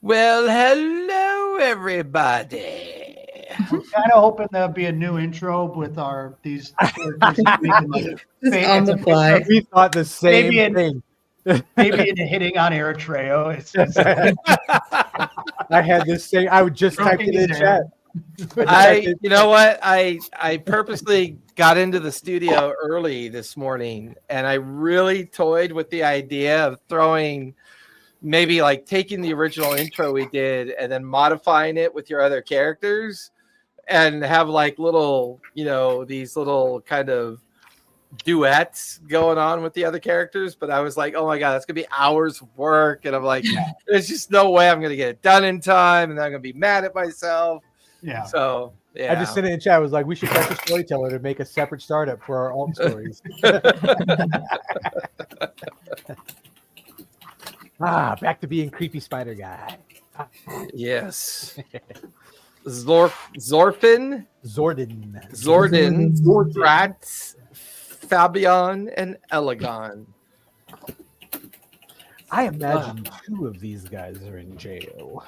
Well, hello, everybody. I'm kind of hoping there'll be a new intro with these characters making like Just on the fly. We thought the same thing. Maybe in hitting on Eritrea. I had this thing. I would just type it in chat. You know what? I purposely got into the studio early this morning, and I really toyed with the idea of throwing, maybe like taking the original intro we did and then modifying it with your other characters, and have like little, these little kind of duets going on with the other characters. But I was like, oh my god, that's gonna be hours of work, and I'm like, there's just no way I'm gonna get it done in time, and I'm gonna be mad at myself. Yeah. So yeah, I just sent it in chat. I was like, we should catch a storyteller to make a separate startup for our alt stories. Back to being creepy spider guy. Yes. Zordin, Zordrat, Fabian, and Elegon. I imagine two of these guys are in jail.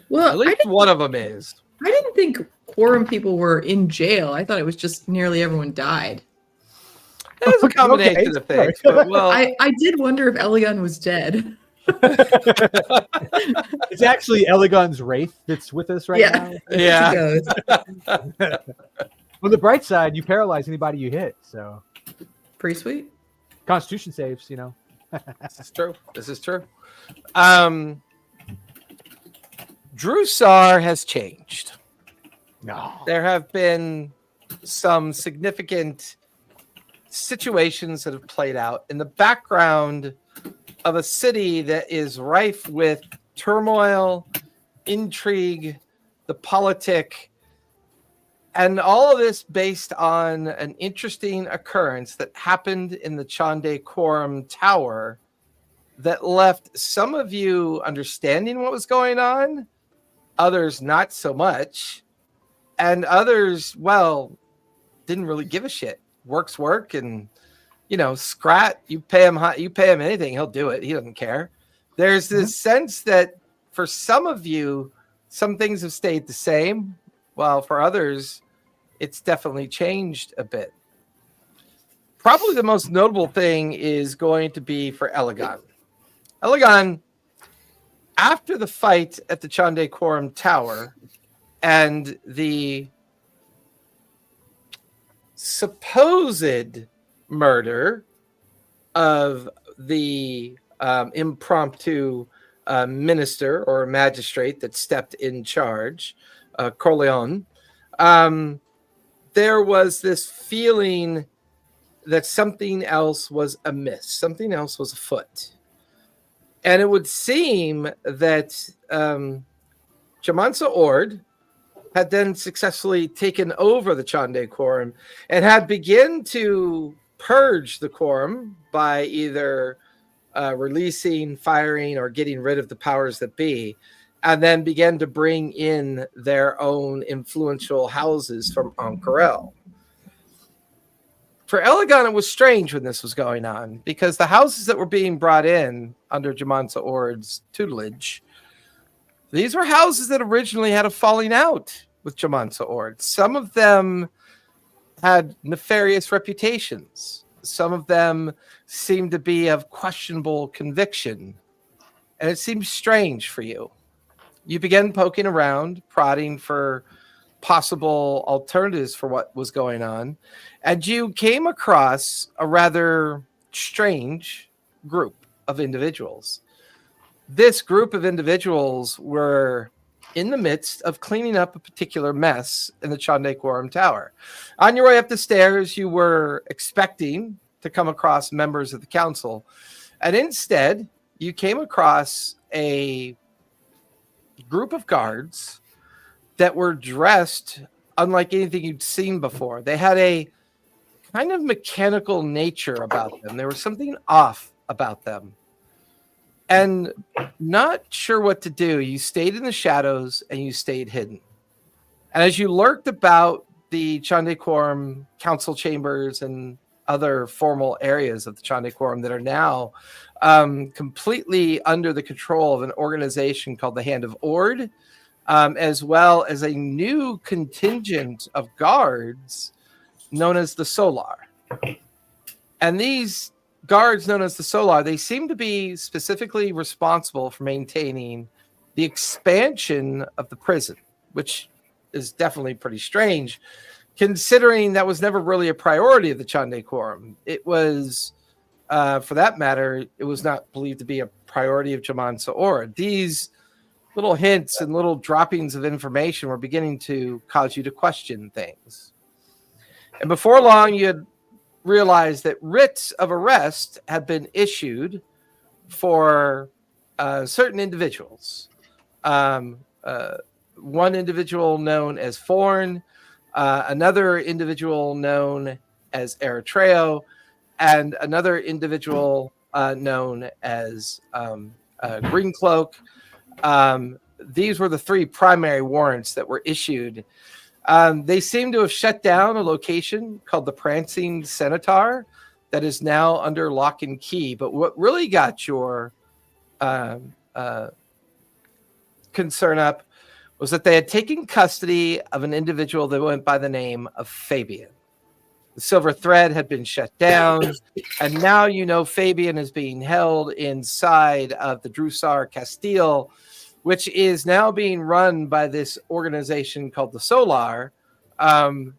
Well, at least one of them is. I didn't think Quorum people were in jail. I thought it was just nearly everyone died. It was a combination of things. But, well, I did wonder if Elegon was dead. It's actually Elegon's wraith that's with us right now. Yeah. On the bright side, you paralyze anybody you hit. So pretty sweet. Constitution saves, This is true. Jrusar has changed. No. There have been some significant situations that have played out in the background of a city that is rife with turmoil, intrigue, the politic, and all of this based on an interesting occurrence that happened in the Chandei Quorum Tower that left some of you understanding what was going on, others not so much, and others, well, didn't really give a shit. Work's work, and Scrat, you pay him anything, he'll do it. He doesn't care. There's this sense that for some of you, some things have stayed the same, while for others, it's definitely changed a bit. Probably the most notable thing is going to be for Elegon. Elegon, after the fight at the Chandei Quorum Tower and the supposed murder of the impromptu minister or magistrate that stepped in charge, Corleone, there was this feeling that something else was amiss, something else was afoot. And it would seem that Jamansa Ord had then successfully taken over the Chandei Quorum and had begun to purge the Quorum by either releasing, firing, or getting rid of the powers that be, and then began to bring in their own influential houses from Ank'Harel. For Elegon, it was strange when this was going on, because the houses that were being brought in under Jamansa Ord's tutelage, these were houses that originally had a falling out with Jamansa Ord. Some of them had nefarious reputations. Some of them seemed to be of questionable conviction. And it seemed strange for you. You began poking around, prodding for possible alternatives for what was going on. And you came across a rather strange group of individuals. This group of individuals were in the midst of cleaning up a particular mess in the Chandei Quorum Tower. On your way up the stairs, you were expecting to come across members of the council. And instead, you came across a group of guards that were dressed unlike anything you'd seen before. They had a kind of mechanical nature about them. There was something off about them. And not sure what to do, you stayed in the shadows and you stayed hidden. And as you lurked about the Chandei Quorum council chambers and other formal areas of the Chandei Quorum that are now completely under the control of an organization called the Hand of Ord, as well as a new contingent of guards known as the Solar. And these guards known as the Solar, they seem to be specifically responsible for maintaining the expansion of the prison, which is definitely pretty strange, considering that was never really a priority of the Chandei Quorum. It was, for that matter, it was not believed to be a priority of Jrusar Ord. These little hints and little droppings of information were beginning to cause you to question things. And before long, you had realized that writs of arrest had been issued for certain individuals. One individual known as Forn, another individual known as Eritreo, and another individual known as Greencloak. These were the three primary warrants that were issued. They seem to have shut down a location called the Prancing Centaur that is now under lock and key. But what really got your concern up was that they had taken custody of an individual that went by the name of Fabian. The Silver Thread had been shut down, and now you know Fabian is being held inside of the Jrusar Castile, which is now being run by this organization called the Solar, and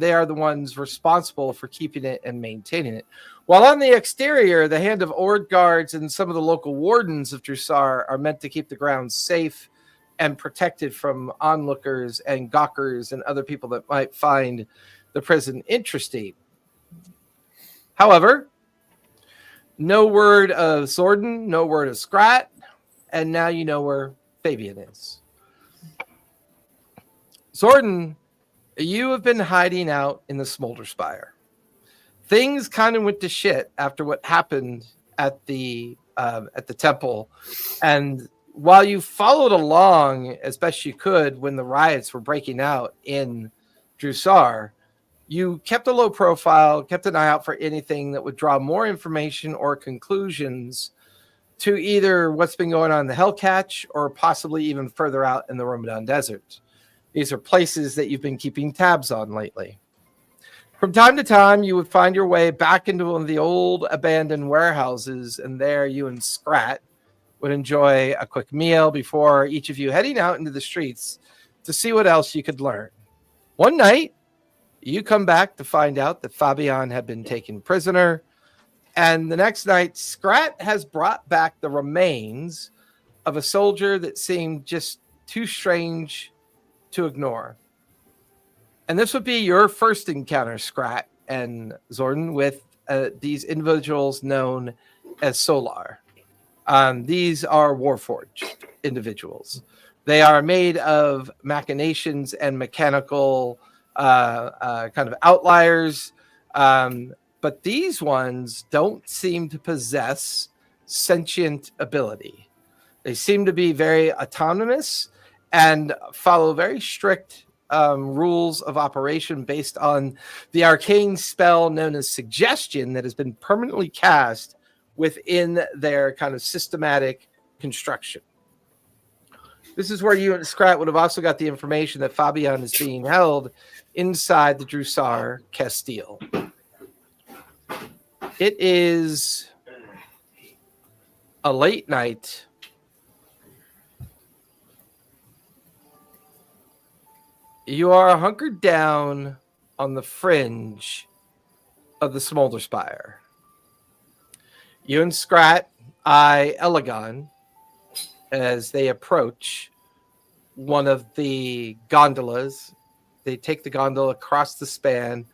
they are the ones responsible for keeping it and maintaining it. While on the exterior, the Hand of Ord guards and some of the local wardens of Jrusar are meant to keep the grounds safe and protected from onlookers and gawkers and other people that might find the prison interesting. However, no word of Zordon, no word of Scrat, and now you know where Fabian is. Zordon, you have been hiding out in the Smolder Spire. Things kind of went to shit after what happened at the temple, and while you followed along as best you could when the riots were breaking out in Jrusar, you kept a low profile, kept an eye out for anything that would draw more information or conclusions to either what's been going on in the Hellcatch or possibly even further out in the Ramadan Desert. These are places that you've been keeping tabs on lately. From time to time, you would find your way back into one of the old abandoned warehouses, and there you and Scrat would enjoy a quick meal before each of you heading out into the streets to see what else you could learn. One night, you come back to find out that Fabian had been taken prisoner, and the next night, Scrat has brought back the remains of a soldier that seemed just too strange to ignore. And this would be your first encounter, Scrat and Zordon, with these individuals known as Solar. These are Warforged individuals. They are made of machinations and mechanical kind of outliers, but these ones don't seem to possess sentient ability. They seem to be very autonomous and follow very strict rules of operation based on the arcane spell known as Suggestion that has been permanently cast within their kind of systematic construction. This is where you and Scrat would have also got the information that Fabian is being held inside the Jrusar Castile. It is a late night. You are hunkered down on the fringe of the Smolder Spire. You and Scrat eye Elegon as they approach one of the gondolas. They take the gondola across the span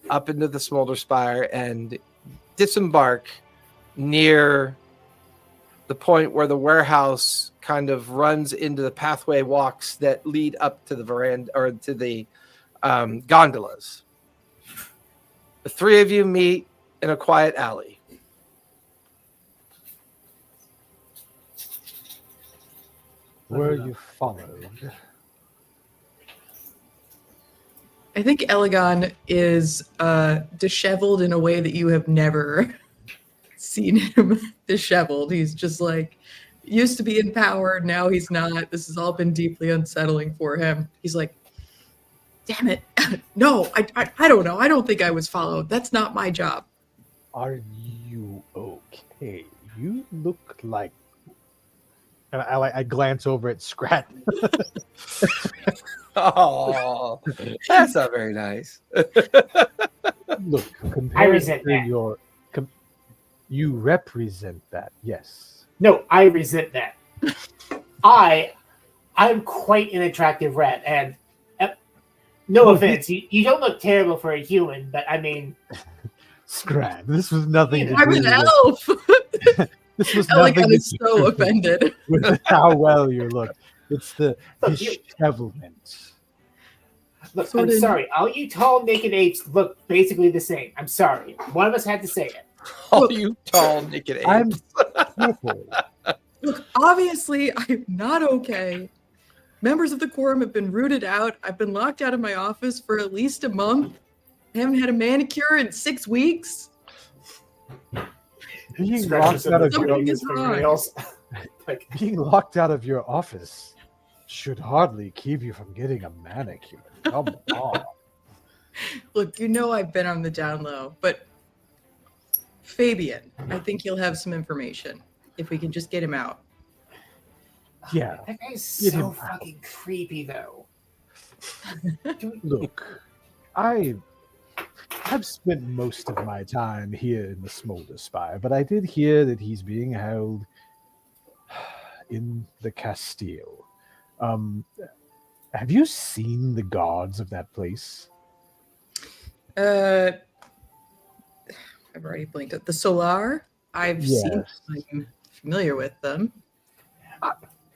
up into the Smolder Spire and disembark near the point where the warehouse kind of runs into the pathway walks that lead up to the veranda or to the gondolas. The three of you meet in a quiet alley. Were you followed? I think Elegon is disheveled in a way that you have never seen him disheveled. He's just like, used to be in power, now he's not. This has all been deeply unsettling for him. He's like, damn it. No, I don't know. I don't think I was followed. That's not my job. Are you okay? You look like... And I glance over at Scrat. Oh, that's not very nice. Look, I compared resent to that. your... you represent that, yes. No, I resent that. I'm quite an attractive rat, and no offense, you don't look terrible for a human, but I mean, Scrat, this was nothing to I'm do an with... elf. This was nothing Elegon to is do so offended. with how well you look. It's the Look, you- dishevelment. look, Sort I'm of- sorry. All you tall naked apes look basically the same. I'm sorry. One of us had to say it. Oh, you tall naked apes. I'm careful. Look, obviously, I'm not okay. Members of the quorum have been rooted out. I've been locked out of my office for at least a month. I haven't had a manicure in 6 weeks. Being locked out of your Something is wrong. Like, being locked out of your office should hardly keep you from getting a manicure. Come on. Look, you know I've been on the down low, but Fabian, I think he'll have some information if we can just get him out. Yeah. that guy's Get so him out. fucking creepy, though. Look, I've spent most of my time here in the Smolder Spire, but I did hear that he's being held in the Castile. Have you seen the guards of that place? I've already blinked at the Solar. I've seen them. I'm familiar with them.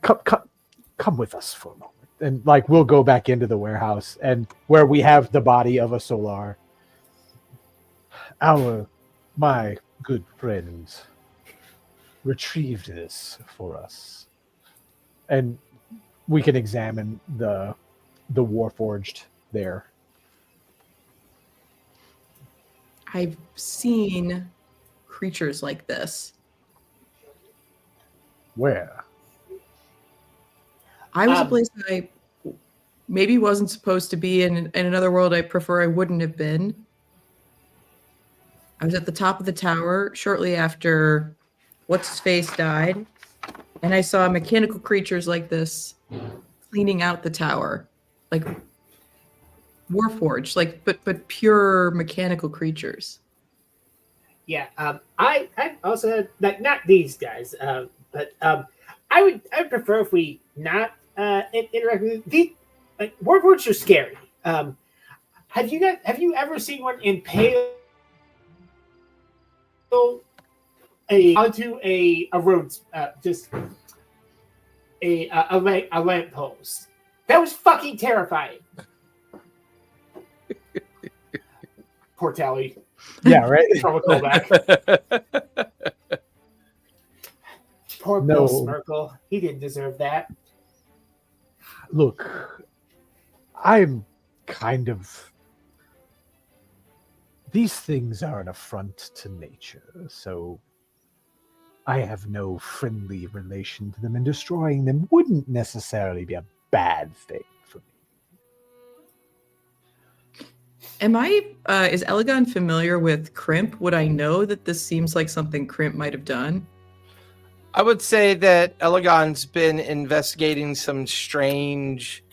Come with us for a moment. And like we'll go back into the warehouse and where we have the body of a Solar. My good friend retrieved this for us. And we can examine the Warforged there. I've seen creatures like this. Where? I was a place that I maybe wasn't supposed to be in another world I prefer I wouldn't have been. I was at the top of the tower shortly after What's-His-Face died, and I saw mechanical creatures like this cleaning out the tower. Like Warforged, like but pure mechanical creatures. Yeah, I also had, like, not these guys, but I would prefer if we not interact with these. Like, Warforged are scary. Have you ever seen one impale onto a road, just a lamp post? That was fucking terrifying. Poor Tally. Yeah, right. From a callback. Poor No. Bill Smirkle. He didn't deserve that. Look, I'm kind of... These things are an affront to nature, so I have no friendly relation to them, and destroying them wouldn't necessarily be a bad thing for me. Is Elegon familiar with Crimp? Would I know that this seems like something Crimp might have done? I would say that Elegon's been investigating some strange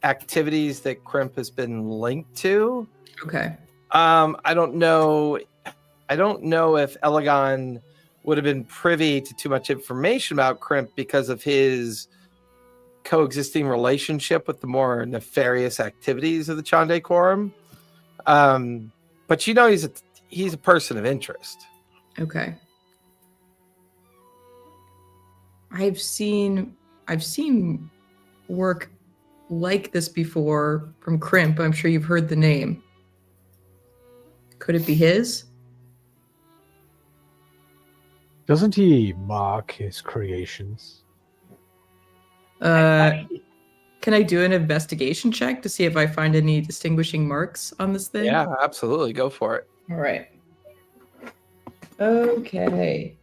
activities that Crimp has been linked to. Okay. I don't know if Elegon would have been privy to too much information about Crimp because of his coexisting relationship with the more nefarious activities of the Chandei Quorum. But you know he's a person of interest. Okay. I've seen work like this before from Crimp. I'm sure you've heard the name. Could it be his? Doesn't he mark his creations? I mean, Can I do an investigation check to see if I find any distinguishing marks on this thing? Yeah, absolutely. Go for it. All right. Okay.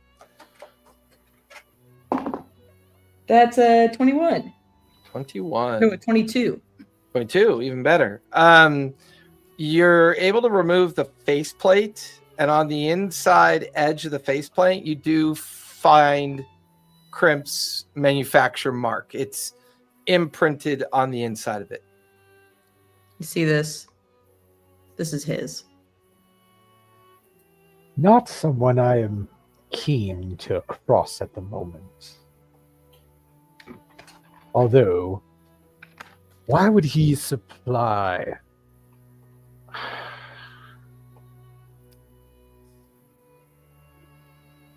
That's a 21. 21. No, a 22. 22, even better. You're able to remove the faceplate, and on the inside edge of the faceplate, you do find Crimp's manufacturer mark. It's imprinted on the inside of it. You see this? This is his. Not someone I am keen to cross at the moment. Although, why would he supply?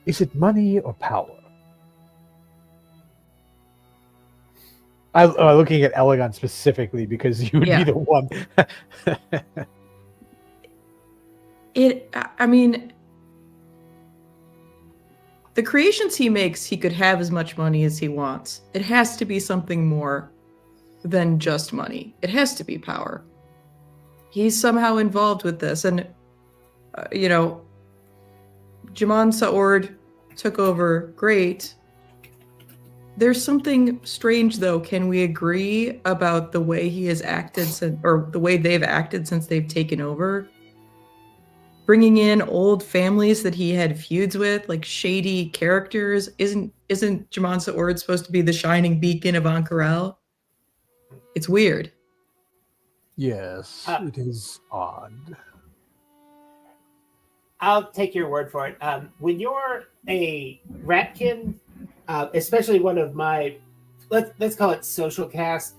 Is it money or power? I'm looking at Elegon specifically because you would Yeah. be the one. I mean, the creations he makes, he could have as much money as he wants. It has to be something more than just money. It has to be power. He's somehow involved with this. And, Jaman Saord took over. Great. There's something strange, though. Can we agree about the way he has acted or the way they've acted since they've taken over? Bringing in old families that he had feuds with, like shady characters. Isn't Jaman Saord supposed to be the shining beacon of Ankarel? It's weird. Yes, it is odd. I'll take your word for it. When you're a ratkin, especially one of my, let's call it social caste,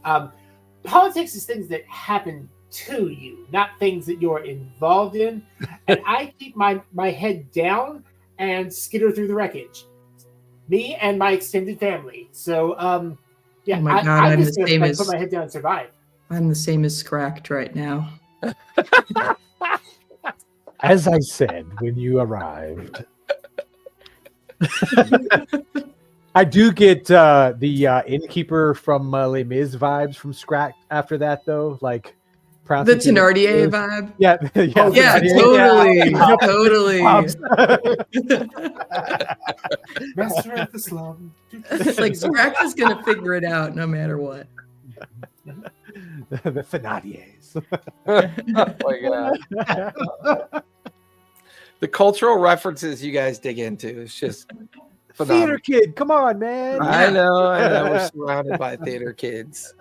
politics is things that happen to you, not things that you're involved in. And I keep my head down and skitter through the wreckage. Me and my extended family. So, yeah, Oh my God, I'm I'm just the going same to as- put my head down and survive. I'm the same as Scracked right now. As I said when you arrived, I do get the innkeeper from Les Mis vibes from Scrack after that, though. Like The pronouncing it Thenardier is- vibe. Yeah, Yeah, Thenardier. totally. Master of the slum. Like Scracked is gonna figure it out no matter what. The Thenardiers. Oh my God. The cultural references you guys dig into is just phenomenal. Theater kid, come on, man. I know. We're surrounded by theater kids.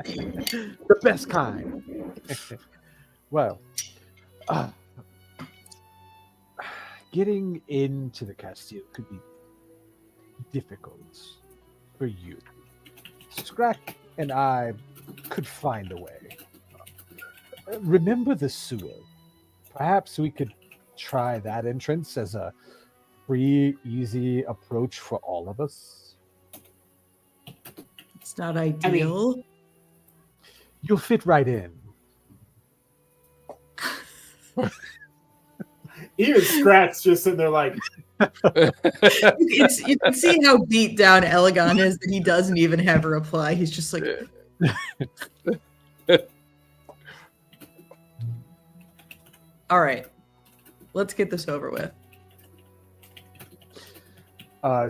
The best kind. Well, getting into the Castile could be difficult for you. Scrack and I could find a way. Remember the sewer? Perhaps we could try that entrance as a free, easy approach for all of us. It's not ideal. You'll fit right in. Even Scratch just sitting there like, You can see how beat down Elegon is that he doesn't even have a reply. He's just like, all right, let's get this over with.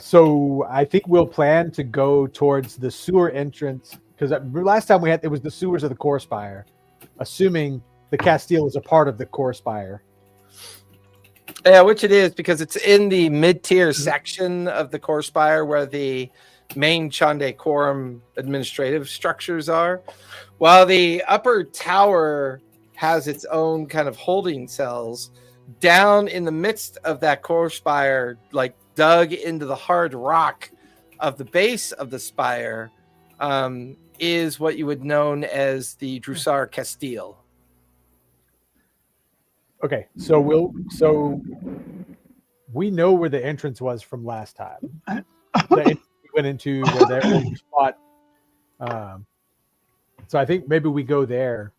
So I think we'll plan to go towards the sewer entrance because last time it was the sewers of the Core Spire, assuming the Castile is a part of the Core Spire. Yeah, which it is because it's in the mid-tier section of the Core Spire where the main Chandei Quorum administrative structures are, while the upper tower has its own kind of holding cells. Down in the midst of that Core Spire, like dug into the hard rock of the base of the spire, is what you would known as the Jrusar Castile. Okay, so we know where the entrance was from last time. The entrance we went into where their old spot. So I think maybe we go there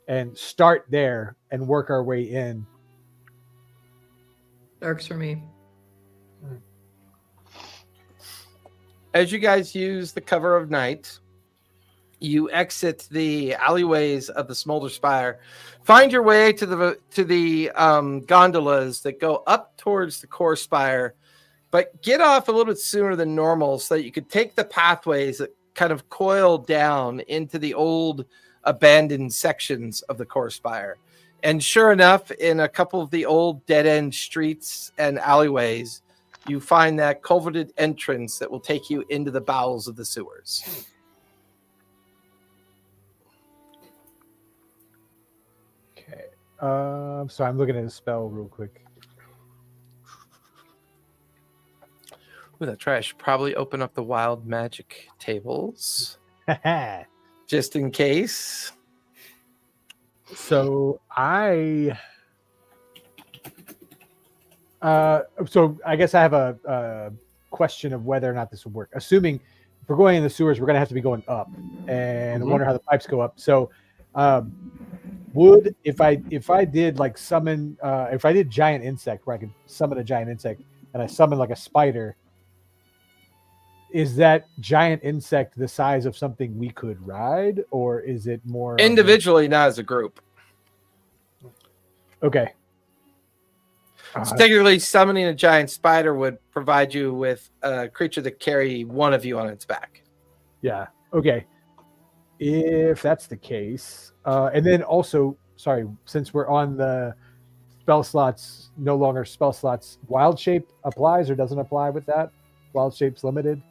and start there and work our way in. Works for me. As you guys use the cover of night, You exit the alleyways of the Smolder Spire, find your way to the gondolas that go up towards the core spire, but get off a little bit sooner than normal so that you could take the pathways that kind of coil down into the old abandoned sections of the core spire. And sure enough, in a couple of the old dead-end streets and alleyways, you find that culverted entrance that will take you into the bowels of the sewers. Okay. So I'm looking at a spell real quick. Ooh, that's right. I should probably open up the wild magic tables just in case. So I guess I have a question of whether or not this will work. Assuming if we're going in the sewers, we're going to have to be going up, and I wonder how the pipes go up. So would if I did like summon if I did giant insect, where I could summon a giant insect, and I summon like a spider, is that giant insect the size of something we could ride, or is it more Individually, not as a group. Okay. So technically, summoning a giant spider would provide you with a creature that carry one of you on its back. Yeah. Okay. If that's the case, and then also, sorry, since we're on the spell slots, no longer spell slots, wild shape applies or doesn't apply with that? Wild shape's limited?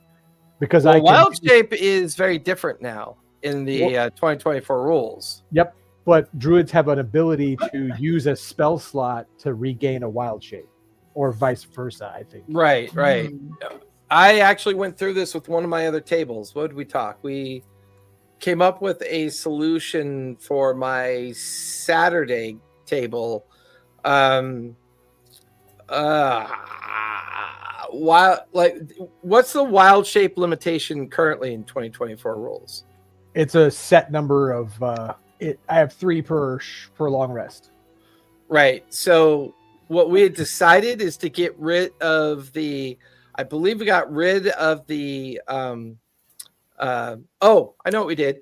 Because wild shape is very different now in the 2024 rules. Yep. But druids have an ability to use a spell slot to regain a wild shape, or vice versa, I think. Right. I actually went through this with one of my other tables. What did we talk? We came up with a solution for my Saturday table. What's the wild shape limitation currently in 2024 rules? It's a set number of I have 3 per long rest. Right. So what we had decided is to get rid of I believe we got rid of the I know what we did.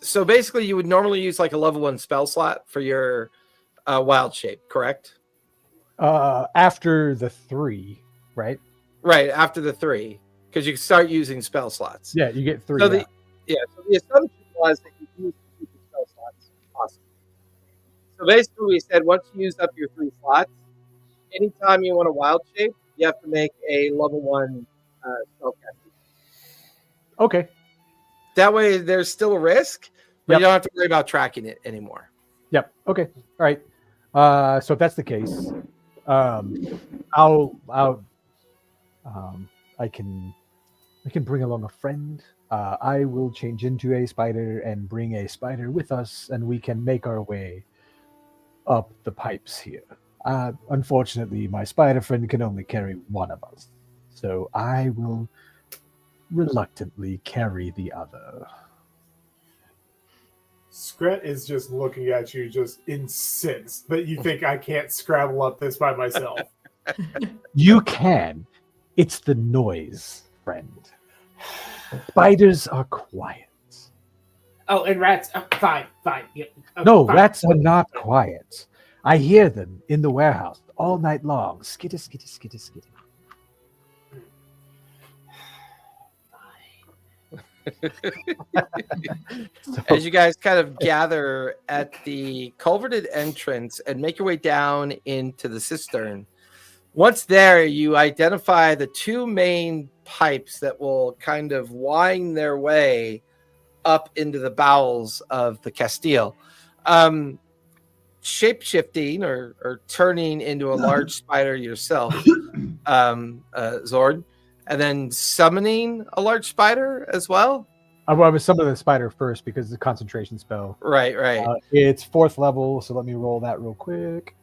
So basically you would normally use like a level 1 spell slot for your wild shape, correct? After the 3, right? Right, after the 3, because you can start using spell slots. Yeah, you get 3. So the assumption was that you use the spell slots. Awesome. So basically we said once you use up your 3 slots, anytime you want a wild shape, you have to make a level 1 spell cast. Okay. That way there's still a risk, but you don't have to worry about tracking it anymore. Yep. Okay. All right. So if that's the case, I can bring along a friend. I will change into a spider and bring a spider with us, and we can make our way up the pipes here. Unfortunately, my spider friend can only carry one of us, so I will reluctantly carry the other. Scret is just looking at you, just incensed that you think I can't scrabble up this by myself. You can. It's the noise, friend. Spiders are quiet. Oh, and rats. Fine. Yeah, No, fine. rats are not quiet. I hear them in the warehouse all night long. Skitter, skitter, skitter, skitter. As you guys kind of gather at the culverted entrance and make your way down into the cistern, once there, you identify the 2 main pipes that will kind of wind their way up into the bowels of the Castile. Shape-shifting or turning into a large spider yourself, Zord, and then summoning a large spider as well. I was summoning the spider first because it's a concentration spell. Right. It's 4th level, so let me roll that real quick.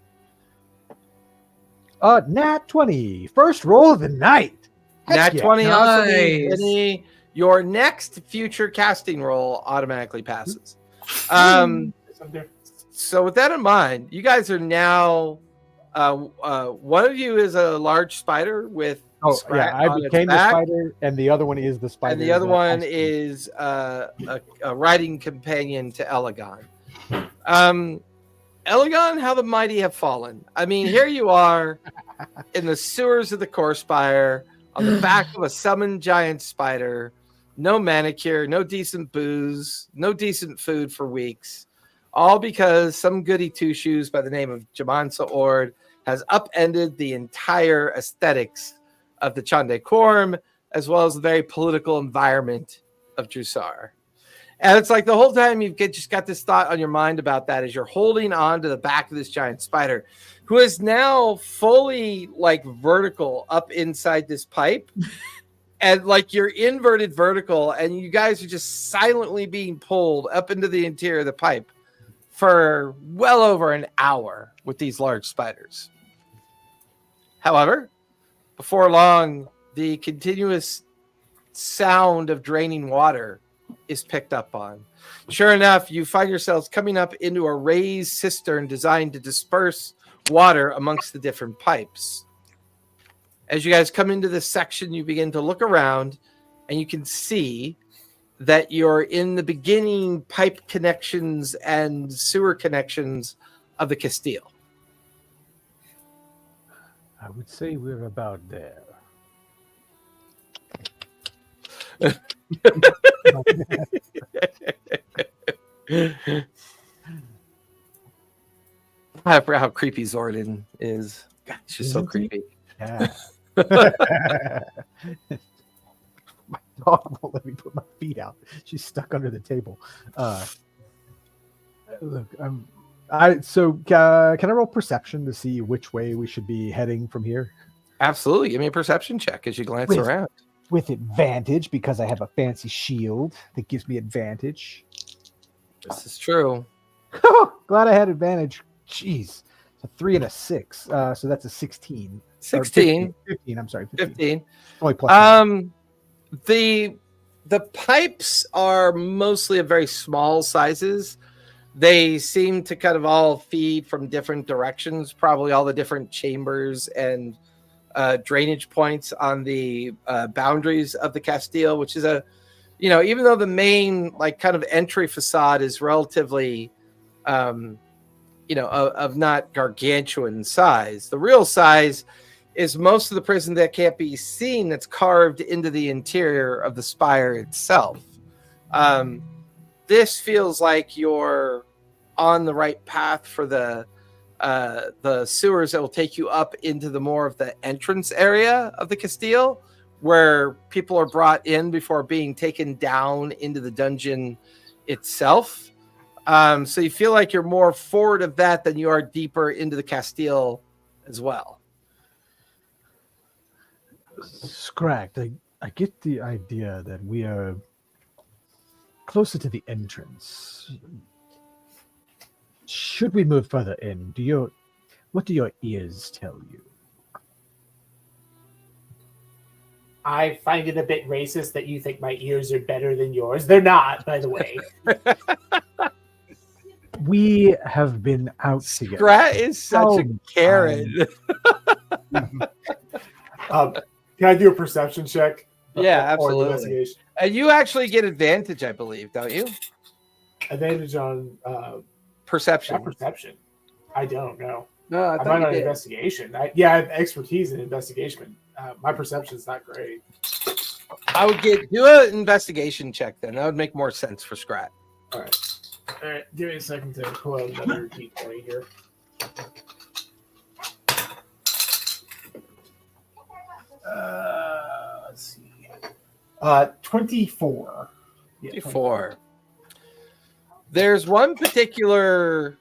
Nat 20. First roll of the night. Nat yeah. 20 also means Nice. Vinny, your next future casting roll automatically passes. So with that in mind, you guys are now one of you is a large spider with Oh, Scrat yeah, I on its became the back, spider, and the other one is the spider. and the other that one I see. is a riding companion to Elegon. Elegon, how the mighty have fallen. I mean, here you are in the sewers of the Core Spire on the back of a summoned giant spider. No manicure, no decent booze, no decent food for weeks. All because some goody two-shoes by the name of Jamansa Ord has upended the entire aesthetics of the Chandei Quorum, as well as the very political environment of Jrusar. And it's like the whole time you've just got this thought on your mind about that as you're holding on to the back of this giant spider, who is now fully like vertical up inside this pipe. And like you're inverted vertical, and you guys are just silently being pulled up into the interior of the pipe for well over an hour with these large spiders. However, before long, the continuous sound of draining water is picked up on. Sure enough, you find yourselves coming up into a raised cistern designed to disperse water amongst the different pipes. As you guys come into this section, you begin to look around, and you can see that you're in the beginning pipe connections and sewer connections of the Castile. I would say we're about there. I forgot how creepy Zordon is. God, it's just so creepy. Yeah. My dog won't let me put my feet out. She's stuck under the table. Look, can I roll perception to see which way we should be heading from here? Absolutely. Give me a perception check as you glance With- around. With advantage, because I have a fancy shield that gives me advantage. This is true. Glad I had advantage. Jeez. A 3 and a 6. So that's a 16. Or 16. 15. I'm sorry. 15. 15. Only plus The pipes are mostly of very small sizes. They seem to kind of all feed from different directions, probably all the different chambers and drainage points on the boundaries of the Castile, which is even though the main like kind of entry facade is relatively of not gargantuan size, the real size is most of the prison that can't be seen that's carved into the interior of the spire itself. This feels like you're on the right path for the sewers that will take you up into the more of the entrance area of the Castile, where people are brought in before being taken down into the dungeon itself. So you feel like you're more forward of that than you are deeper into the Castile as well. Correct. I get the idea that we are closer to the entrance. Should we move further in? What do your ears tell you? I find it a bit racist that you think my ears are better than yours. They're not, by the way. We have been out together. Scrat is such a Karen. Can I do a perception check? Yeah, Or absolutely. investigation? And you actually get advantage, I believe, don't you? Advantage on Perception. perception. I don't know. No, I I thought might you on did. investigation. I have expertise in investigation. My perception's not great. I would do an investigation check then. That would make more sense for Scrat. All right. Give me a second to pull out another D20 here. Let's see. 24. Yeah, 24. There's one particular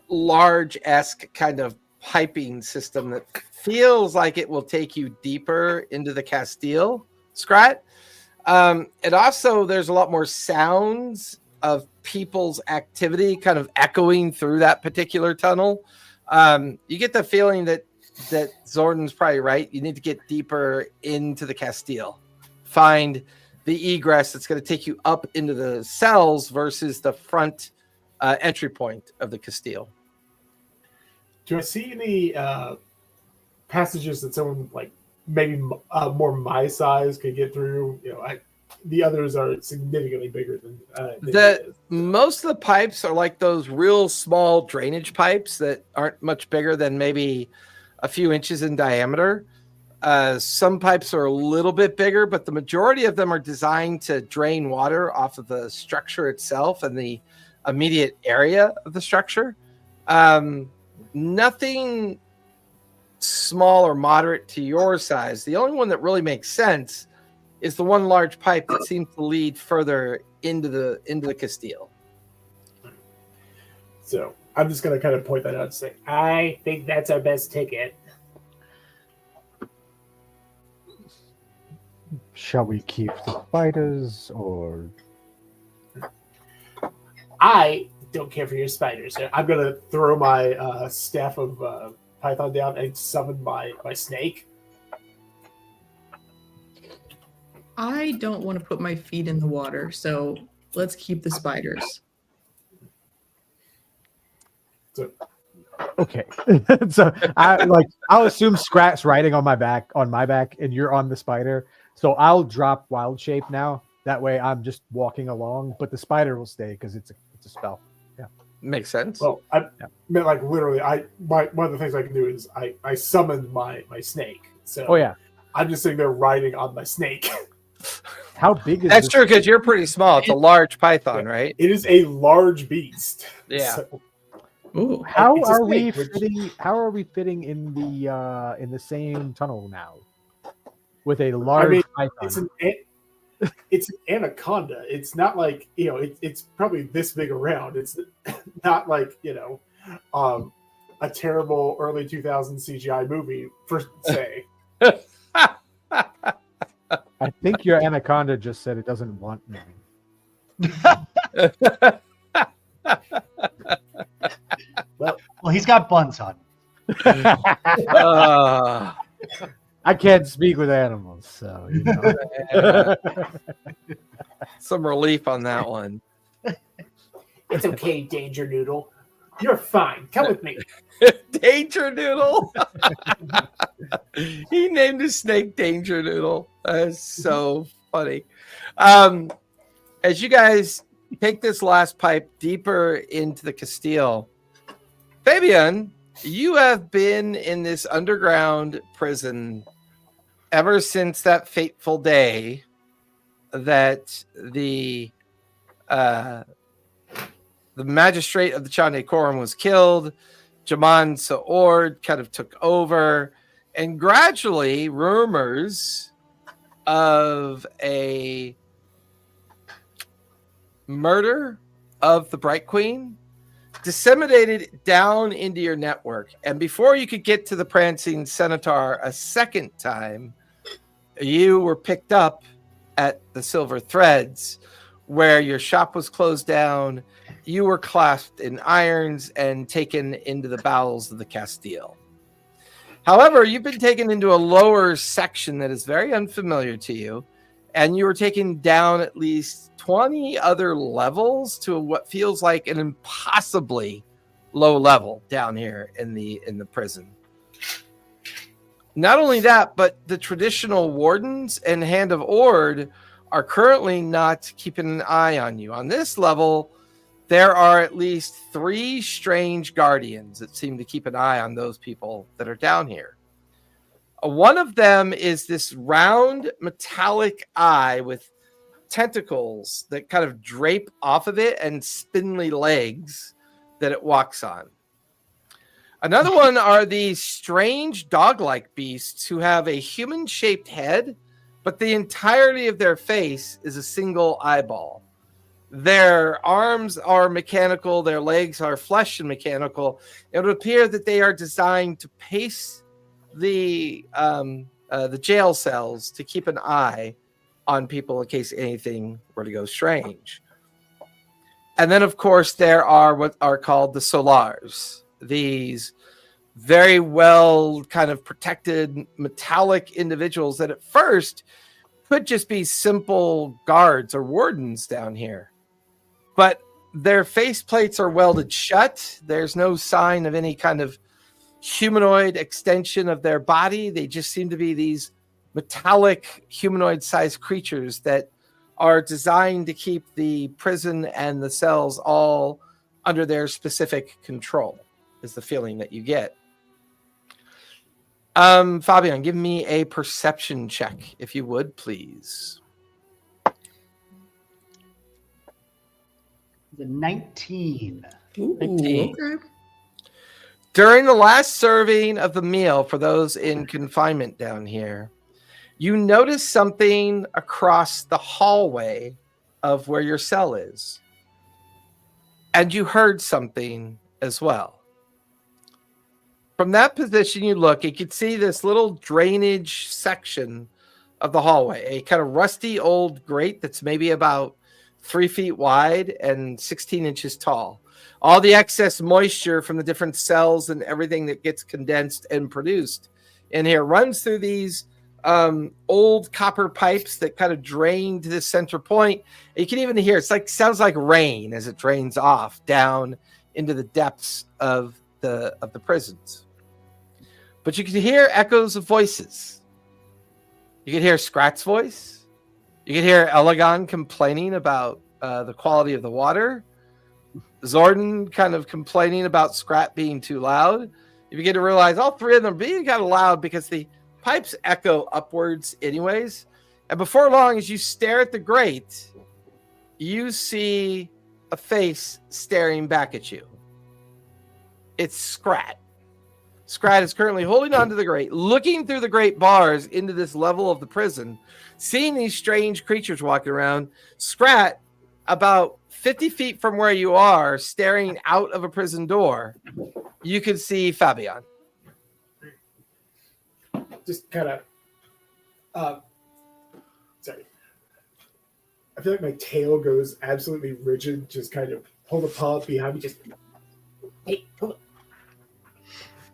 large-esque kind of piping system that feels like it will take you deeper into the Castile, Scrat. And also, there's a lot more sounds of people's activity kind of echoing through that particular tunnel. You get the feeling that Zordon's probably right. You need to get deeper into the Castile. Find the egress that's going to take you up into the cells versus the front entry point of the Castile. Do I see any passages that someone like maybe more my size could get through. The others are significantly bigger than he is. Most of the pipes are like those real small drainage pipes that aren't much bigger than maybe a few inches in diameter. Some pipes are a little bit bigger, but the majority of them are designed to drain water off of the structure itself and the immediate area of the structure. Nothing small or moderate to your size. The only one that really makes sense is the one large pipe that seems to lead further into the Castile. So I'm just going to kind of point that out and say, I think that's our best ticket. Shall we keep the spiders or? I don't care for your spiders. I'm going to throw my staff of python down and summon my snake. I don't want to put my feet in the water, so let's keep the spiders. So, Okay. So I'll assume Scrat's riding on my back, and you're on the spider. So I'll drop wild shape now. That way I'm just walking along, but the spider will stay because it's a spell. Yeah. Makes sense. well, I meant like literally. One of the things I can do is I summon my snake. So Oh yeah. I'm just sitting there riding on my snake. How big is That's this? true because you're pretty small. It's a large python, right? It is a large beast. Yeah. So, Ooh. How It's a are we snake, which- fitting? How are we fitting in the same tunnel now? With a large python. it's an anaconda. It's not like it's probably this big around. It's not like a terrible early 2000s CGI movie per se. I think your anaconda just said it doesn't want me. Well, he's got buns on. I can't speak with animals, so Some relief on that one. It's okay, Danger Noodle. You're fine. Come with me. Danger Noodle. He named his snake Danger Noodle. That's so funny. As you guys take this last pipe deeper into the Castile, Fabian, you have been in this underground prison ever since that fateful day that the magistrate of the Chandei Quorum was killed. Jaman Saord kind of took over, and gradually rumors of a murder of the Bright Queen disseminated down into your network. And before you could get to the prancing centaur a second time, you were picked up at the Silver Threads, where your shop was closed down. You were clasped in irons and taken into the bowels of the Castile. However, you've been taken into a lower section that is very unfamiliar to you, and you were taken down at least 20 other levels to what feels like an impossibly low level down here in the prison. Not only that, but the traditional wardens and Hand of Ord are currently not keeping an eye on you. On this level, there are at least 3 strange guardians that seem to keep an eye on those people that are down here. One of them is this round metallic eye with tentacles that kind of drape off of it and spindly legs that it walks on. Another one are these strange dog-like beasts who have a human-shaped head, but the entirety of their face is a single eyeball. Their arms are mechanical, their legs are flesh and mechanical. It would appear that they are designed to pace the jail cells to keep an eye on people in case anything were to go strange. And then, of course, there are what are called the Solars. These very well kind of protected metallic individuals that at first could just be simple guards or wardens down here. But their faceplates are welded shut. There's no sign of any kind of humanoid extension of their body. They just seem to be these metallic humanoid-sized creatures that are designed to keep the prison and the cells all under their specific control, is the feeling that you get. Fabian, give me a perception check, if you would, please. The 19. Ooh, 19. okay. During the last serving of the meal for those in confinement down here, you notice something across the hallway of where your cell is. And you heard something as well. From that position you look, you can see this little drainage section of the hallway, a kind of rusty old grate that's maybe about 3 feet wide and 16 inches tall. All the excess moisture from the different cells and everything that gets condensed and produced in here runs through these old copper pipes that kind of drain to the center point. And you can even hear sounds like rain as it drains off down into the depths of the prisons. But you can hear echoes of voices. You can hear Scrat's voice. You can hear Elegon complaining about the quality of the water. Zordon kind of complaining about Scrat being too loud. You begin to realize all three of them are being kind of loud because the pipes echo upwards anyways. And before long, as you stare at the grate, you see a face staring back at you. It's Scrat. Scrat is currently holding onto the grate, looking through the grate bars into this level of the prison, seeing these strange creatures walking around. Scrat, about 50 feet from where you are, staring out of a prison door, you can see Fabian. Just kind of, sorry. I feel like my tail goes absolutely rigid. Just kind of hold a paw up behind me. Just, hey, hold on.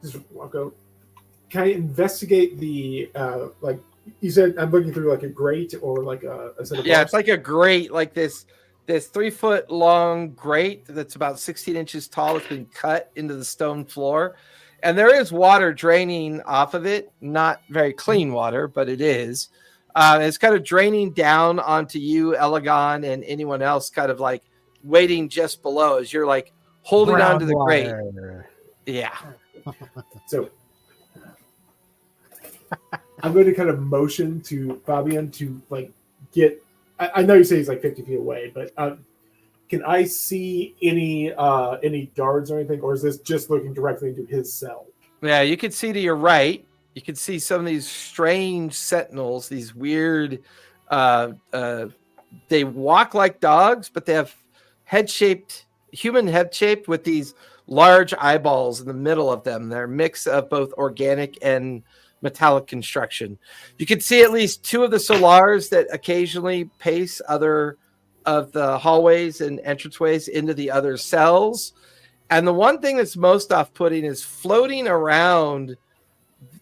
Just walk out. Can I investigate the, like you said, I'm looking through like a grate or like a set of Yeah, bars? it's like a grate, like this 3 foot long grate that's about 16 inches tall. It's been cut into the stone floor. And there is water draining off of it. Not very clean water, but it is. It's kind of draining down onto you, Elegon, and anyone else kind of like waiting just below as you're like holding onto the grate. Yeah. So I'm going to kind of motion to Fabian to like get. I know you say he's like 50 feet away, but can I see any guards or anything, or is this just looking directly into his cell? Yeah, you can see to your right. You can see some of these strange sentinels, these weird. They walk like dogs, but they have human head shaped with these large eyeballs in the middle of them. They're a mix of both organic and metallic construction. You can see at least two of the solars that occasionally pace other of the hallways and entranceways into the other cells. And the one thing that's most off-putting is floating around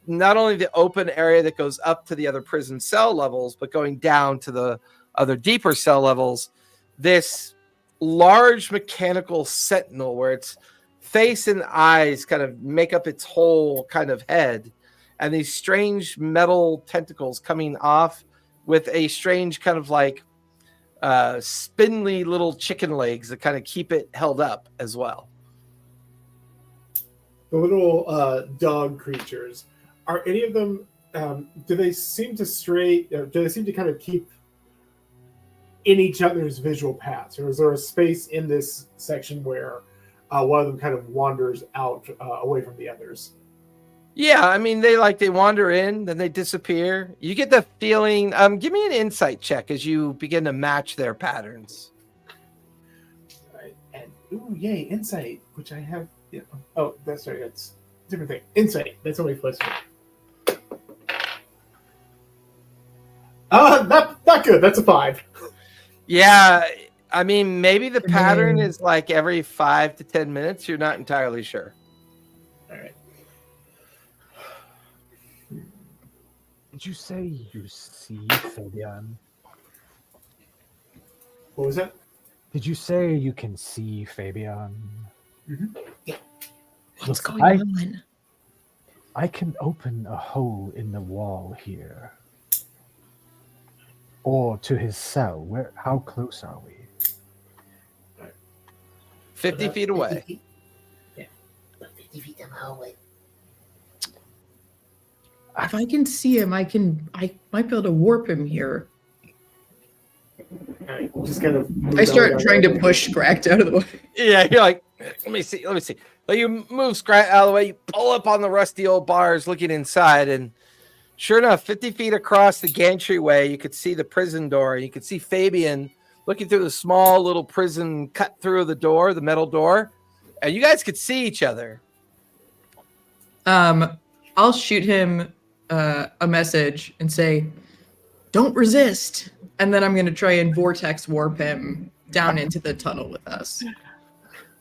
not only the open area that goes up to the other prison cell levels, but going down to the other deeper cell levels, this large mechanical sentinel where its face and eyes kind of make up its whole kind of head, and these strange metal tentacles coming off with a strange kind of like spindly little chicken legs that kind of keep it held up as well. The little dog creatures, are any of them? Do they seem to stray? Do they seem to kind of keep in each other's visual paths, or is there a space in this section where one of them kind of wanders out away from the others? Yeah, I mean, they wander in, then they disappear. You get the feeling. Give me an insight check as you begin to match their patterns. Right. And ooh, yay, insight, which I have. Yeah. Oh, that's right. That's a different thing. Insight. That's only plus 2. Not good. That's a 5. Yeah, I mean, maybe the pattern is like every 5 to 10 minutes. You're not entirely sure. All right. Did you say you see Fabian? What was that? Did you say you can see Fabian? Mm-hmm. What's going on? I can open a hole in the wall here. Or to his cell. How close are we? 50 About feet away. 50 feet. Yeah. About 50 feet down the hallway. If I can see him, I might be able to warp him here. All right, just kind of. I start trying to push Cracked out of the way. Yeah, you're like, let me see. Like you move Scrat out of the way, you pull up on the rusty old bars looking inside, and sure enough, 50 feet across the gantry-way, you could see the prison door. You could see Fabian looking through the small little prison cut through the door, the metal door, and you guys could see each other. I'll shoot him a message and say, "Don't resist," and then I'm going to try and vortex warp him down into the tunnel with us.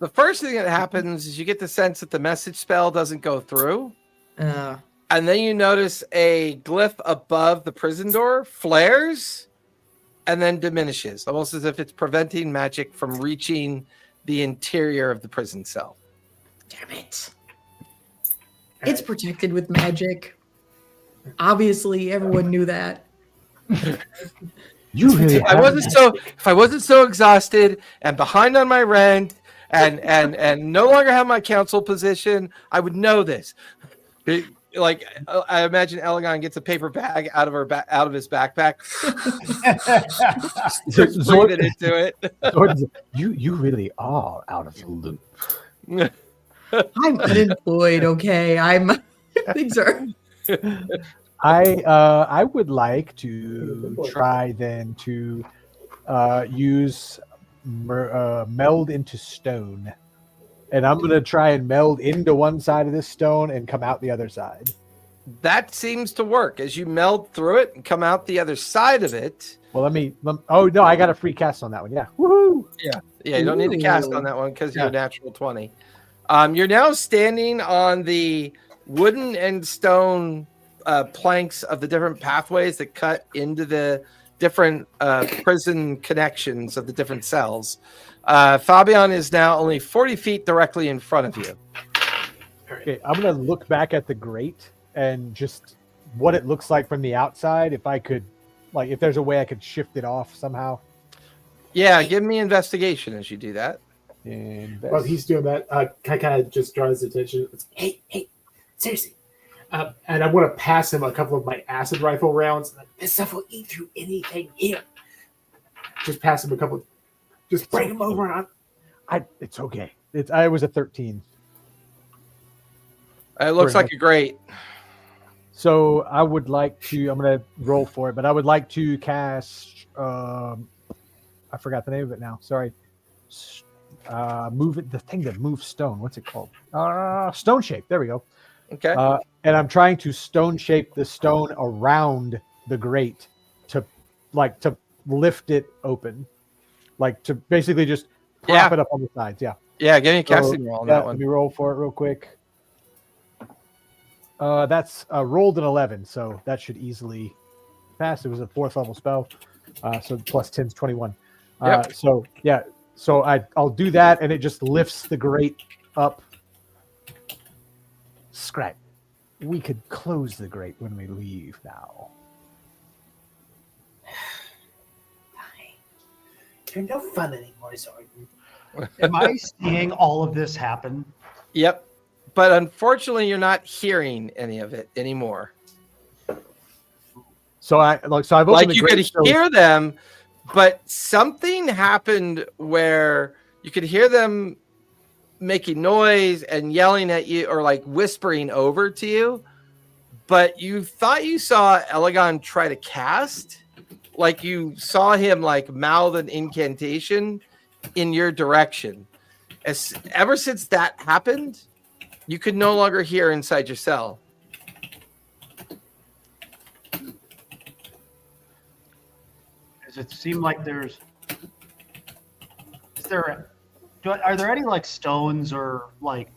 The first thing that happens is you get the sense that the message spell doesn't go through. And then you notice a glyph above the prison door flares and then diminishes, almost as if it's preventing magic from reaching the interior of the prison cell. Damn it. It's protected with magic. Obviously, everyone knew that. You really If I wasn't so exhausted and behind on my rent and no longer have my council position, I would know this. Like I imagine Elegon gets a paper bag out of his backpack. Just breathing into it. You really are out of the loop. I'm unemployed, okay? Things are... I would like to try then to use meld into stone, and I'm gonna try and meld into one side of this stone and come out the other side. That seems to work as you meld through it and come out the other side of it. Well, oh no, I got a free cast on that one. Yeah, woohoo! Yeah, you don't need to cast on that one because you're a natural 20. You're now standing on the wooden and stone planks of the different pathways that cut into the different prison connections of the different cells. Fabian is now only 40 feet directly in front of you. Okay, I'm gonna look back at the grate and just what it looks like from the outside. If I could, like, if there's a way I could shift it off somehow. Yeah, give me investigation as you do that. While he's doing that, I kind of just draw his attention. Hey, seriously. And I want to pass him a couple of my acid rifle rounds. This stuff will eat through anything here. Just pass him a couple. Just bring him over. It's okay. I was a 13. It looks like a great. So I would like to. I'm going to roll for it, but I would like to cast. I forgot the name of it now. Sorry. Move it. The thing that moves stone. What's it called? Stone shape. There we go. Okay. And I'm trying to stone shape the stone around the grate to lift it open, like to basically just prop it up on the sides. Yeah. Yeah. Give me a casting roll on that one. Let me roll for it real quick. That's rolled an 11, so that should easily pass. It was a 4th level spell, so plus 10's 21. Yep. So I'll do that, and it just lifts the grate up. Scrap. We could close the grate when we leave now. You're no fun anymore, Zordon. Am I seeing all of this happen? Yep. But unfortunately, you're not hearing any of it anymore. So I've opened like the you grate, could hear them, but something happened where you could hear them making noise and yelling at you or like whispering over to you, but you thought you saw Elegon try to cast, like you saw him like mouth an incantation in your direction. Ever since that happened, you could no longer hear inside your cell. Does it seem like are there any like stones or like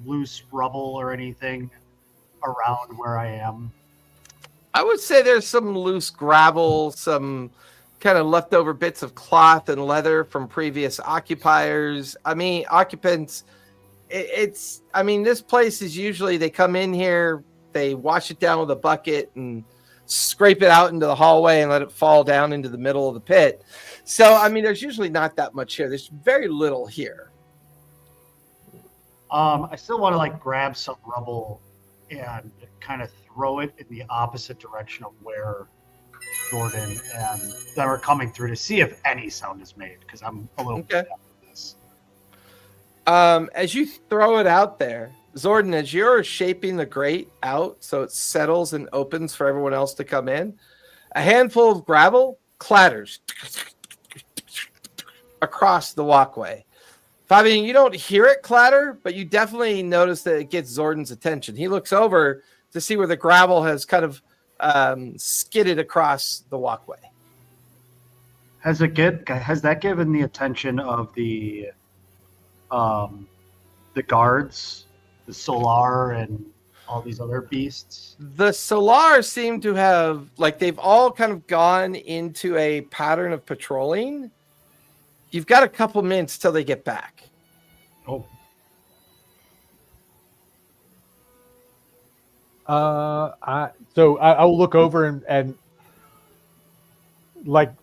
loose rubble or anything around where I am? I would say there's some loose gravel, some kind of leftover bits of cloth and leather from previous occupiers. I mean, occupants. it's. I mean, this place is usually they come in here, they wash it down with a bucket and scrape it out into the hallway and let it fall down into the middle of the pit. So, I mean, there's usually not that much here. There's very little here. I still want to like grab some rubble and kind of throw it in the opposite direction of where Jordan and them are coming through to see if any sound is made, because I'm a little bit after this. As you throw it out there, Zordon, as you're shaping the grate out so it settles and opens for everyone else to come in, a handful of gravel clatters across the walkway. Fabian, you don't hear it clatter, but you definitely notice that it gets Zordon's attention. He looks over to see where the gravel has kind of skidded across the walkway. Has that given the attention of the guards, the Solar, and all these other beasts? The Solar seem to have, like, they've all kind of gone into a pattern of patrolling. You've got a couple minutes till they get back. Oh. I will look over and like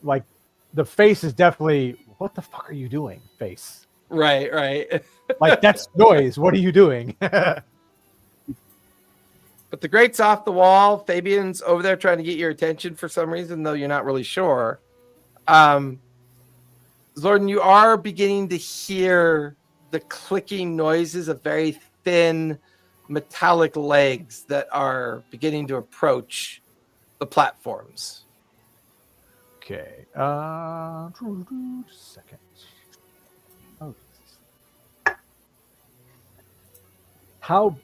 the face is definitely, what the fuck are you doing, face? Right. Like, that's noise. What are you doing? But the grate's off the wall. Fabian's over there trying to get your attention for some reason, though you're not really sure. Zordon, you are beginning to hear the clicking noises of very thin metallic legs that are beginning to approach the platforms. Okay. Second. Oh. How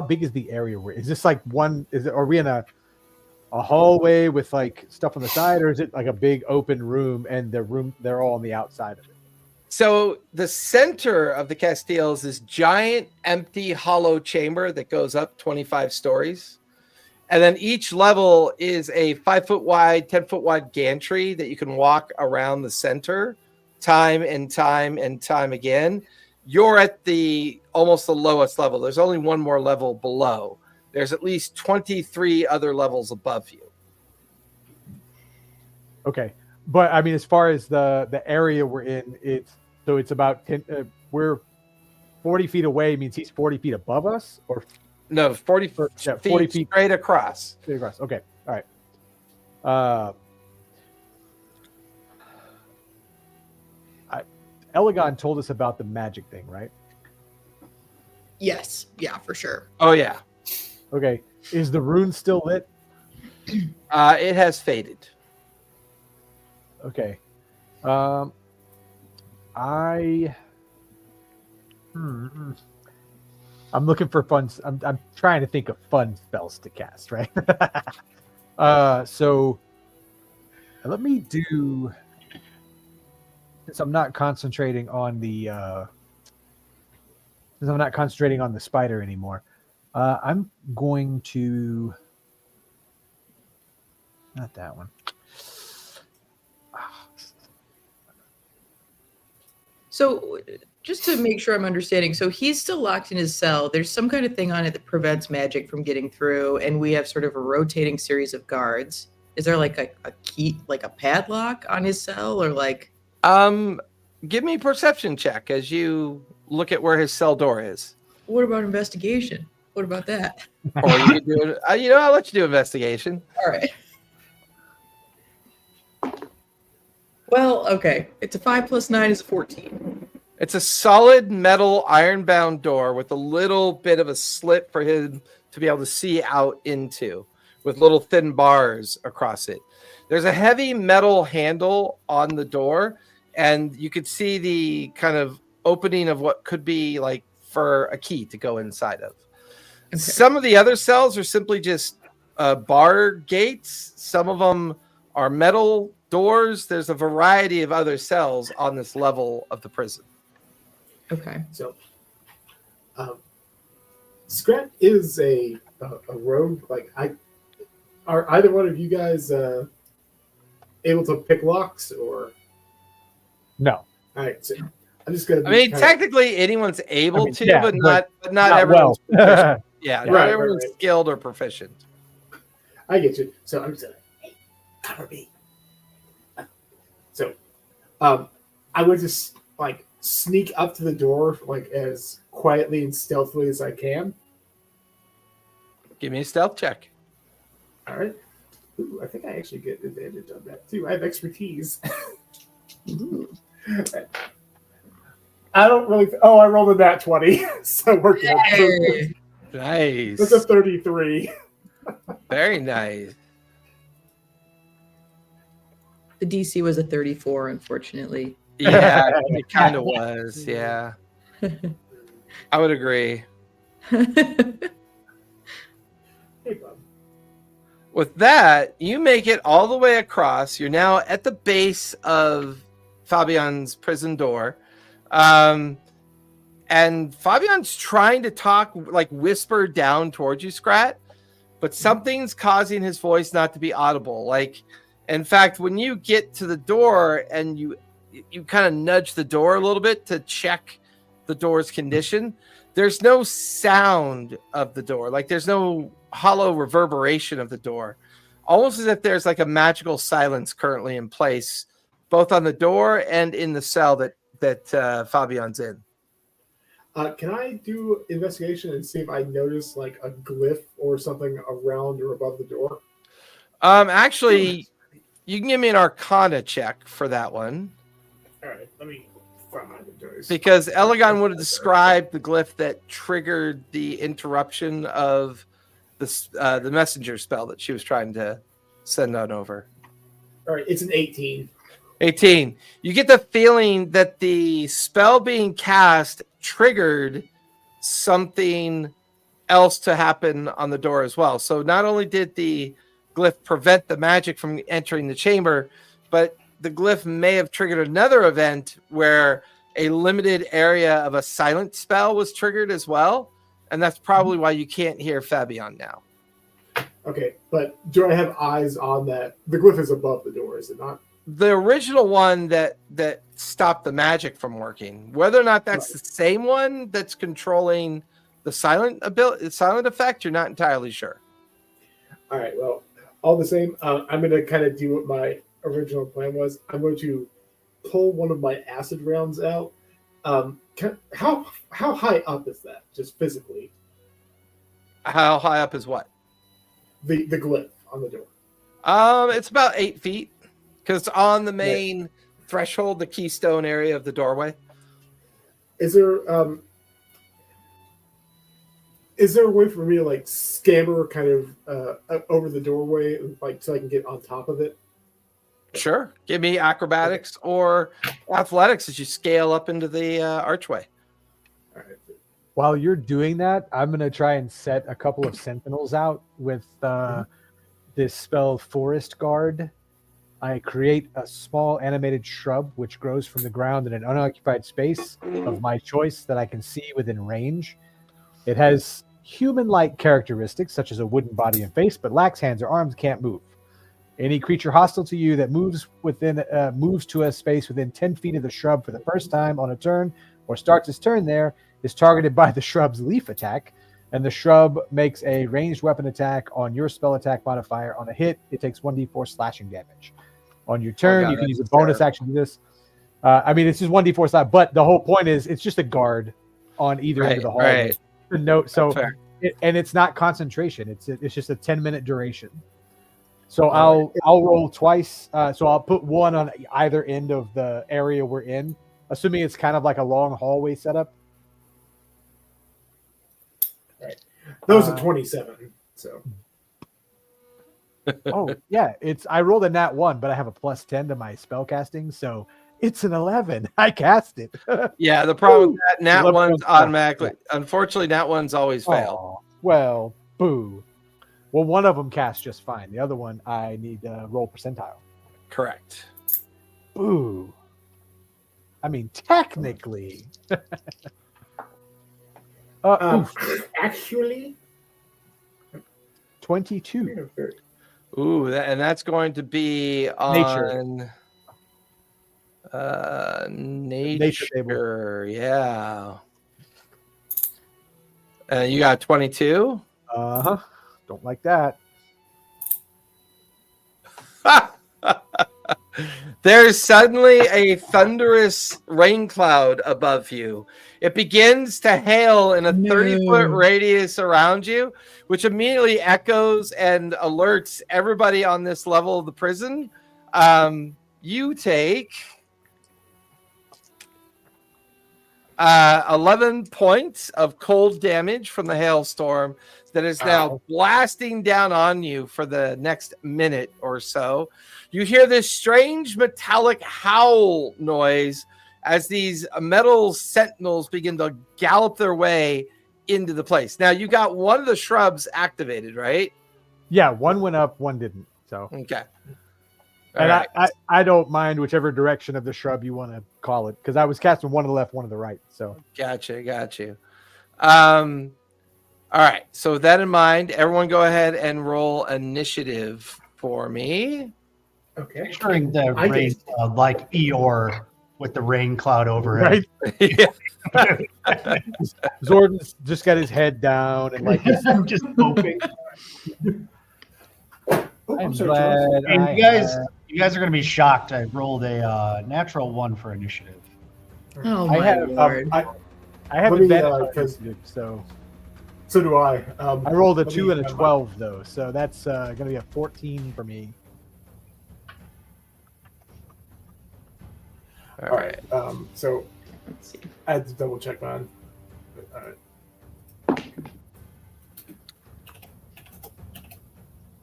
big is the area we're in? Is this like one? Are we in a hallway with like stuff on the side, or is it like a big open room and they're all on the outside of it? So the center of the Castile is this giant, empty, hollow chamber that goes up 25 stories. And then each level is a 5-foot wide, 10-foot wide gantry that you can walk around the center time and time and time again. You're at almost the lowest level. There's only one more level below. There's at least 23 other levels above you. Okay. But I mean, as far as the area we're in, it's about 10, we're 40 feet away, means he's 40 feet above us, or no, 40 feet straight across. Straight across. Okay. All right. Elegon told us about the magic thing, right? Yes. Yeah, for sure. Oh, yeah. Okay. Is the rune still lit? It has faded. Okay. I'm looking for fun. I'm trying to think of fun spells to cast, right? So let me do, since I'm not concentrating on the spider anymore. I'm going to, not that one. So just to make sure I'm understanding, so he's still locked in his cell. There's some kind of thing on it that prevents magic from getting through, and we have sort of a rotating series of guards. Is there like a key, like a padlock on his cell, or like? Give me a perception check as you look at where his cell door is. What about investigation? What about that? Or you can do it. I'll let you do investigation. All right. Well, okay. It's a 5 + 9 is a 14. It's a solid metal iron-bound door with a little bit of a slit for him to be able to see out into, with little thin bars across it. There's a heavy metal handle on the door, and you could see the kind of opening of what could be like for a key to go inside of. Okay. Some of the other cells are simply just bar gates. Some of them are metal doors. There's a variety of other cells on this level of the prison. Okay. So, Scrap is a rogue. Are either one of you guys able to pick locks or? No. All right. So, I'm just gonna. I mean, technically, anyone's able to, yeah, but but not everyone's well. proficient. Yeah, not Right, everyone's right. skilled or proficient. I get you. So I'm just like, hey, cover me. So, I would just like sneak up to the door like as quietly and stealthily as I can. Give me a stealth check. All right. Ooh, I think I actually get advantage on that too. I have expertise. I don't really. I rolled a nat 20, so we're good. Hey. Nice. That's a 33. Very nice. The DC was a 34, unfortunately. Yeah, it kind of was. Yeah, I would agree. Hey, bud. With that, you make it all the way across. You're now at the base of Fabian's prison door. And Fabian's trying to talk, like whisper down towards you, Scrat, but something's causing his voice not to be audible. Like, in fact, when you get to the door and you kind of nudge the door a little bit to check the door's condition, there's no sound of the door. Like, there's no hollow reverberation of the door, almost as if there's like a magical silence currently in place, both on the door and in the cell that Fabian's in. Can I do investigation and see if I notice like a glyph or something around or above the door? Actually, you can give me an Arcana check for that one, All right, let me find the dice. because Elegon would have described the glyph that triggered the interruption of the messenger spell that she was trying to send on over. All right, it's an 18. 18. You get the feeling that the spell being cast triggered something else to happen on the door as well. So not only did the glyph prevent the magic from entering the chamber, but the glyph may have triggered another event where a limited area of a silent spell was triggered as well. And that's probably why you can't hear Fabian now. Okay, but do I have eyes on that? The glyph is above the door, is it not? The original one that stopped the magic from working, whether or not that's the same one that's controlling the silent effect, you're not entirely sure. All right, well, all the same, I'm going to kind of do what my original plan was. I'm going to pull one of my acid rounds out. How high up is that, just physically? How high up is what? The glyph on the door. It's about 8 feet, because it's on the main threshold, the keystone area of the doorway. Is there a way for me to like scamper kind of over the doorway, like so I can get on top of it? Sure. Give me acrobatics or athletics as you scale up into the archway. All right. While you're doing that, I'm going to try and set a couple of sentinels out with this spell Forest Guard. I create a small animated shrub which grows from the ground in an unoccupied space of my choice that I can see within range. It has human-like characteristics such as a wooden body and face, but lacks hands or arms, can't move. Any creature hostile to you that moves to a space within 10 feet of the shrub for the first time on a turn or starts its turn there is targeted by the shrub's leaf attack, and the shrub makes a ranged weapon attack on your spell attack modifier. On a hit, it takes 1d4 slashing damage. On your turn, you can use a bonus action to do this. I mean, it's just 1d4 slash, but the whole point is it's just a guard on either end of the hall. Right. Note, so and it's not concentration. It's just a 10-minute duration. So I'll roll twice. So I'll put one on either end of the area we're in, assuming it's kind of like a long hallway setup. Right. That was a 27. So. Oh yeah, I rolled a nat 1, but I have a plus 10 to my spell casting, so it's an 11. I cast it. Yeah, the problem with that nat 1's automatically. Unfortunately, nat 1's always fail. Well, boo. Well, one of them casts just fine. The other one, I need to roll percentile. Correct. Boo. I mean, technically. Actually, 22. Ooh, and that's going to be on Nature. Nature. Yeah. You got 22. Uh-huh. Don't like that. There's suddenly a thunderous rain cloud above you. It begins to hail in a 30-foot radius around you, which immediately echoes and alerts everybody on this level of the prison. You take 11 points of cold damage from the hailstorm that is now blasting down on you for the next minute or so. You hear this strange metallic howl noise as these metal sentinels begin to gallop their way into the place. Now, you got one of the shrubs activated, right? Yeah, one went up, one didn't. So okay. And right. I don't mind whichever direction of the shrub you want to call it, because I was casting one to the left, one to the right. So got you. All right. So with that in mind, everyone go ahead and roll initiative for me. Okay. Picturing the rain like Eeyore with the rain cloud overhead. Right. Yeah. Zordon's just got his head down and like just hoping. I'm glad. And you guys are going to be shocked. I rolled a natural 1 for initiative. Oh my lord! I have advantage so do I. I rolled a 2 and a 12 though, so that's going to be a 14 for me. All right. So Let's see. I had to double check mine. All right.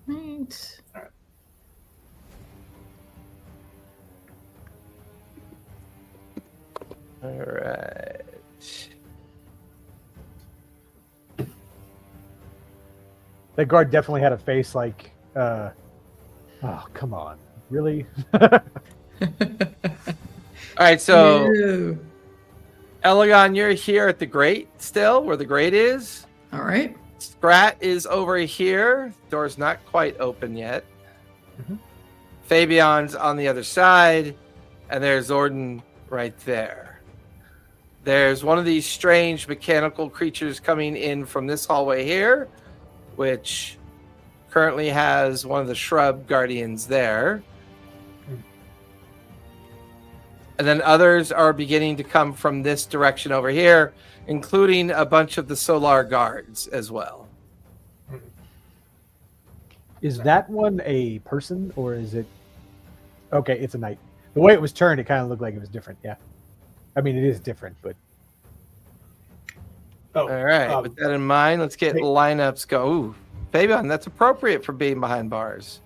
Right. All right. That guard definitely had a face like, oh, come on. Really? All right, so No. Elegon, you're here at the grate still, where the grate is. All right. Scrat is over here. Door's not quite open yet. Mm-hmm. Fabion's on the other side, and there's Zordon right there. There's one of these strange mechanical creatures coming in from this hallway here, which currently has one of the shrub guardians there. And then others are beginning to come from this direction over here, including a bunch of the Solar Guards as well. Is that one a person or is it? Okay, it's a knight. The way it was turned, it kind of looked like it was different. Yeah. I mean, it is different, but. All right. With that in mind, let's get lineups go. Ooh, Fabian, that's appropriate for being behind bars.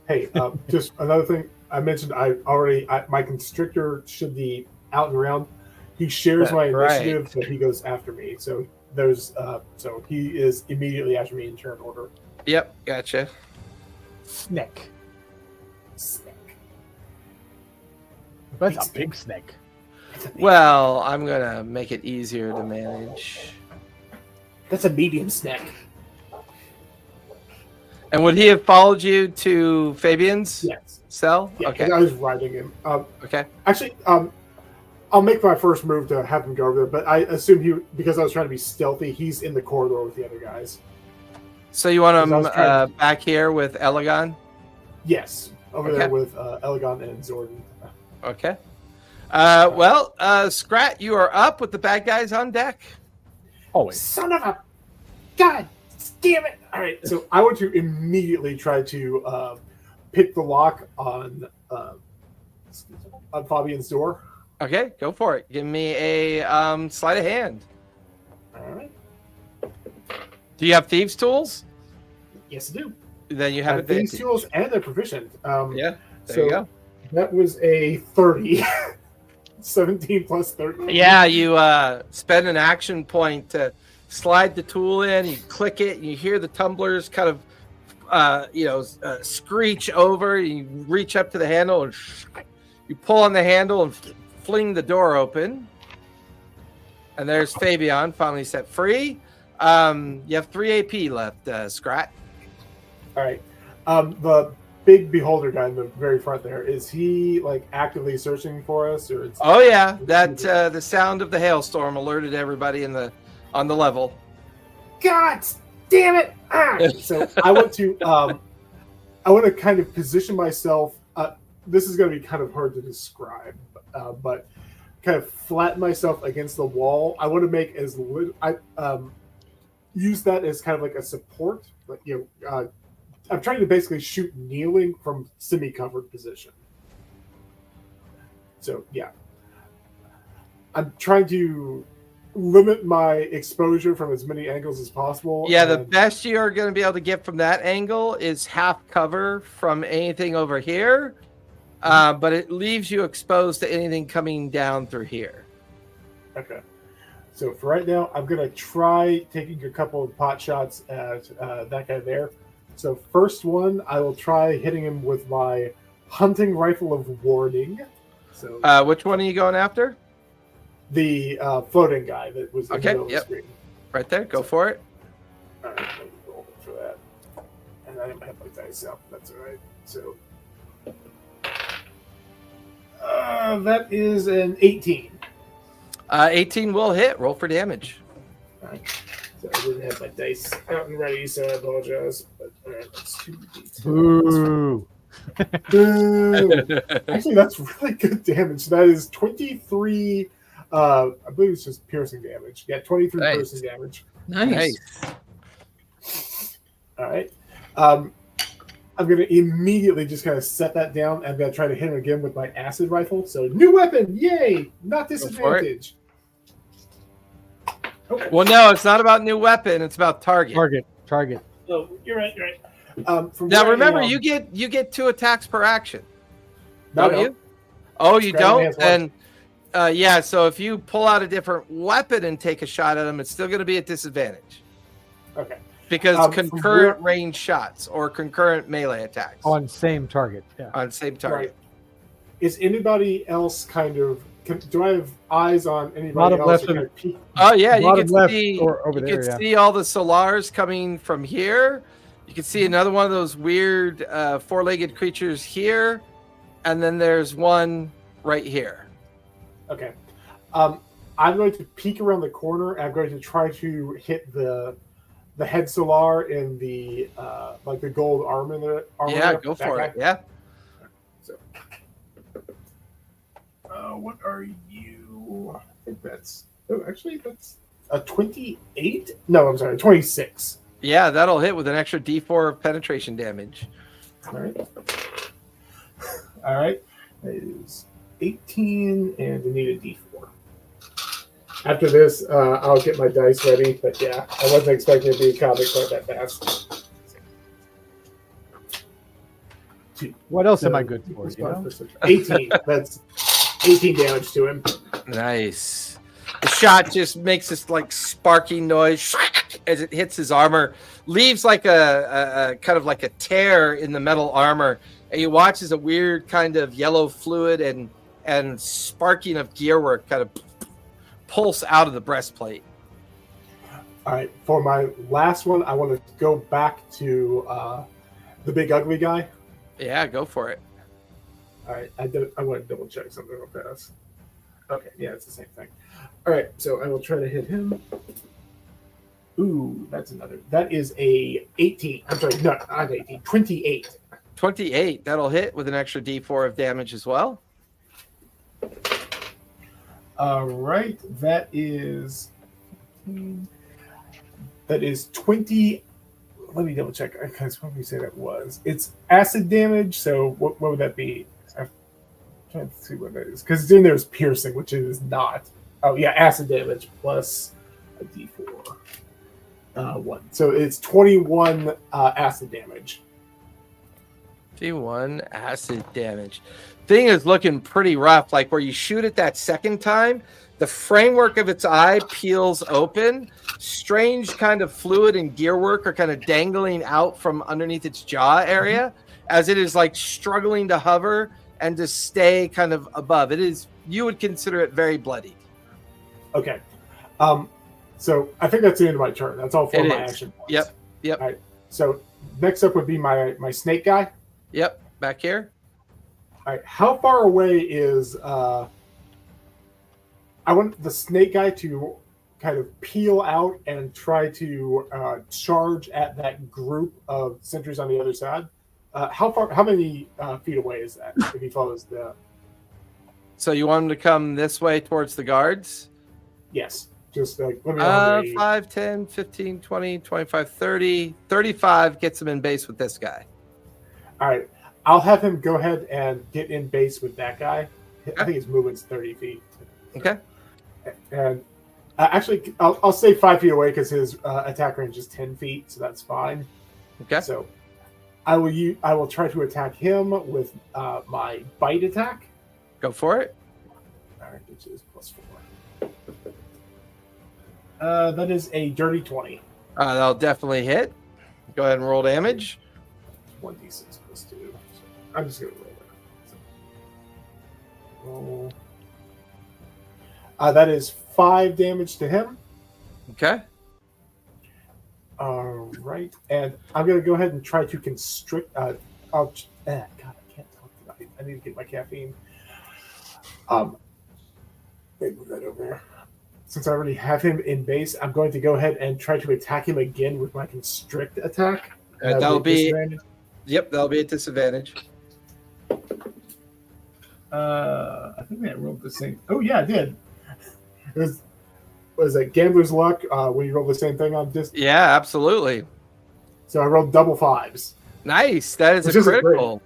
Hey, just another thing. I mentioned my constrictor should be out and around. He shares my initiative, but he goes after me. So so he is immediately after me in turn order. Yep, gotcha. Snake. That's a big snake. Well, I'm gonna make it easier to manage. That's a medium snack. And would he have followed you to Fabian's cell? Yeah, okay. I was riding him. Okay. Actually, I'll make my first move to have him go over there, but I assume because I was trying to be stealthy, he's in the corridor with the other guys. So you want him back here with Elegon? Yes, over there with Elegon and Zordon. Okay. Scrat, you are up with the bad guys on deck. Always. Son of a God damn it! All right, so I want to immediately try to pick the lock on Fabian's door. Okay, go for it. Give me a sleight of hand. All right. Do you have thieves' tools? Yes, I do. Then you have thieves' tools and they're proficient. There you go. That was a 30. 17 plus 30. Yeah, you spend an action point to slide the tool in. You click it, and you hear the tumblers kind of, screech over. You reach up to the handle and you pull on the handle and fling the door open. And there's Fabian finally set free. You have 3 AP left, Scrat. All right. The big beholder guy in the very front there, is he like actively searching for us, or it's Oh yeah, that the sound of the hailstorm alerted everybody on the level. God damn it! So I want to kind of position myself. This is going to be kind of hard to describe, but kind of flatten myself against the wall. I want to make use that as kind of like a support. Like, I'm trying to basically shoot kneeling from semi-covered position. So yeah, I'm trying to limit my exposure from as many angles as possible. Yeah, the best you are going to be able to get from that angle is half cover from anything over here, but it leaves you exposed to anything coming down through here. Okay. So for right now, I'm going to try taking a couple of pot shots at that guy there. So first one, I will try hitting him with my hunting rifle of warding. So which one are you going after? The floating guy that was in the middle of the screen. Right there. Go for it. All right, let me roll for that. And I didn't have my dice out. That's all right. So that is an 18. 18 will hit. Roll for damage. All right. So I didn't have my dice out and ready, so I apologize. But all right, that's 2d10. Boo! Boo! Actually, that's really good damage. That is 23. I believe it's just piercing damage. Yeah, 23 Nice. piercing damage. Nice. All right. I'm going to immediately just kind of set that down. I'm going to try to hit him again with my acid rifle. So, new weapon. Yay. Not disadvantage. Okay. Well, no, it's not about new weapon. It's about target. Target. Oh, you're right. You're right. Now, remember, you get 2 attacks per action. No, Don't no. you? Oh, you Scrap only has don't? Then, yeah, so if you pull out a different weapon and take a shot at him, it's still going to be at disadvantage. Okay. Because From concurrent range shots or concurrent melee attacks On same target. Yeah. on same target. Right. Is anybody else kind of? Do I have eyes on anybody Bottom else? left who kind and- of peek? Oh yeah, you Bottom can left see or over you there, can yeah. see all the Solars coming from here. You can see another one of those weird four-legged creatures here, and then there's one right here. Okay. I'm going to peek around the corner. And I'm going to try to hit the head Solar in the like the gold armor. Yeah, go for it. Yeah. So, what are you? I think that's. Oh, actually, that's a 28. No, I'm sorry, 26. Yeah, that'll hit with an extra D4 of penetration damage. All right. All right. That is 18, and I need a D4. After this, I'll get my dice ready. But yeah, I wasn't expecting it to be a comic quite that fast. What else am So, I good for? You know? 18. That's 18 damage to him. Nice. The shot just makes this like sparking noise as it hits his armor, leaves like a kind of like a tear in the metal armor, and you watch as a weird kind of yellow fluid and sparking of gearwork kind of pulse out of the breastplate. All right. For my last one, I want to go back to the big ugly guy. Yeah, go for it. All right. I want to double check something real fast. Okay. Yeah, it's the same thing. All right. So I will try to hit him. Ooh, that's another. That is a 18. I'm sorry, no, not 18. 28. 28. That'll hit with an extra D4 of damage as well. All right. That is 20. Let me double check. Because what did we say that was? It's acid damage. So what would that be? I'm trying to see what that is. Because then there's piercing, which it is not. Oh, yeah, acid damage plus a D4. 1. So it's 21 acid damage. D1 acid damage. Thing is looking pretty rough. Like where you shoot it that second time, the framework of its eye peels open. Strange kind of fluid and gearwork are kind of dangling out from underneath its jaw area as it is like struggling to hover and to stay kind of above. It is, you would consider it very bloody. Okay. So I think that's the end of my turn. That's all for It my is. action points. Yep. All right. So next up would be my snake guy. Yep, back here. All right, how far away is I want the snake guy to kind of peel out and try to charge at that group of sentries on the other side. How many feet away is that if he follows the... So you want him to come this way towards the guards? Yes, just let me know how many... 5, 10, 15, 20, 25, 30. 35 gets him in base with this guy. All right, I'll have him go ahead and get in base with that guy. I think his movement's 30 feet. Okay. And actually, I'll stay 5 feet away because his attack range is 10 feet, so that's fine. Okay. So I will try to attack him with my bite attack. Go for it. All right, which is +4. That is a dirty 20. That'll definitely hit. Go ahead and roll damage. 1d6 +2. So I'm just gonna roll that. Roll. That is 5 damage to him. Okay. All right, and I'm gonna go ahead and try to constrict. God, I can't talk tonight. I need to get my caffeine. Wait, move that over here. Since I already have him in base, I'm going to go ahead and try to attack him again with my constrict attack. That'll be. Yep, that'll be a disadvantage. I think I rolled the same. Oh yeah, I did. Was it gambler's luck when you roll the same thing on this? Yeah, absolutely. So I rolled double 5s. Nice. That is Which a isn't critical.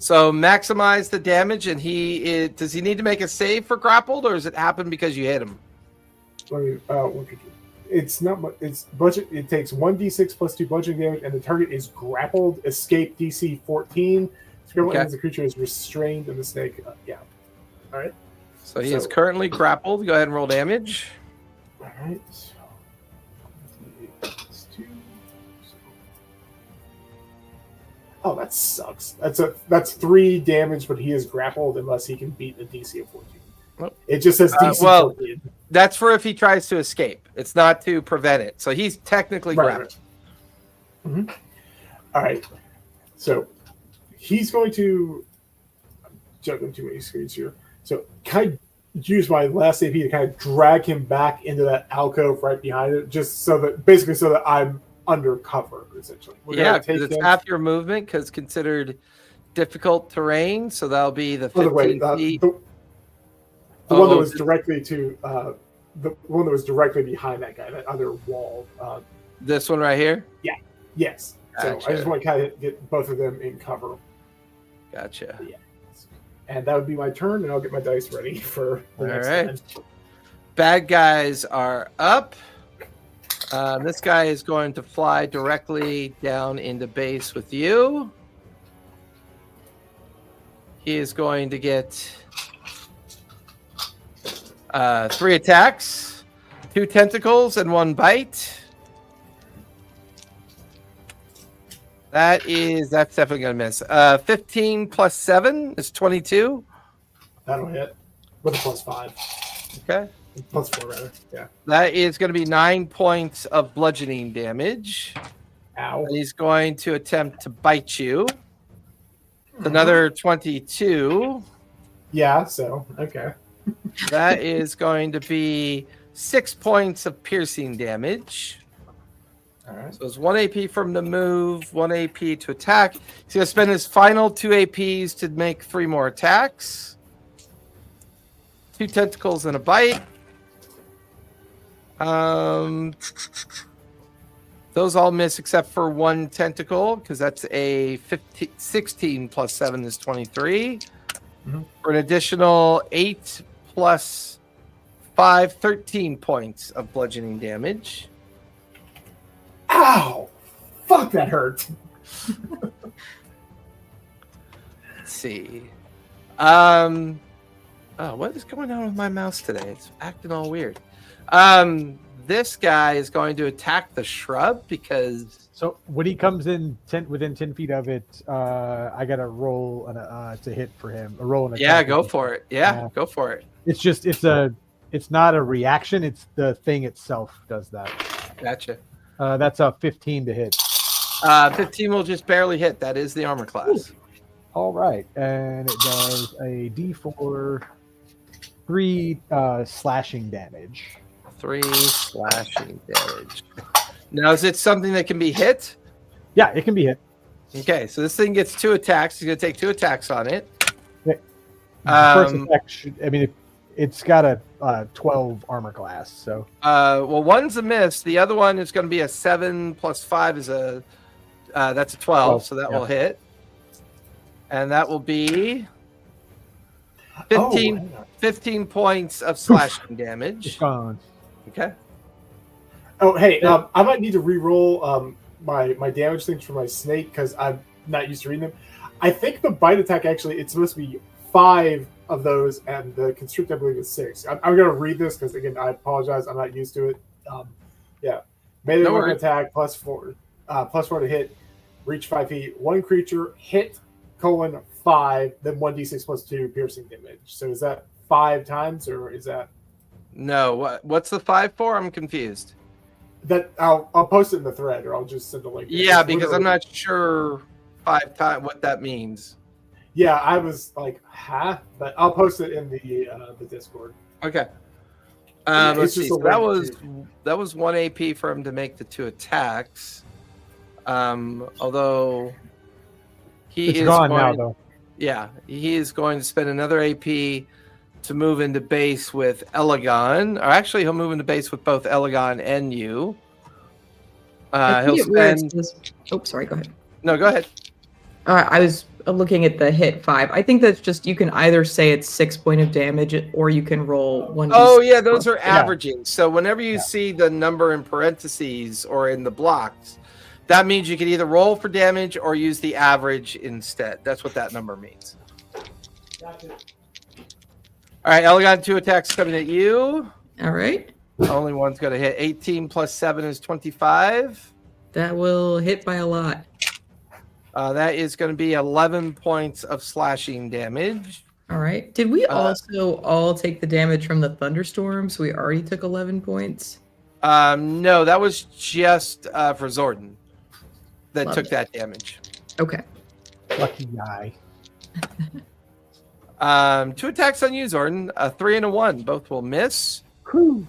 So maximize the damage, and does he need to make a save for grappled, or does it happen because you hit him? Let me. It's not. It's budget. It takes 1d6 +2 bludgeoning damage, and the target is grappled. Escape DC 14. Okay. The creature is restrained, and the snake. Yeah. All right. So he is currently grappled. Go ahead and roll damage. All right. So, 2. Oh, that sucks. That's 3 damage, but he is grappled unless he can beat the DC of 14. Nope. It just says DC 14. That's for if he tries to escape. It's not to prevent it. So he's technically grappled. Right. Mm-hmm. All right. So he's going to... I'm juggling too many screens here. So can I use my last AP to kind of drag him back into that alcove right behind it, just so that I'm under cover, essentially. Yeah, because it's half your movement, because considered difficult terrain. So that'll be the 15 feet. The one that was directly to the one that was directly behind that guy, that other wall. This one right here? Yeah. Yes. Gotcha. So I just want to kind of get both of them in cover. Gotcha. Yeah. And that would be my turn, and I'll get my dice ready for the next time. Bad guys are up. This guy is going to fly directly down into base with you. He is going to get 3 attacks, 2 tentacles, and 1 bite. That's definitely going to miss. 15 plus 7 is 22. That'll hit with a +5. Okay. +4, rather. Yeah. That is going to be 9 points of bludgeoning damage. Ow. And he's going to attempt to bite you. Another 22. Yeah, so, okay. That is going to be 6 points of piercing damage. All right. So it's 1 AP from the move, 1 AP to attack. He's going to spend his final 2 APs to make 3 more attacks. 2 tentacles and a bite. Those all miss except for 1 tentacle, because that's a 16 plus 7 is 23. Mm-hmm. For an additional 8 plus 5, 13 points of bludgeoning damage. Ow! Fuck, that hurt. Let's see. What is going on with my mouse today? It's acting all weird. This guy is going to attack the shrub because... So when he comes in within 10 feet of it, I got to roll to hit for him. A roll and yeah, go for it. Yeah, go for it. It's not a reaction. It's the thing itself does that. Gotcha. That's a 15 to hit. 15 will just barely hit. That is the armor class. All right, and it does a D4 3 slashing damage. 3 slashing damage. Now, is it something that can be hit? Yeah, it can be hit. Okay, so this thing gets 2 attacks. He's going to take 2 attacks on it. The first attack it's got a 12 armor class, so. Well, one's a miss. The other one is going to be a 7 plus 5 is that's a 12, so that will hit. And that will be 15 points of slashing damage. It's gone. Okay. Oh, hey, I might need to re-roll my damage things for my snake because I'm not used to reading them. I think the bite attack actually it's supposed to be 5 of those, and the constrict I believe is 6. I'm going to read this because again I apologize, I'm not used to it. Yeah, melee weapon attack +4 to hit, reach 5 feet. One creature hit :5, then 1d6 plus 2 piercing damage. So is that 5 times or is that? No. What's the 5 for? I'm confused. That I'll post it in the thread, or I'll just send a link. Yeah, because I'm not sure 5 times what that means. Yeah, I was like, huh? But I'll post it in the Discord. Okay. Yeah, Let's see. So that was 1 AP for him to make the 2 attacks. Although It's gone now, though. Yeah, he is going to spend another AP to move into base with Elegon. Or actually, he'll move into base with both Elegon and you. He'll spend. Oh, sorry. Go ahead. No, go ahead. I was looking at the hit 5. I think that's just you can either say it's 6 points of damage or you can roll 1. Oh yeah, those are averaging. So whenever you see the number in parentheses or in the blocks, that means you can either roll for damage or use the average instead. That's what that number means. Gotcha. All right, Elegon, 2 attacks coming at you. All right. Only one's going to hit. 18 plus 7 is 25. That will hit by a lot. That is going to be 11 points of slashing damage. All right. Did we also all take the damage from the thunderstorm? So we already took 11 points? No, that was just for Zordon that Love took it. that damage. Okay. Lucky guy. 2 attacks on you, Zordon. A 3 and a 1. Both will miss. Whew.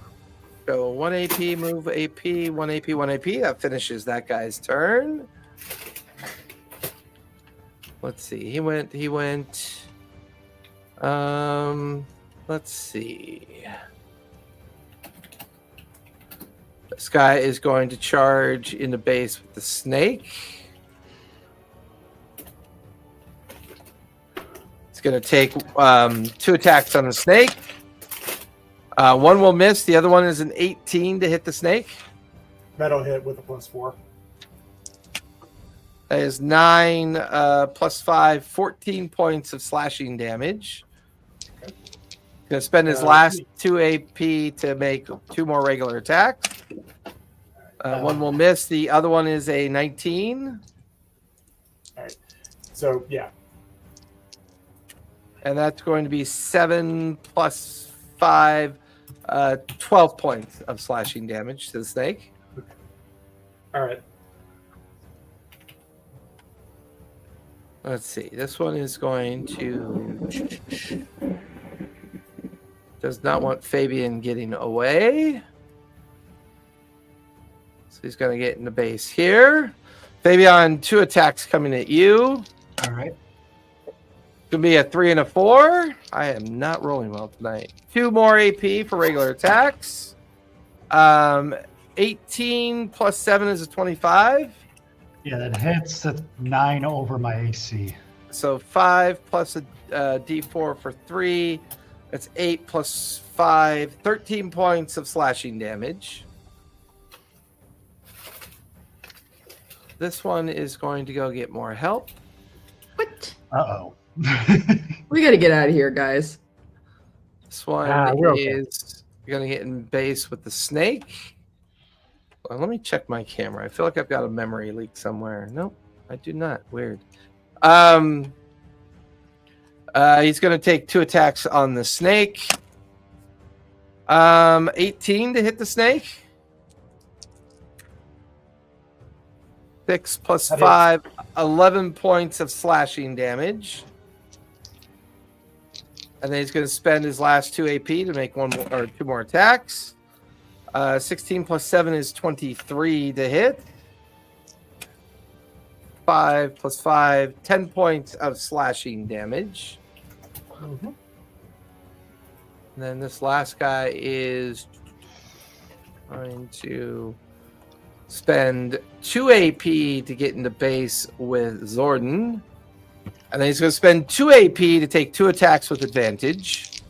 So 1 AP, move AP, 1 AP, 1 AP. That finishes that guy's turn. Let's see. He went. Let's see. This guy is going to charge into base with the snake. It's going to take 2 attacks on the snake. One will miss. The other one is an 18 to hit the snake. That'll hit with a +4. That is 9 plus 5, 14 points of slashing damage. Okay. Gonna spend his last 2 AP to make 2 more regular attacks. One will miss. The other one is a 19. All right. So yeah. And that's going to be 7 plus 5, 12 points of slashing damage to the snake. All right. Let's see. This one is going to... Does not want Fabian getting away. So he's going to get in the base here. Fabian, 2 attacks coming at you. All right. Going to be a 3 and a 4. I am not rolling well tonight. 2 more AP for regular attacks. 18 plus 7 is a 25. Yeah, that hits. That's 9 over my AC. So 5 plus a D4 for 3. That's 8 plus 5. 13 points of slashing damage. This one is going to go get more help. What? Uh-oh. We got to get out of here, guys. This one is going to get in base with the snake. Well, let me check my camera. I feel like I've got a memory leak somewhere. Nope, I do not. Weird. He's going to take 2 attacks on the snake. 18 to hit the snake. 6 plus 5, 11 points of slashing damage. And then he's going to spend his last 2 AP to make 2 more attacks. 16 plus 7 is 23 to hit. 5 plus 5, 10 points of slashing damage. Mhm. And then this last guy is trying to spend 2 AP to get into base with Zordon. And then he's going to spend 2 AP to take 2 attacks with advantage.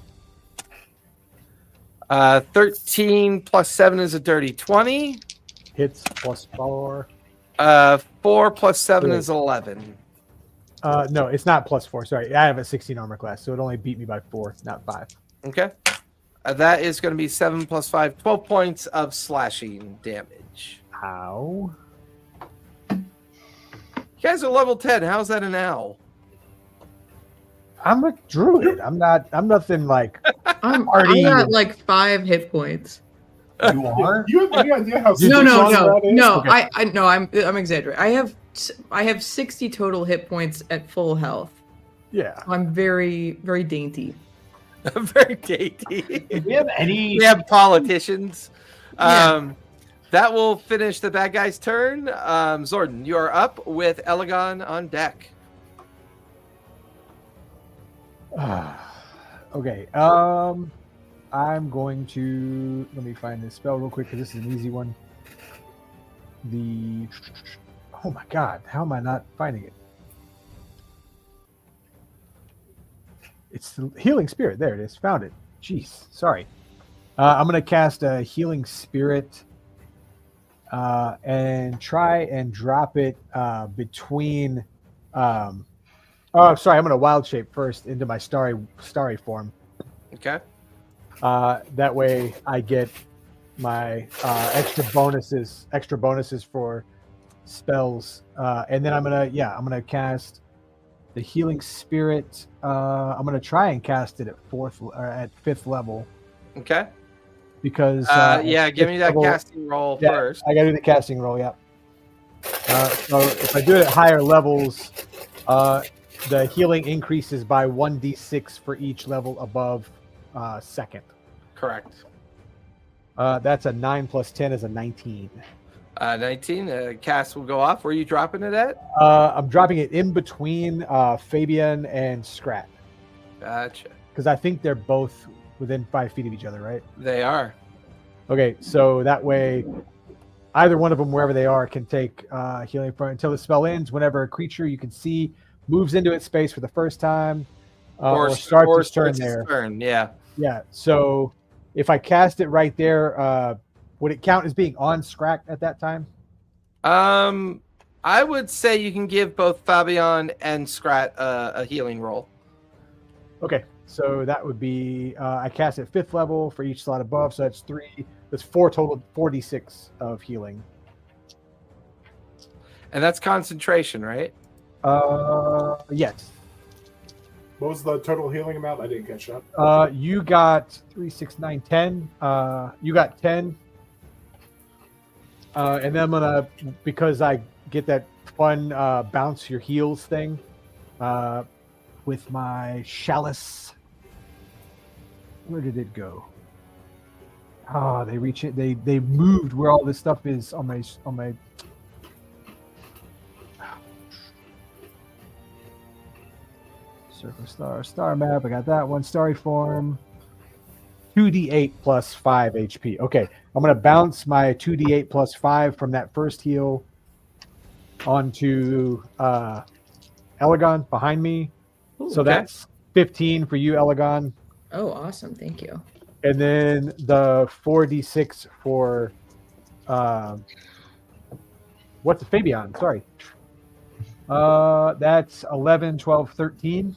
13 plus 7 is a dirty 20. Hits plus 4. 4 plus 7 Wait. is 11. No, it's not plus 4. Sorry, I have a 16 armor class, so it only beat me by 4, not 5. Okay. That is going to be 7 plus 5, 12 points of slashing damage. How? You guys are level 10. How's that an owl? I'm a druid. I'm nothing like. I Party. got like 5 hit points. You are? You have any idea how You No, did no, Jrusar no, that is? no. Okay. I'm exaggerating. I have 60 total hit points at full health. Yeah. I'm very, very dainty. Very dainty. Do we have any? We have politicians. Yeah. That will finish the bad guy's turn. Zordon, you are up with Elegon on deck. Okay. I'm going to let me find this spell real quick because this is an easy one. Oh my god, how am I not finding it? It's the healing spirit. There it is. Found it. Jeez, sorry. I'm gonna cast a healing spirit and try and drop it between. Oh, sorry. I'm gonna wild shape first into my starry form. Okay. That way I get my extra bonuses for spells, and then I'm gonna cast the healing spirit. I'm gonna try and cast it at 5th level Okay. because give me that level- casting roll Yeah, first. I gotta do the casting roll. Yeah. So if I do it at higher levels, the healing increases by 1d6 for each level above second. Correct. That's a 9 plus 10 is a 19. 19. Cast will go off. Where are you dropping it at? I'm dropping it in between Fabian and Scrat Gotcha. because I think they're both within 5 feet of each other, right? They are. Okay, so that way, either one of them, wherever they are, can take healing from until the spell ends. Whenever a creature you can see moves into its space for the first time, or starts its turn there. Yeah. Yeah. So if I cast it right there, would it count as being on Scrat at that time? I would say you can give both Fabian and Scrat a healing roll. Okay. So that would be I cast at 5th level for each slot above. So that's 3. That's 4 total, 4d6 of healing. And that's concentration, right? Yes. What was the total healing amount? I didn't catch that. You got 3, 6, 9, 10. You got 10. And then I'm gonna, because I get that fun bounce your heals thing, with my chalice. Where did it go? Ah, they reach it. They moved where all this stuff is on my. Circle star map. I got that one. Starry form. 2d8 plus 5 HP. Okay, I'm gonna bounce my 2d8 plus 5 from that first heal onto Elegon behind me. So Okay. that's 15 for you, Elegon, Oh, awesome. Thank you. and then the 4d6 for what's the Fabian? Sorry. That's 11, 12, 13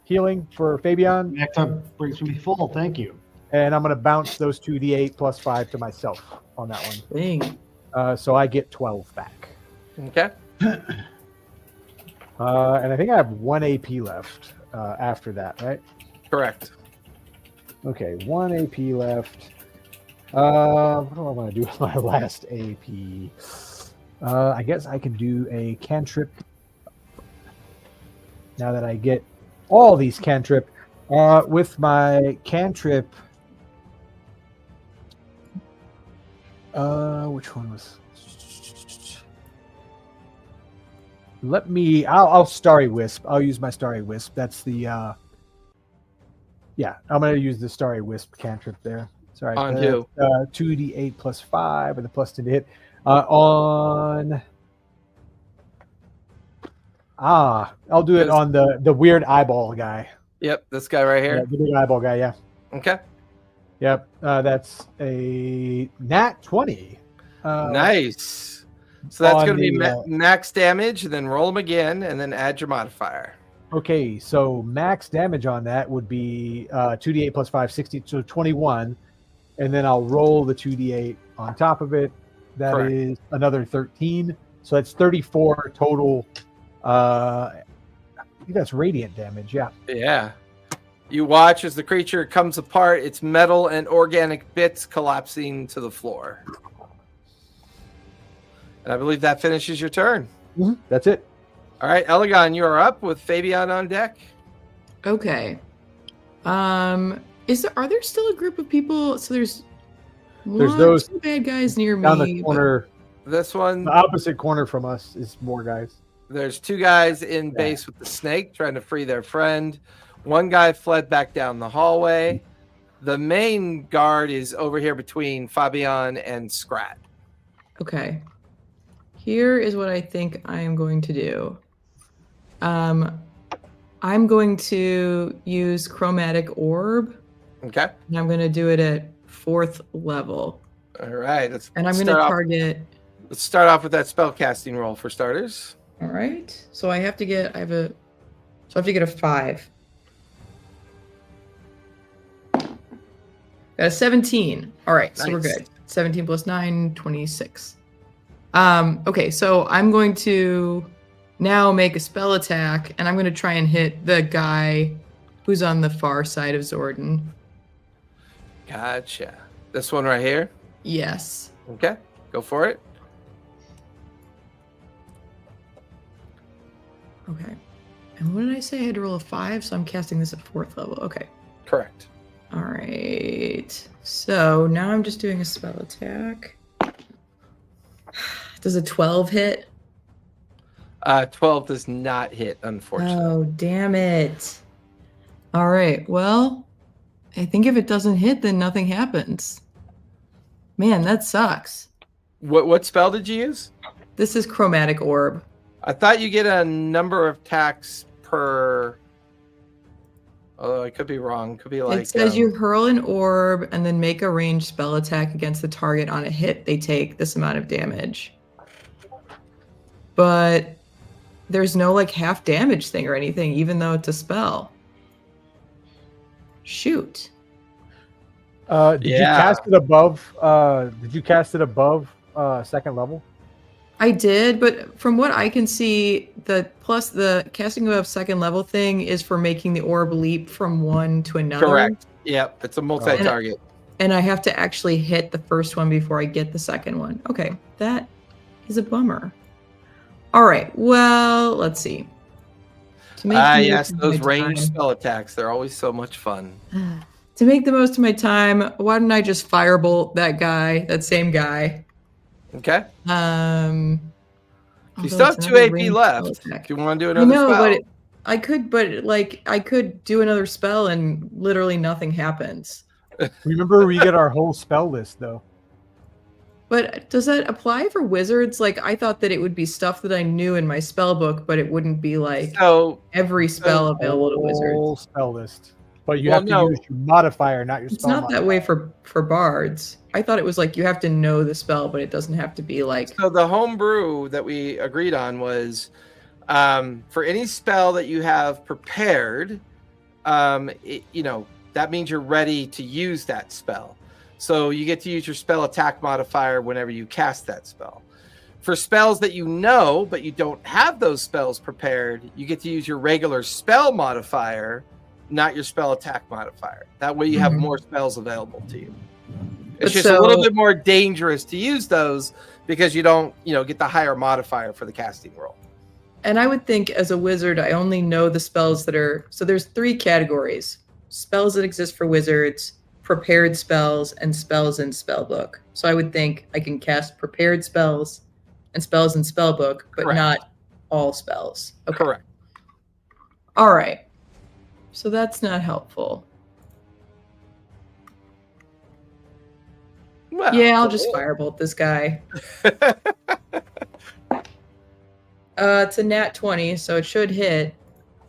healing for Fabian. Next up brings me full. Thank you. And I'm going to bounce those 2d8 plus 5 to myself on that one. Dang. So I get 12 back. Okay. And I think I have 1 AP left after that, right? Correct. Okay, 1 AP left. What do I want to do with my last AP? I guess I can do a cantrip now that I get all these cantrip. With my cantrip, which one was? I'll Starry Wisp. I'll use my Starry Wisp. That's the, yeah, I'm going to use the Starry Wisp cantrip there. Sorry. On who? 2d8 plus 5 with a plus 2 to hit. I'll do it on the weird eyeball guy. Yep, this guy right Yeah, here. the big eyeball guy, yeah. Okay. Yep, that's a nat 20. Nice. So that's on going to be the, max damage, and then roll them again, and then add your modifier. Okay, so max damage on that would be 2d8 plus 5, 60, so 21. And then I'll roll the 2d8 on top of it. That Correct. is another 13. So that's 34 total. I think that's radiant damage, yeah. Yeah. You watch as the creature comes apart, its metal and organic bits collapsing to the floor. And I believe that finishes your turn. That's it. All right, Elegon, you are up with Fabian on deck. Okay. Are there still a group of people? So there's those two bad guys near Down me. the corner, This one, the opposite corner from us is more guys. there's two guys in base with the snake trying to free their friend. One guy fled back down the hallway. The main guard is over here between Fabian and Scrat. Okay. Here is what I think I am going to do. I'm going to use Chromatic Orb, Okay. and I'm going to do it at 4th level. All right. Let's And I'm going to start off- target. Let's start off with that spell casting roll for starters. All right. So I have to get. I have to get a 5. Got a 17. All right. So we're Nice. good. 17 plus 9, 26. Okay. So I'm going to now make a spell attack, and I'm going to try and hit the guy who's on the far side of Zordon. Gotcha. This one right here. Yes. Okay. Go for it. Okay. And what did I say? I had to roll a 5, so I'm casting this at 4th level. Okay. Correct. All right. So now I'm just doing a spell attack. Does a 12 hit? 12 does not hit, unfortunately. Oh, damn it. All right. Well, I think if it doesn't hit, then nothing happens. Man, that sucks. What spell did you use? This is Chromatic Orb. I thought you get a number of attacks per. Although I could be wrong. Could be like. It says you hurl an orb and then make a ranged spell attack against the target. On a hit, they take this amount of damage. But there's no like half damage thing or anything, even though it's a spell. Shoot. Did you cast it above? Did you cast it above 2nd level? I did, but from what I can see, the casting above 2nd level thing is for making the orb leap from one to another. Correct. Yep. It's a multi-target. And I have to actually hit the first one before I get the second one. Okay, that is a bummer. All right, well, let's see. Yes, those ranged spell attacks. They're always so much fun. To make the most of my time, why don't I just firebolt that same guy? Okay. You You still have 2 AP left. If you want to do I another know, spell. but I could do another spell and literally nothing happens. Remember, we get our whole spell list, though. But does that apply for wizards? Like, I thought that it would be stuff that I knew in my spell book, but it wouldn't be like every spell available to wizards. Whole spell list. But you have to use your modifier, not your spell It's not modifier. that way for bards. I thought it was like you have to know the spell, but it doesn't have to be like. So the homebrew that we agreed on was for any spell that you have prepared, that means you're ready to use that spell. So you get to use your spell attack modifier whenever you cast that spell. For spells that you know, but you don't have those spells prepared, you get to use your regular spell modifier, not your spell attack modifier. That way you have more spells available to you. It's just a little bit more dangerous to use those because you don't, get the higher modifier for the casting roll. And I would think as a wizard, I only know the spells that are, so there's 3 categories. Spells that exist for wizards, prepared spells, and spells in spellbook. So I would think I can cast prepared spells and spells in spellbook, but Correct. not all spells. Okay. Correct. All right. So that's not helpful. Well, Yeah, I'll just firebolt this guy. It's a nat 20, so it should hit.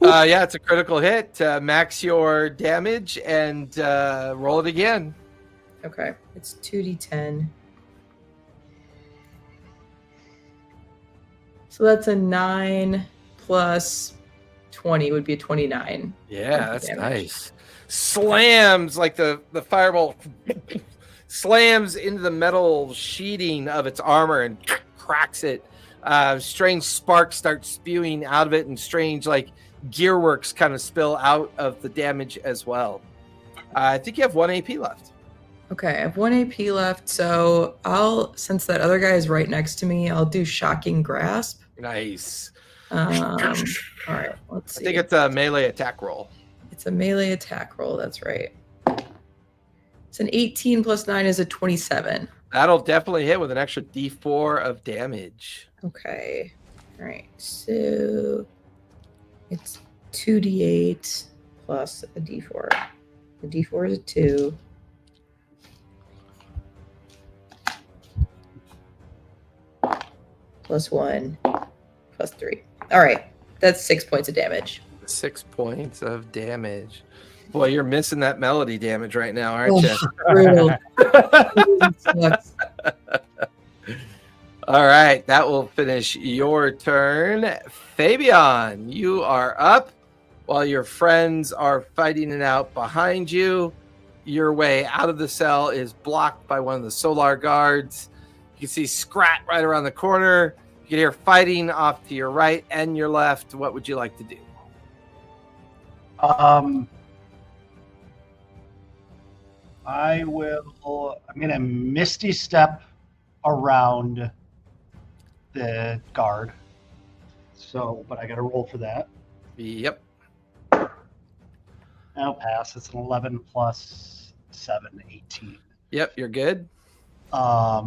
Yeah, it's a critical hit. Max your damage and roll it again. Okay, it's 2d10. So that's a 9 plus 20 would be a 29. Yeah, that's Damage. nice. Slams like the firebolt slams into the metal sheeting of its armor and cracks it. Strange sparks start spewing out of it, and strange like gearworks kind of spill out of the damage as well. I think you have 1 AP left. Okay, I have 1 AP left, so since that other guy is right next to me, I'll do Shocking Grasp. Nice. All right, let's I see. think it's a melee attack roll. It's a melee attack roll, that's right. It's an 18 plus 9 is a 27. That'll definitely hit with an extra D4 of damage. Okay. All right. So it's 2d8 plus a d4. The d4 is a 2. Plus 1. Plus 3. All right. That's 6 points of damage. 6 points of damage. Boy, you're missing that melody damage right now, aren't you? Brutal. Sucks. All right, that will finish your turn. Fabian, you are up while your friends are fighting it out behind you. Your way out of the cell is blocked by one of the Solar guards. You can see Scrat right around the corner. You can hear fighting off to your right and your left. What would you like to do? I'm gonna Misty Step around the guard. So, but I got to roll for that. Yep. I'll pass. It's an 11 plus 7, 18. Yep, you're good. I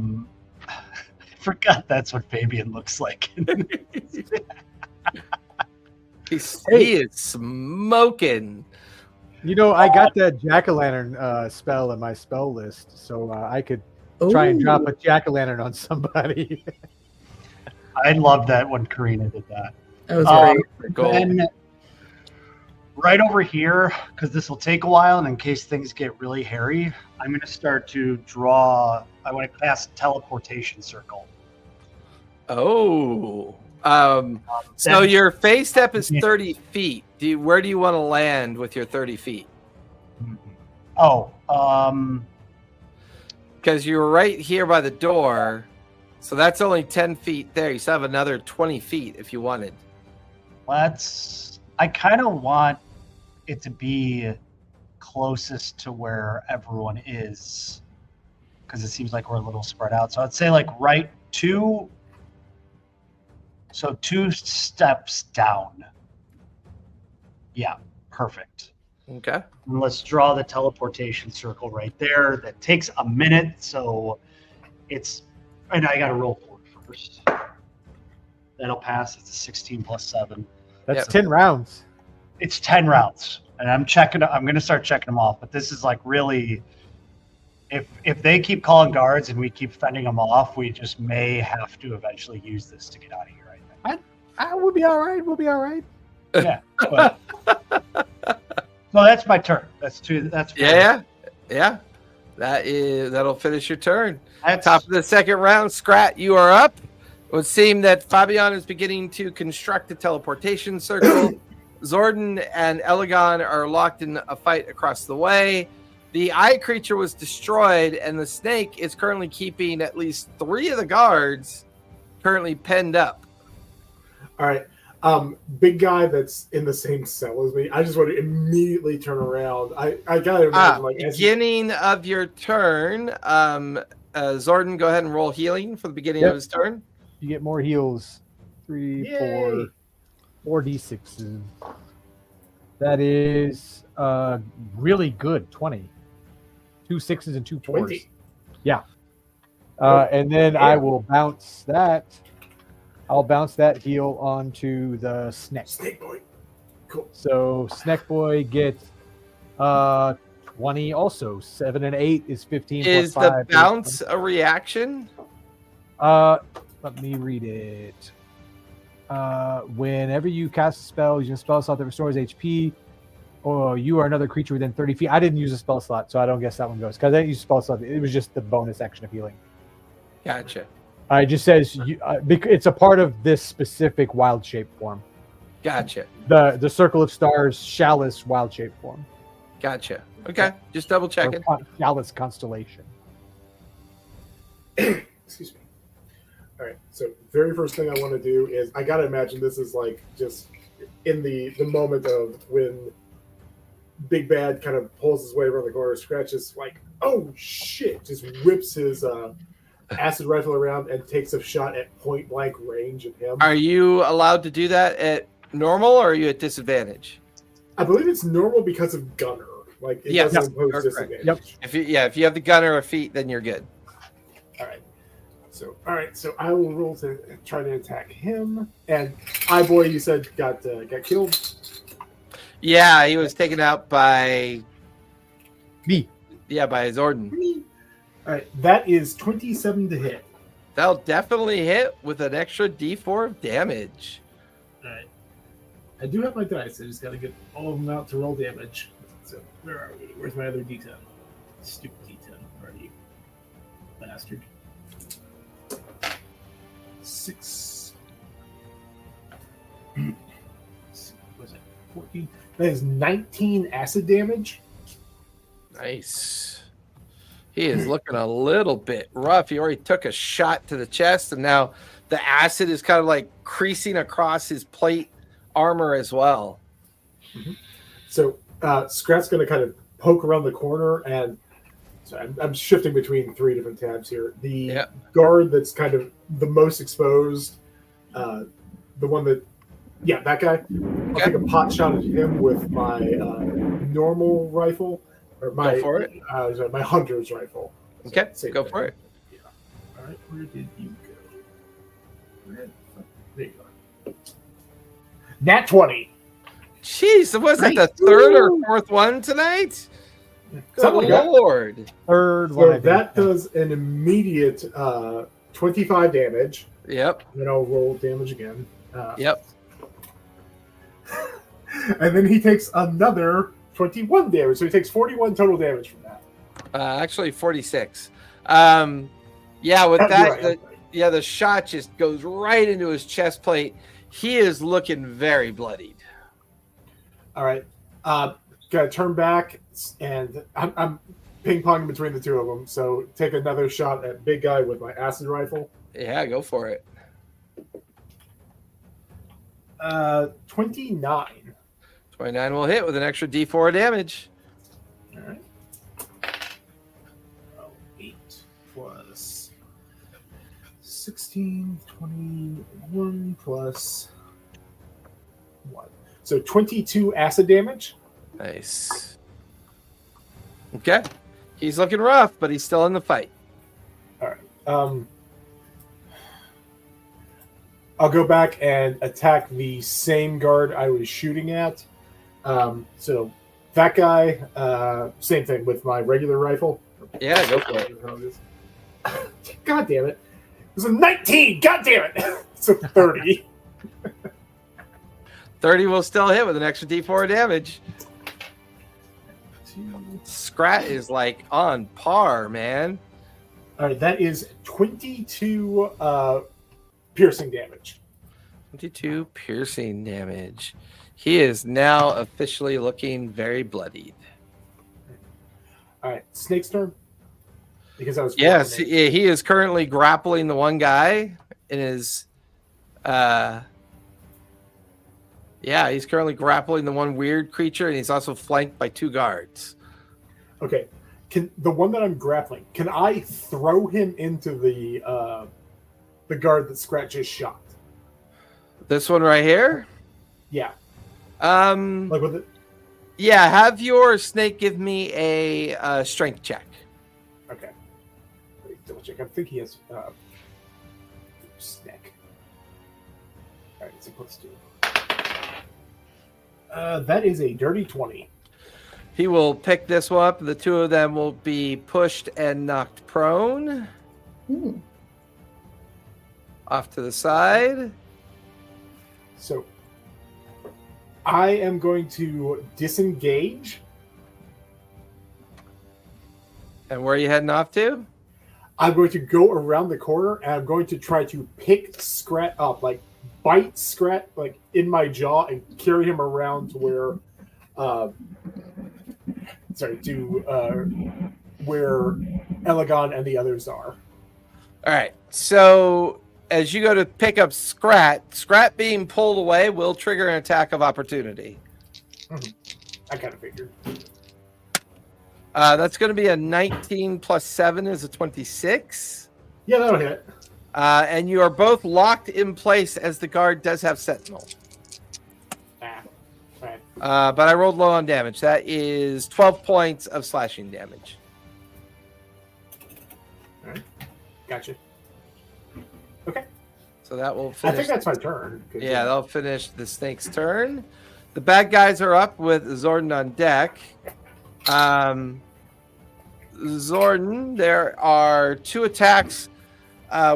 forgot that's what Fabian looks like. He is smoking. You know, I got that jack-o'-lantern spell in my spell list, so I could try and drop a jack-o'-lantern on somebody. I love that when Karina did that. That was great. Gold. Then right over here, because this will take a while, and in case things get really hairy, I'm going to start to draw. I want to cast teleportation circle. Oh. So your phase step is 30 feet. Where do you want to land with your 30 feet? Oh, Because you were right here by the door. So that's only 10 feet there. You still have another 20 feet if you wanted. I kind of want it to be closest to where everyone is, because it seems like we're a little spread out. So I'd say like right 2 steps down. Yeah, perfect. Okay. And let's draw the teleportation circle right there. That takes a minute, so and I got to roll for it first. That'll pass. It's a 16 plus 7. That's Yep. 10 rounds. It's 10 rounds, and I'm going to start checking them off. But this is like really, if they keep calling guards and we keep fending them off, we just may have to eventually use this to get out of here. I think. We'll be all right. We'll be all right. Yeah. But, so that's my turn. That's 2. That's 4. Yeah. That'll finish your turn. That's Top of the second round, Scrat, you are up. It would seem that Fabian is beginning to construct a teleportation circle. Zordon and Elegon are locked in a fight across the way. The eye creature was destroyed, and the snake is currently keeping at least 3 of the guards currently penned up. All right. Big guy that's in the same cell as me. I just want to immediately turn around. I gotta imagine like as he- Beginning of your turn, Zordon, go ahead and roll healing for the beginning of his turn. You get more heals. 3, Yay. 4, 4d6s. That is really good. 20. 2 6s and 2 4s. 20. Yeah. And then I will bounce that. I'll bounce that heal onto the Sneck. Snake boy. Cool. So Sneck Boy gets 20 also. 7 and 8 is 15 Is plus 5. the bounce a reaction? Let me read it. Whenever you cast a spell using a spell slot that restores HP, or you are another creature within 30 feet. I didn't use a spell slot, so I don't guess that one goes. Because I didn't use a spell slot. It was just the bonus action of healing. Gotcha. It just says it's a part of this specific wild shape form. Gotcha. The Circle of Stars Chalice wild shape form. Gotcha. Okay. Just double checking. Chalice constellation. Excuse me. All right. So very first thing I want to do is I gotta imagine this is like just in the moment of when Big Bad kind of pulls his way around the corner, scratches like, oh shit, just whips his acid rifle around and takes a shot at point blank range at him. Are you allowed to do that at normal, or are you at disadvantage? I believe it's normal because of Gunner. Like it Yes, doesn't impose you're disadvantage. correct. If you have the gunner or feet, then you're good. All right. So I will roll to try to attack him. And Boy, you said got killed. Yeah, he was taken out by Me. Yeah, by Zordon. All right, that is 27 to hit. That'll definitely hit with an extra D4 of damage. All right. I do have my dice. I just got to get all of them out to roll damage. So where are we? Where's my other D10? Stupid D10. Where are you, bastard? 6. Was it 14? That is 19 acid damage. Nice. He is looking a little bit rough. He already took a shot to the chest, and now the acid is kind of like creasing across his plate armor as well. Mm-hmm. So Scrat's going to kind of poke around the corner, and so I'm shifting between 3 different tabs here. The guard that's kind of the most exposed, the one that, that guy. I'll take a pot shot at him with my normal rifle, or my Go for it. My hunter's rifle. Okay, Same go thing. for it. Yeah. All right, where did you go? There you go. Nat 20. Jeez, was that the third or fourth one tonight? Good Something like that. Lord. Third one. So that does an immediate 25 damage. Yep. Then I'll roll damage again. Yep. And then he takes another 21 damage. So he takes 41 total damage from that. Actually, 46. With that, Right. the shot just goes right into his chest plate. He is looking very bloodied. All right. Gotta turn back, and I'm ping-ponging between the two of them. So take another shot at big guy with my acid rifle. Yeah, go for it. 29. 29 will hit with an extra D4 damage. All right. 8 plus 16, 21 plus 1. So 22 acid damage. Nice. Okay. He's looking rough, but he's still in the fight. All right. I'll go back and attack the same guard I was shooting at. So that guy, same thing with my regular rifle. Yeah, go for it. God damn it. It was a 19. God damn it. So 30. 30 will still hit with an extra D4 damage. Scrat is like on par, man. All right, that is 22 piercing damage. 22 piercing damage. He is now officially looking very bloodied. All right, Snake's turn. Because I was Yes, he is currently grappling the one guy in his he's currently grappling the one weird creature, and he's also flanked by 2 guards. Okay. Can the one that I'm grappling, can I throw him into the guard that Scratch just shot? This one right here? Yeah. Like with it. Yeah, have your snake give me a strength check. Okay. Let me double check. I think he has snack. All right, it's supposed to. That is a dirty 20. He will pick this one up. The two of them will be pushed and knocked prone. Ooh. Off to the side. So I am going to disengage. And where are you heading off to? I'm going to go around the corner and I'm going to try to pick Scrat up, like bite Scrat like in my jaw and carry him around to where where Elegon and the others are. All right. So as you go to pick up Scrat being pulled away will trigger an attack of opportunity. I kind of figured. That's going to be a 19 plus 7 is a 26. Yeah, that'll hit. And you are both locked in place as the guard does have Sentinel. Right. But I rolled low on damage. That is 12 points of slashing damage. All right. Gotcha. Okay. So that will I finish. think that's my turn. Yeah, they'll finish the snake's turn. The bad guys are up with Zordon on deck. Zordon, there are 2 attacks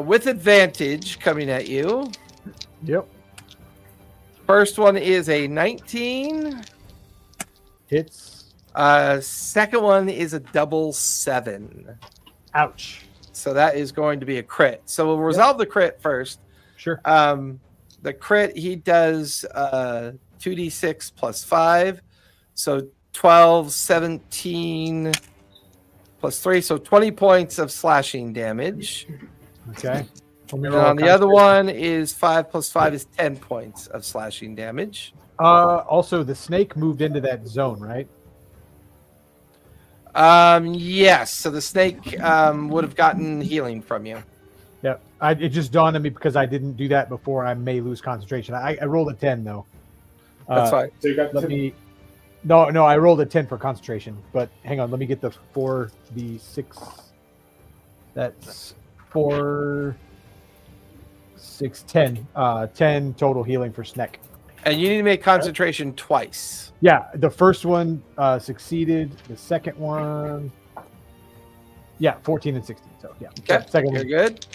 with advantage coming at you. Yep. First one is a 19. Hits. Second one is a double 7. Ouch. So that is going to be a crit. So we'll resolve the crit first. Sure. The crit, he does 2d6 plus 5. So 12, 17 plus 3. So 20 points of slashing damage. Okay. And on the other one is 5 plus 5 is 10 points of slashing damage. Also, the snake moved into that zone, right? Yes. So the snake would have gotten healing from you. Yeah. It just dawned on me because I didn't do that before. I may lose concentration. I rolled a 10 though. That's fine. So you got Let me. No, I rolled a 10 for concentration. But hang on, let me get the 4d6. That's 4, 6, 10. 10 total healing for Sneck. And you need to make concentration twice. Yeah, the first one succeeded. The second one, 14 and 16. So yeah, Okay, second you're one. good.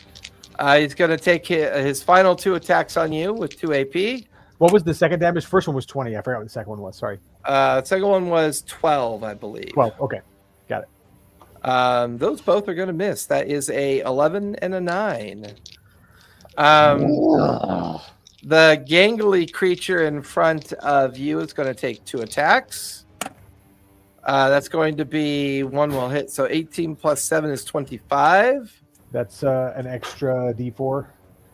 He's going to take his final 2 attacks on you with 2 AP. What was the second damage? First one was 20. I forgot what the second one was. Sorry. Second one was 12, I believe. 12. Okay, got it. Those both are going to miss. That is a 11 and a 9. The gangly creature in front of you is going to take 2 attacks. That's going to be 1 will hit. So 18 plus 7 is 25. That's an extra D4.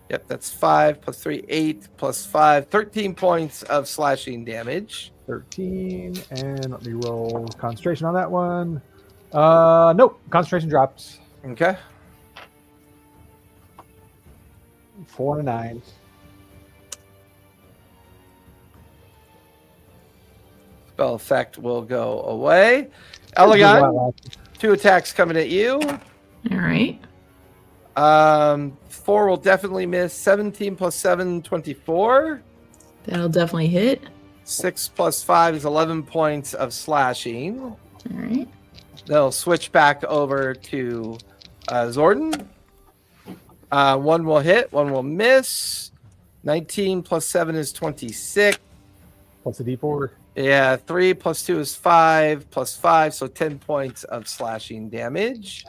Yep, that's 5 plus 3, 8 plus 5, 13 points of slashing damage. 13, and let me roll concentration on that one. Nope, concentration drops. Okay. 4 and a 9. Spell effect will go away. Elegon, 2 attacks coming at you. All right. 4 will definitely miss. 17 plus 7, 24. That'll definitely hit. 6 plus 5 is 11 points of slashing. All right. They'll switch back over to Zordon. 1 will hit, 1 will miss. 19 plus 7 is 26. What's the D4? Yeah, 3 plus 2 is 5 plus 5, so 10 points of slashing damage.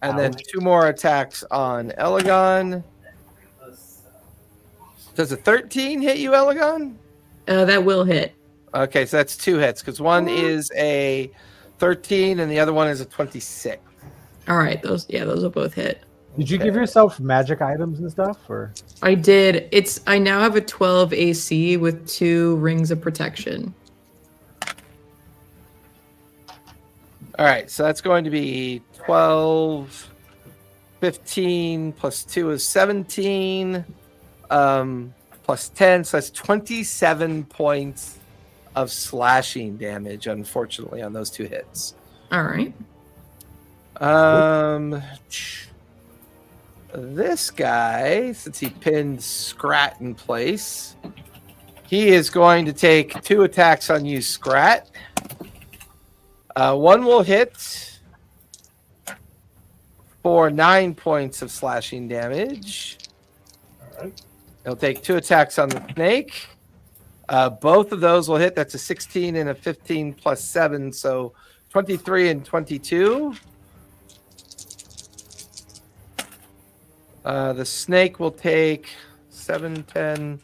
And then 2 more attacks on Elegon. Does a 13 hit you, Elegon? That will hit. Okay, so that's 2 hits because one is a 13 and the other one is a 26. All right. Those will both hit. Did you give yourself magic items and stuff, or? I did. I now have a 12 AC with 2 rings of protection. All right, so that's going to be 12, 15 plus 2 is 17. plus 10, so that's 27 points of slashing damage, unfortunately, on those 2 hits. All right. This guy, since he pinned Scrat in place, he is going to take 2 attacks on you, Scrat. One will hit for 9 points of slashing damage. All right. He'll take 2 attacks on the snake. Both of those will hit. That's a 16 and a 15 plus 7, so 23 and 22. The snake will take 7, 10,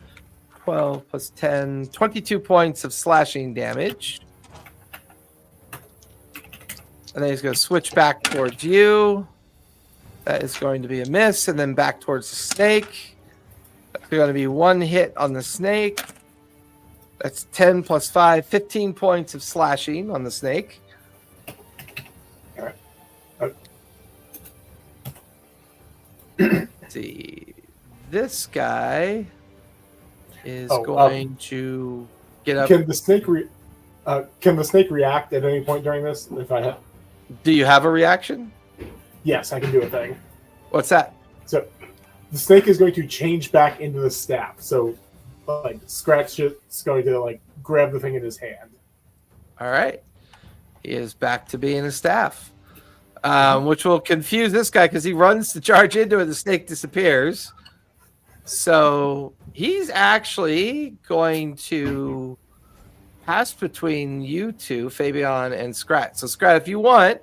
12 plus 10, 22 points of slashing damage. And then he's going to switch back towards you. That is going to be a miss. And then back towards the snake. That's going to be 1 hit on the snake. That's 10 plus 5, 15 points of slashing on the snake. All right. Let's see. This guy is going to get up. Can the snake react at any point during this? If I have, Do you have a reaction? yes, I can do a thing. What's that? So the snake is going to change back into the staff. So like Scratch is going to like grab the thing in his hand. All right. He is back to being a staff, which will confuse this guy because he runs to charge into it. The snake disappears. So he's actually going to pass between you two, Fabian and Scrat. So Scrat, if you want,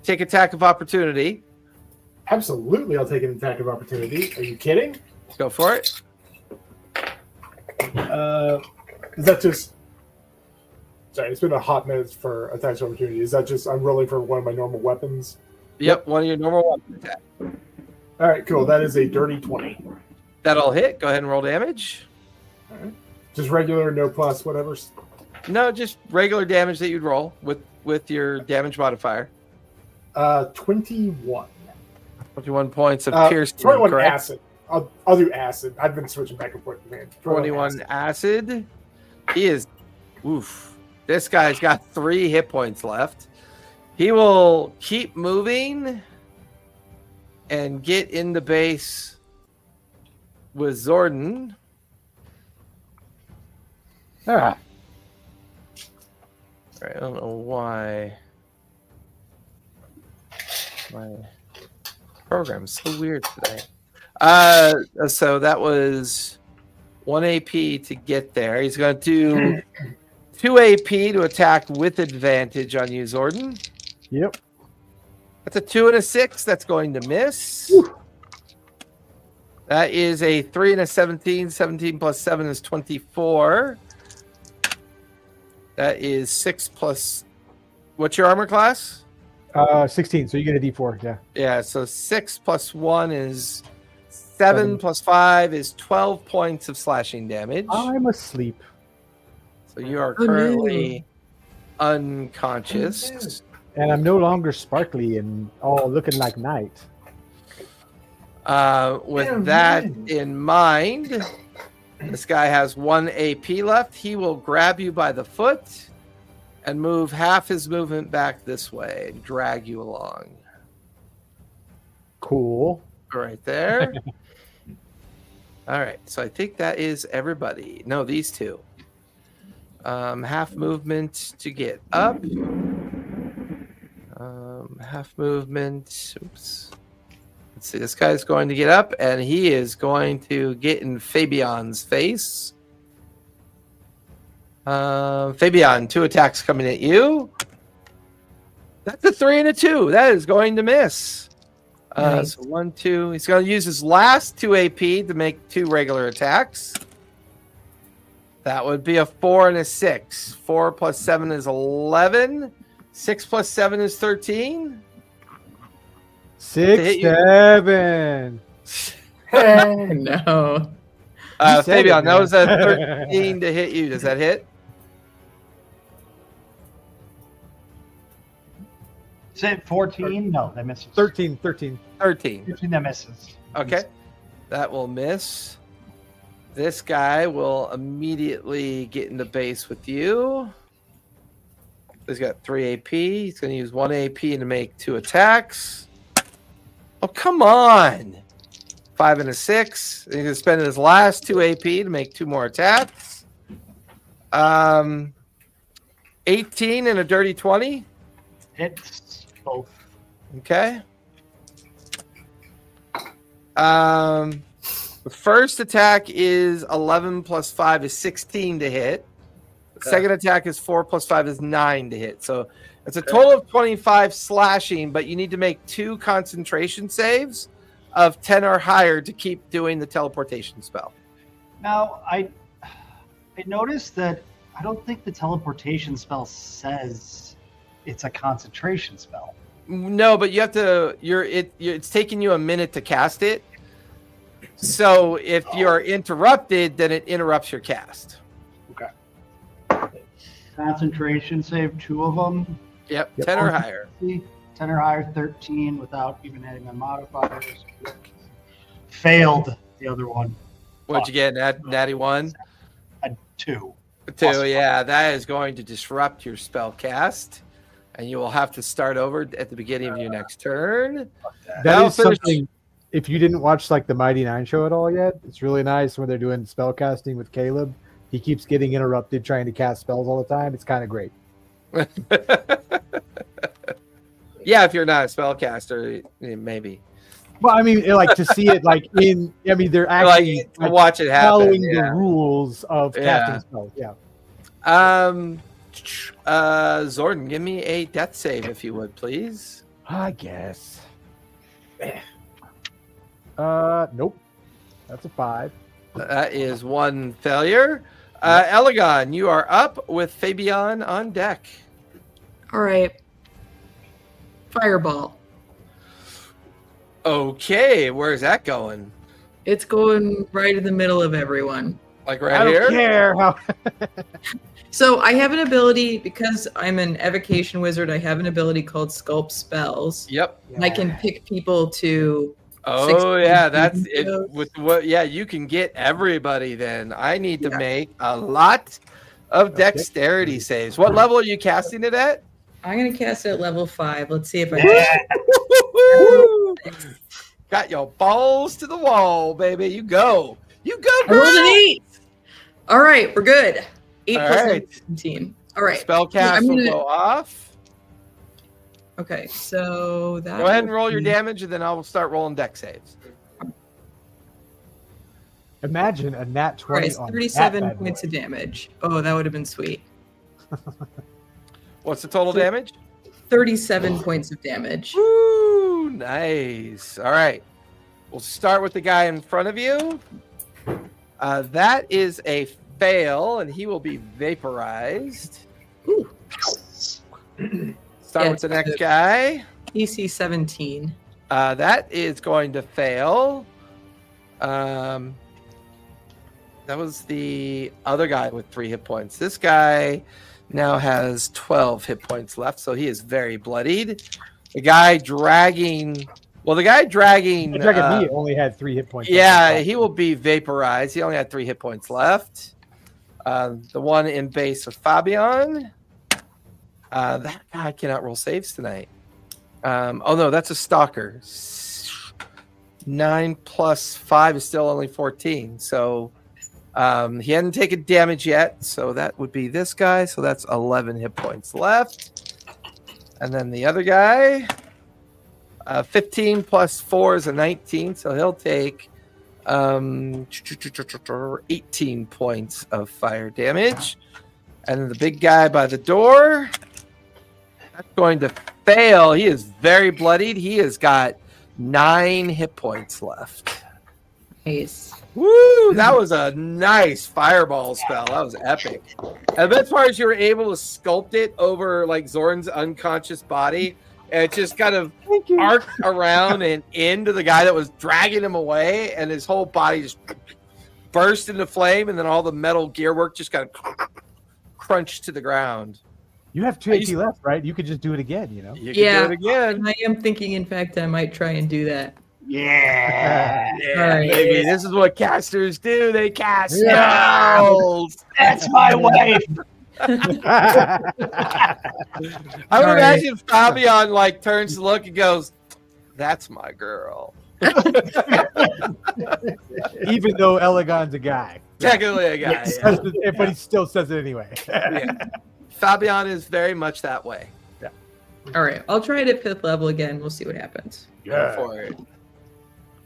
take attack of opportunity. Absolutely, I'll take an attack of opportunity. Are you kidding? Go for it. Is that just? Sorry, it's been a hot minute for attacks of opportunity. Is that just I'm rolling for one of my normal weapons? Yep, one of your normal weapon attack. All right, cool. That is a dirty 20. That'll hit. Go ahead and roll damage. All right. Just regular, no plus, whatever. No, just regular damage that you'd roll with your damage modifier. 21. 21 points of piercing. 21 correct? acid. I'll do acid. I've been switching back and forth, man. 21 acid. He is. Oof. This guy's got 3 hit points left. He will keep moving and get in the base with Zordon. Ah, I don't know why my program's so weird today. So that was 1 AP to get there. He's going to do 2 AP to attack with advantage on you, Zordon. yep. That's a 2 and a 6. That's going to miss. Whew. That is a 3 and a 17. 17 plus 7 is 24. That is 6 plus. What's your armor class? 16. So you get a D4. Yeah. Yeah, so 6 plus 1 is 7 plus 5 is 12 points of slashing damage. I'm asleep. So you are Oh, no. currently unconscious. And I'm no longer sparkly and all looking like night. With Oh, that man. in mind, this guy has 1 AP left. He will grab you by the foot and move half his movement back this way and drag you along. Cool. Right there. All right, so I think that is everybody. No, these two. Half movement to get up. Half movement. Oops. Let's see. This guy's going to get up, and he is going to get in Fabian's face. Fabian, 2 attacks coming at you. That's a 3 and a 2. That is going to miss. Nice. So 1, 2. He's going to use his last 2 AP to make 2 regular attacks. That would be a 4 and a 6. 4 plus 7 is 11. 6 plus 7 is 13. 6, hit you. 7. No. said Fabian, it, that was a man. 13 to hit you. Does that hit? Is it 14? No, that misses. 13. 13. 13, that misses. Okay. That will miss. This guy will immediately get into base with you. He's got 3 AP. He's going to use 1 AP to make 2 attacks. Oh, come on. 5 and a 6. He's going to spend his last 2 AP to make 2 more attacks. 18 and a dirty 20. Hits both. Okay. The first attack is 11 plus 5 is 16 to hit. The second attack is 4 plus 5 is 9 to hit. So it's a total of 25 slashing, but you need to make 2 concentration saves of 10 or higher to keep doing the teleportation spell. Now, I noticed that I don't think the teleportation spell says it's a concentration spell. No, but you have to. It's taking you a minute to cast it. So if you're interrupted, then it interrupts your cast. Okay. Concentration save, 2 of them. Yep, 10 or higher. 10 or higher, 13 without even adding my modifiers. Failed the other one. What'd you get? Natty 1? A 2. 2, yeah. That is going to disrupt your spell cast. And you will have to start over at the beginning of your next turn. That is something. If you didn't watch like the Mighty Nine show at all yet, it's really nice when they're doing spell casting with Caleb. He keeps getting interrupted trying to cast spells all the time. It's kind of great. Yeah, if you're not a spellcaster, maybe. Well, I mean, like to see it like in. I mean, they're actually like, watch it happen. Following the rules of casting spells. Yeah. Zordon, give me a death save if you would, please. I guess. Nope. That's a 5. That is 1 failure. Elegon, you are up with Fabian on deck. All right. Fireball. Okay, where's that going? It's going right in the middle of everyone. Like I right don't here? care how. So I have an ability, because I'm an evocation wizard, I have an ability called Sculpt Spells. Yep. I can pick people to... Oh yeah, that's 16 it. With what? Yeah, you can get everybody. Then I need to make a lot of dexterity saves. What level are you casting it at? I'm going to cast it at level 5. Let's see if I can. Got your balls to the wall, baby. You go. You go, I rolled an girl. 8. All right, we're good. 8 All plus right. 17. All right. Spell cast will go off. Okay, so that. Go ahead and roll your damage, and then I'll start rolling dex saves. Imagine a nat 20 Right, on 37 that bad points boy. of damage. Oh, that would have been sweet. What's the total damage? 37 points of damage. Woo! Nice. All right. We'll start with the guy in front of you. That is a fail, and he will be vaporized. Ooh. Start Yeah, with the next guy. EC 17. That is going to fail. That was the other guy with 3 hit points. This guy now has 12 hit points left, so he is very bloodied. The guy dragging... Well, the guy dragging... The dragon me only had 3 hit points. Yeah, he will be vaporized. He only had 3 hit points left. The one in base with Fabian. That guy cannot roll saves tonight. Oh, no, that's a stalker. 9 plus 5 is still only 14. So he hadn't taken damage yet. So that would be this guy. So that's 11 hit points left. And then the other guy, 15 plus 4 is a 19. So he'll take 18 points of fire damage. And then the big guy by the door, that's going to fail. He is very bloodied. He has got 9 hit points left. Nice. Woo! That was a nice fireball spell. That was epic. And the best part is you were able to sculpt it over like Zorn's unconscious body, and it just kind of arced around and into the guy that was dragging him away, and his whole body just burst into flame, and then all the metal gearwork just kind of crunched to the ground. You have 2 AP left, right? You could just do it again, you know? You can do it again. I am thinking, in fact, I might try and do that. Yeah. Yeah, All right. baby. This is what casters do. They cast Yeah. spells. That's my wife. I would All right. imagine Fabian like turns to look and goes, "That's my girl." Even though Elegon's a guy. Technically a guy. Yes. Yeah. But he still says it anyway. Yeah. Fabian is very much that way. All right, I'll try it at 5th level again. We'll see what happens. Go for it.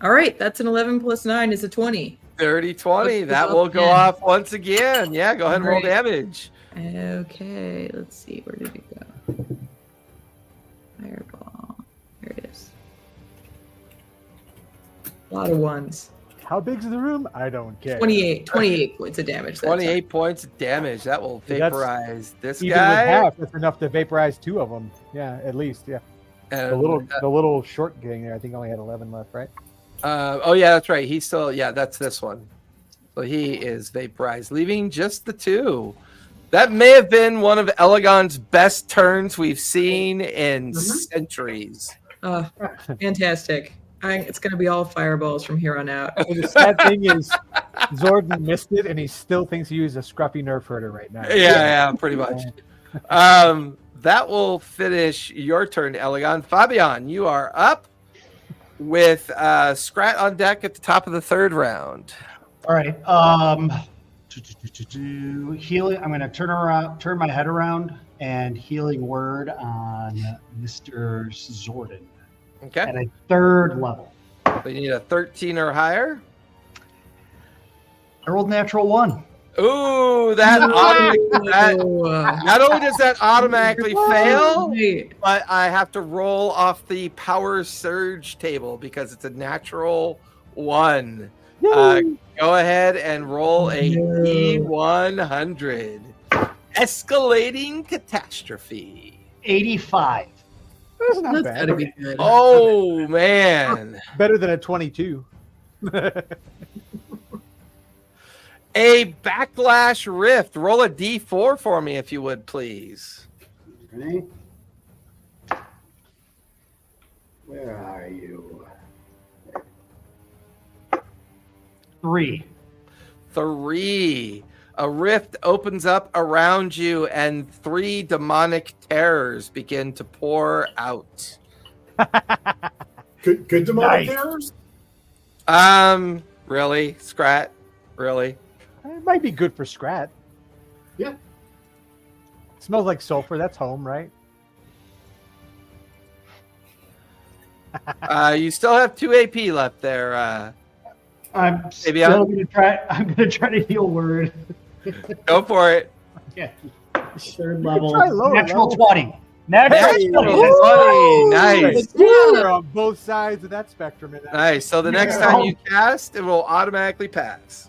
All right, that's an 11 plus 9 is a 20. 30-20. Let's That go will up go again. off once again. Yeah, go ahead and roll Right. damage. Okay, let's see. Where did it go? Fireball. There it is. A lot of ones. How big's the room? I don't care. 28 points of damage. that time. 28 points of damage. That will Yeah, that's- vaporize this Even guy. with half, that's enough to vaporize 2 of them. Yeah, at least. Yeah. And, The little short gang there, I think only had 11 left, right? oh, yeah, that's right. He's still, yeah, that's this one. So he is vaporized, leaving just the 2. That may have been one of Elegon's best turns we've seen in centuries. Fantastic. It's going to be all fireballs from here on out. Well, the sad thing is, Zordon missed it, and he still thinks he was a scruffy nerf herder right now. Yeah, pretty much. That will finish your turn, Elegon. Fabian, you are up with Scrat on deck at the top of the 3rd round. All right. Healing. I'm going to turn my head around, and healing word on Mr. Zordon Okay. at a 3rd level. So you need a 13 or higher. I rolled natural 1. Ooh, that not only does that automatically fail, Wait, but I have to roll off the power surge table because it's a natural 1. Go ahead and roll a D100. Escalating catastrophe. 85. That's not That's bad. gotta be good. Oh, man. Better than a 22. A backlash rift. Roll a D4 for me, if you would, please. Okay. Where are you? 3. 3. A rift opens up around you, and 3 demonic terrors begin to pour out. Good demonic Nice. errors? Really? Scrat? Really? It might be good for Scrat. Yeah. Smells like sulfur. That's home, right? You still have 2 AP left there. I'm Maybe still going to try. I'm going to try to heal word. Go for it. Yeah. 3rd level. try lower Natural level. 20. Natural Hey, 20. buddy, nice. We're on both sides of that spectrum. In that. Nice. So the next time you cast, it will automatically pass.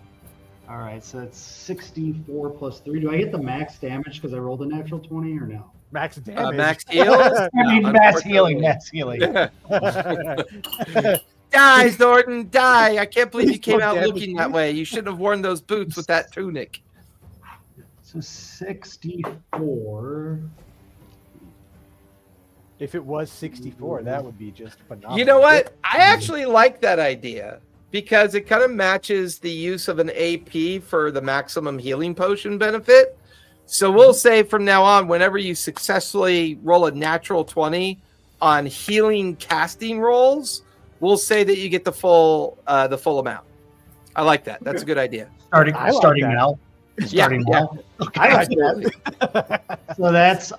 All right, so that's 64 plus 3. Do I get the max damage because I rolled a natural 20 or no? Max damage. Max heals? I mean, No, max unfortunately. healing. Die, Zordon, die. I can't believe you Please came don't out damage looking me. that way. You shouldn't have worn those boots with that tunic. So 64. If it was 64, that would be just phenomenal. You know what? I actually like that idea because it kind of matches the use of an AP for the maximum healing potion benefit. So we'll say from now on, whenever you successfully roll a natural 20 on healing casting rolls, we'll say that you get the full amount. I like that. That's a good idea. Starting I like starting that. now. Starting yeah. now. I like Absolutely. that. So that's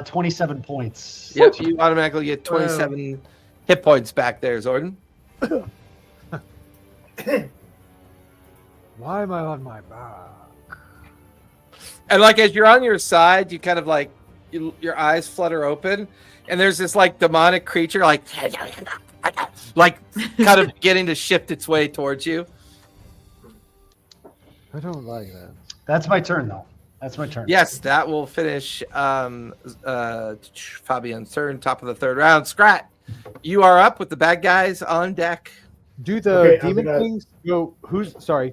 27 points. Yep, you automatically get 27 hit points back there, Zordon. Why am I on my back? And like as you're on your side, you kind of like your eyes flutter open, and there's this like demonic creature like kind of beginning to shift its way towards you. I don't like that. That's my turn, though. That's my turn. Yes, that will finish Fabian's turn, top of the 3rd round. Scrat, you are up with the bad guys on deck. Do the Okay, I'm demon gonna- things go? Who's sorry?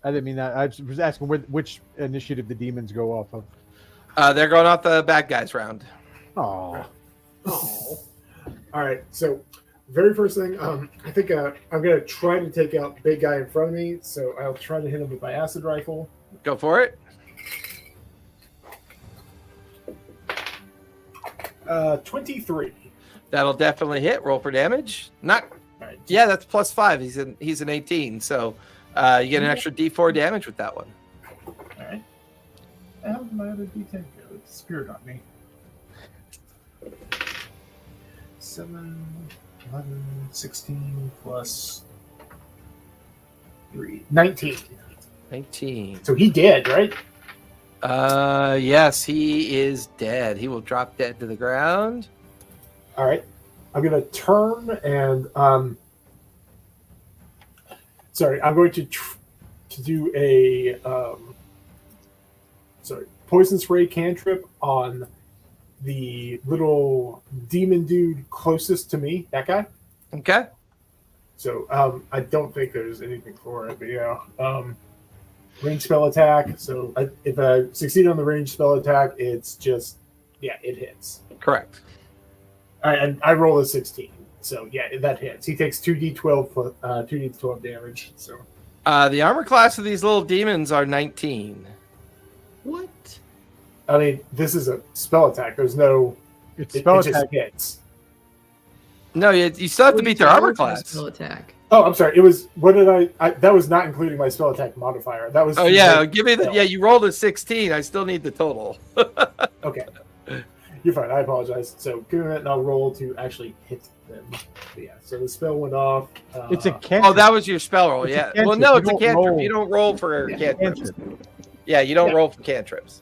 I didn't mean that. I was asking which initiative the demons go off of. They're going off the bad guys round. Oh, Oh. All right. So very first thing, I think I'm gonna try to take out the big guy in front of me. So I'll try to hit him with my acid rifle. Go for it. 23. That'll definitely hit. Roll for damage. Not. All right. Yeah, that's +5. He's an 18. So you get an extra D4 damage with that one. All right. How did my other D10 go? It disappeared on me. 7, 11, 16 plus 3. 19. 19. So he did, right? Yes, he is dead. He will drop dead to the ground. All right. I'm going to turn and I'm going to do a poison spray cantrip on the little demon dude closest to me, that guy. Okay. So I don't think there's anything for it, but yeah. Range spell attack. So if I succeed on the range spell attack, it's just, it hits. Correct. All right, and I roll a 16. So yeah, that hits. He takes 2d12 2d12 damage. So The armor class of these little demons are 19. What? I mean, this is a spell attack. There's no It's it spell just attack. hits. No, you still have to beat their armor class. Spell attack. Oh, I'm sorry. It was what did I that was not including my spell attack modifier. That was Oh yeah, give me the. Yeah, you rolled a 16. I still need the total. Okay. You're fine. I apologize. So give me a minute and I'll roll to actually hit them. But yeah. So the spell went off. It's a cantrip. Oh, that was your spell roll. It's a Yeah. cantrip. Well, no, You it's a don't cantrip. roll. You don't roll for Yeah. cantrips. Cantrip. Yeah, you don't Yeah. roll for cantrips.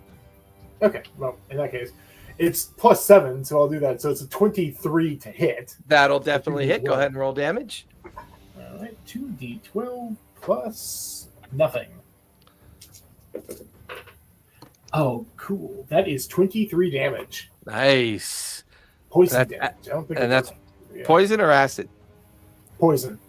Okay. Well, in that case, it's +7, so I'll do that. So it's a 23 to hit. That'll definitely hit. Go Well. ahead and roll damage. All right. 2d12 plus nothing. Oh, cool. That is 23 damage. Nice. Poison That- damage. I don't think and it that's does- yeah. Poison or acid? Poison.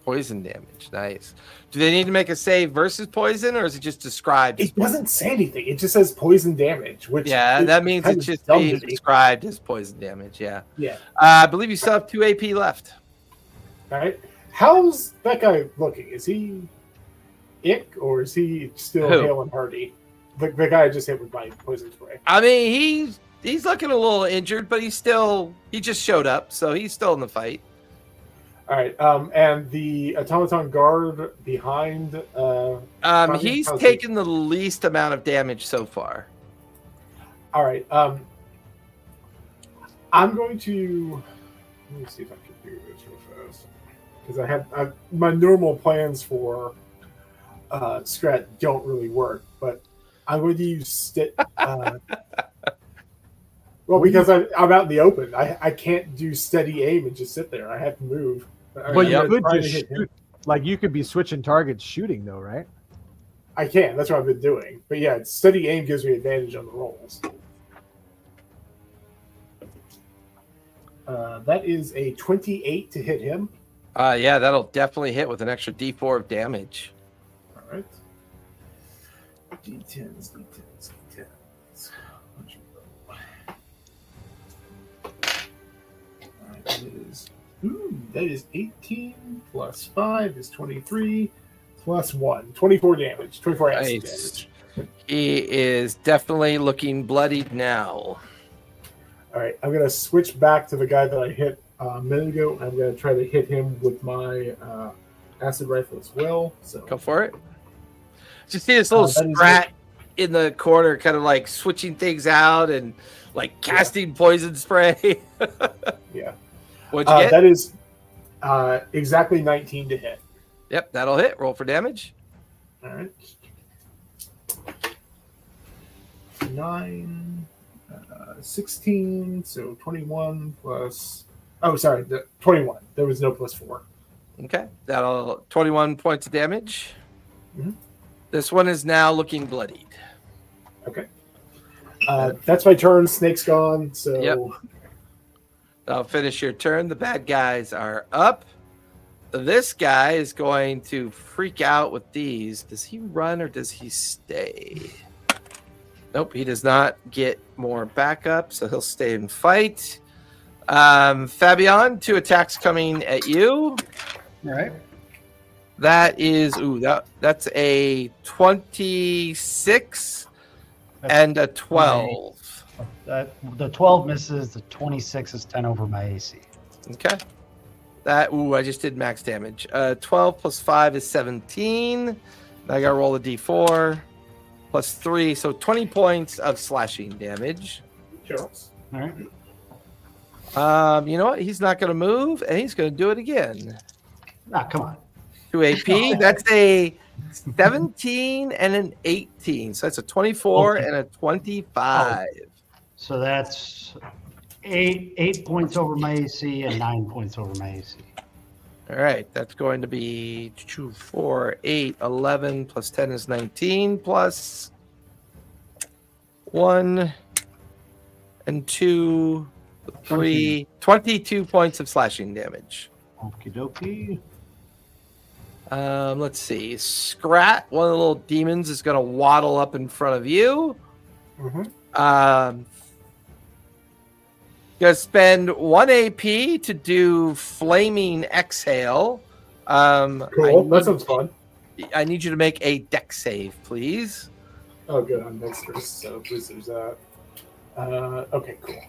Poison damage. Nice. Do they need to make a save versus poison, or is it just described? as It doesn't say anything. It just says poison damage, which Yeah, is that means kind it's of just dumb being to me. described as poison damage. Yeah. Yeah. I believe you still have 2 AP left. All right. How's that guy looking? Is he ick or is he still Who? hale and hearty? The guy I just hit with my poison spray. I mean, he's looking a little injured, but he just showed up, so he's still in the fight. All right. And the automaton guard behind. He's how's taken the least amount of damage so far. All right. I'm going to. Let me see if I can do this real fast because I have my normal plans for Scrat don't really work, but I'm going to use well, because I'm out in the open, I can't do steady aim and just sit there. I have to move. But I'm you gonna could try to just hit him. shoot. Like you could be switching targets shooting though, right? I can. That's what I've been doing. But yeah, steady aim gives me advantage on the rolls. That is a 28 to hit him. Yeah, that'll definitely hit with an extra D4 of damage. All right. D10s, D10s, D10s. That is 18 plus 5 is 23 plus 1. 24 damage. 24 acid Nice. damage. He is definitely looking bloodied now. All right. I'm going to switch back to the guy that I hit a minute ago. I'm going to try to hit him with my acid rifle as well. So Go for it. Just see this little that is Scrat in the corner, kind of like switching things out and like casting poison spray. yeah. What'd you get? That is exactly 19 to hit. Yep, that'll hit. Roll for damage. All right. 9, 16, so 21 plus. Oh, sorry, 21. There was no plus 4. Okay, that'll 21 points of damage. Mhm. This one is now looking bloodied. Okay. That's my turn. Snake's gone. So Yep. That'll finish your turn. The bad guys are up. This guy is going to freak out with these. Does he run or does he stay? Nope, he does not get more backup, so he'll stay and fight. Fabian, 2 attacks coming at you. All right. That is that's a 26 and a 12. The 12 misses. The 26 is 10 over my AC. Okay. I just did max damage. 12 plus 5 is 17. Now I gotta roll a d4 plus 3, so 20 points of slashing damage. Sure. All right. You know what? He's not gonna move, and he's gonna do it again. Ah, come on. 2 AP. That's a 17 and an 18. So that's a 24 and a 25. So that's 8 points over my AC and 9 points over my AC. All right. That's going to be 2, 4, 8, 11 plus 10 is 19 plus 1 and 2, 3, 22 points of slashing damage. Okie dokie. Let's see. Scrat, one of the little demons, is going to waddle up in front of you. Mm-hmm. Gonna spend 1 AP to do Flaming Exhale. Cool. That sounds fun. I need you to make a dex save, please. Oh, good. I'm dexterous, so please there's that. Okay, cool.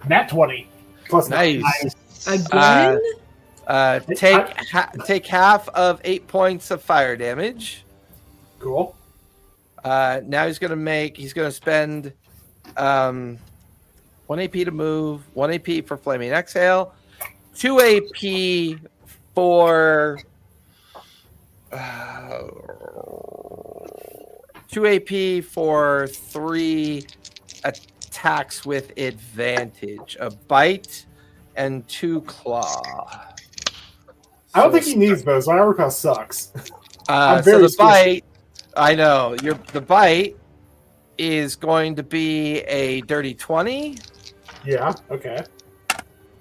Nat 20. Plus Nice. again. Take half of 8 points of fire damage. Cool. Now he's gonna spend 1 AP to move, 1 AP for Flaming Exhale, 2 AP for 2 AP for 3 attacks with advantage, a bite and 2 claw. I don't think he needs those. My armor class sucks. So the bite, I know the bite is going to be a dirty 20. Yeah. Okay.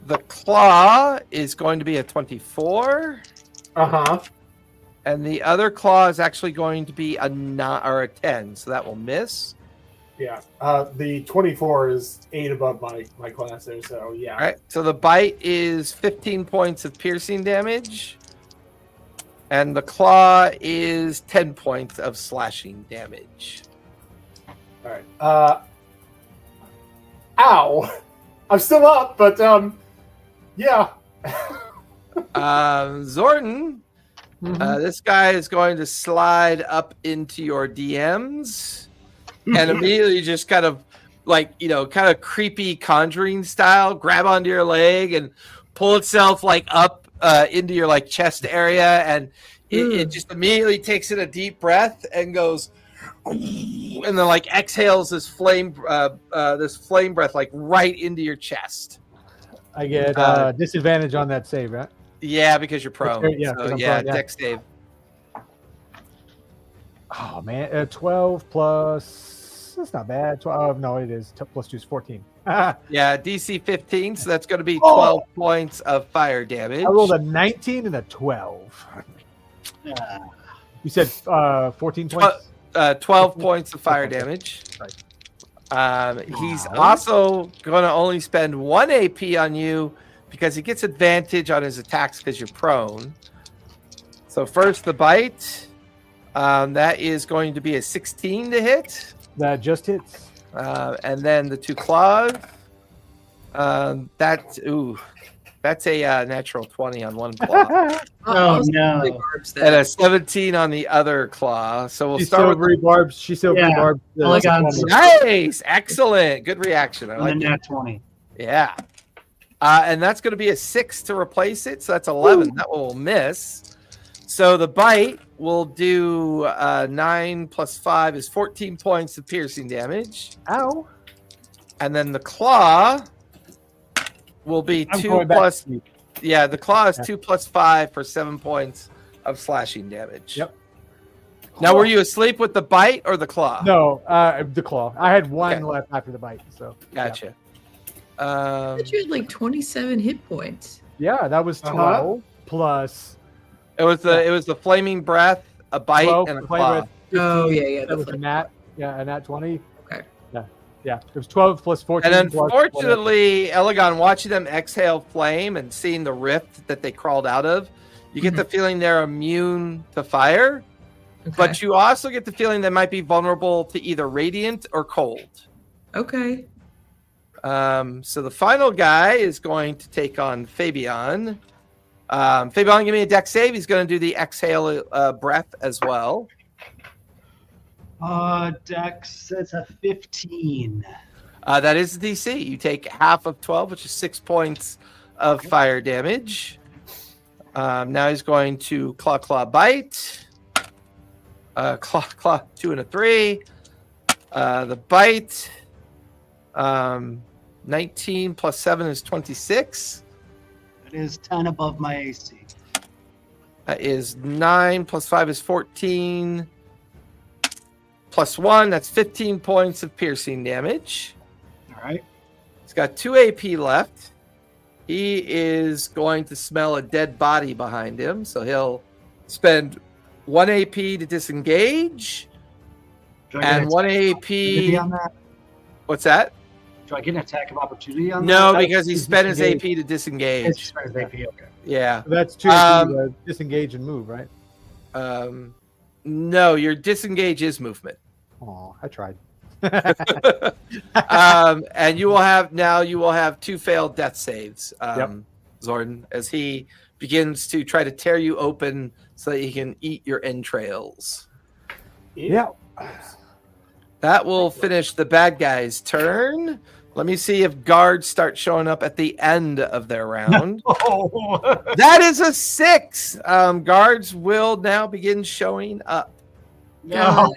The claw is going to be a 24. Uh-huh. And the other claw is actually going to be a 9 or a 10, so that will miss. Yeah. The 24 is 8 above my class there, so yeah. All right. So the bite is 15 points of piercing damage. And the claw is 10 points of slashing damage. All right. Ow. I'm still up, but yeah. Zordan, this guy is going to slide up into your DMs and immediately just kind of kind of creepy conjuring style, grab onto your leg and pull itself up into your chest area, and it just immediately takes in a deep breath and goes, and then exhales this flame breath right into your chest. I get disadvantage on that save, right? Yeah, because you're prone. Yeah, so, prone, dex save. Oh man, 12 plus. That's not bad. 12. No, it is. Plus 2 is 14. Yeah, DC 15, so that's going to be 12 points of fire damage. I rolled a 19 and a 12. You said 14 points? 12 points of fire damage. He's also going to only spend 1 AP on you because he gets advantage on his attacks because you're prone. So first the bite. That is going to be a 16 to hit. That just hits. And then the 2 claws. That's a natural 20 on one claw. Oh no! And a 17 on the other claw. So we'll start with silvery barbs. She's silvery barbs. Nice, excellent, good reaction. I like nat 20. Yeah, and that's going to be a 6 to replace it. So that's 11. Ooh. That will miss. So the bite will do 9 plus 5 is 14 points of piercing damage. Ow! And then the claw will be 2 plus. Yeah, the claw is 2 plus 5 for 7 points of slashing damage. Yep. Now, were you asleep with the bite or the claw? No, the claw. I had 1 left after the bite. So gotcha. I thought you had 27 hit points. Yeah, that was 12 plus. It was the flaming breath, a bite, and a claw. Oh yeah. That was a nat. Yeah, a nat 20. Okay. Yeah. Yeah, it was 12 plus 14. And plus unfortunately, Elegon, watching them exhale flame and seeing the rift that they crawled out of, you get the feeling they're immune to fire, but you also get the feeling they might be vulnerable to either radiant or cold. Okay. So the final guy is going to take on Fabian. Fabian, give me a dex save. He's going to do the exhale breath as well. Dex, that's a 15. That is the DC. You take half of 12, which is 6 points of fire damage. Now he's going to claw bite. Claw 2 and a 3. The bite. 19 plus 7 is 26. That is 10 above my AC. That is 9 plus 5 is 14. Plus 1, that's 15 points of piercing damage. All right. He's got 2 AP left. He is going to smell a dead body behind him, so he'll spend 1 AP to disengage. And 1 AP. On that? What's that? Do I get an attack of opportunity on that? No, because he spent his AP to disengage. It's spent his AP, okay. Yeah. So that's 2 to disengage and move, right? No, your disengage is movement. Oh, I tried. And you will have 2 failed death saves, Zordon, as he begins to try to tear you open so that he can eat your entrails. Yeah. That will finish the bad guy's turn. Let me see if guards start showing up at the end of their round. That is a 6. Guards will now begin showing up. No.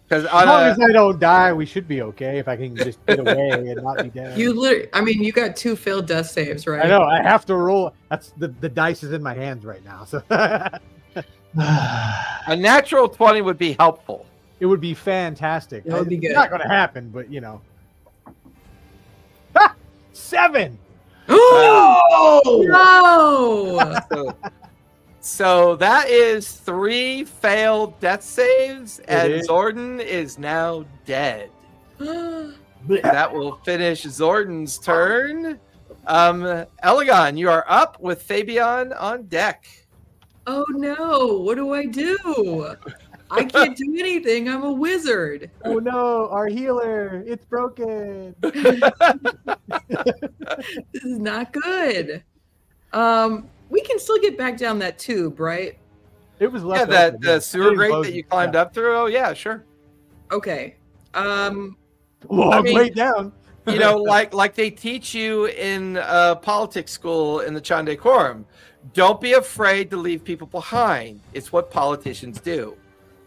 Because As long as I don't die, we should be okay. If I can just get away and not be dead. You got 2 failed death saves, right? I know. I have to roll. That's the dice is in my hands right now. So a natural 20 would be helpful. it would be fantastic. It would be good. It's not going to happen, but 7. No! So that is 3 failed death saves, and is. Zordon is now dead. That will finish Zordon's turn. Elegon, you are up with Fabian on deck. Oh no! What do I do? I can't do anything. I'm a wizard. Oh no, our healer! It's broken. This is not good. We can still get back down that tube, right? It was Yeah, left. that open, the sewer It grate was- that you climbed up through. Oh yeah, sure. Okay. Long I mean- way down. Like they teach you in politics school in the Chandei Quorum. Don't be afraid to leave people behind. It's what politicians do.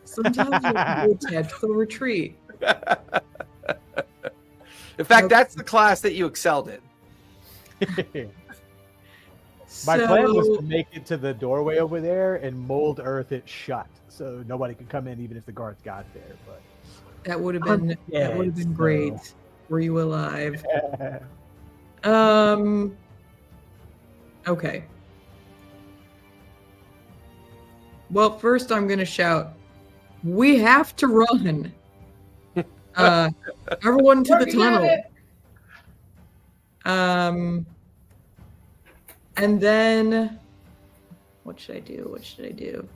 Sometimes we'll tactical retreat. In fact, that's the class that you excelled in. My plan was to make it to the doorway over there and mold earth it shut, so nobody could come in even if the guards got there. But That would have been great. Were you alive? Okay. Well, first I'm gonna shout, we have to run. Everyone to the tunnel. And then what should I do?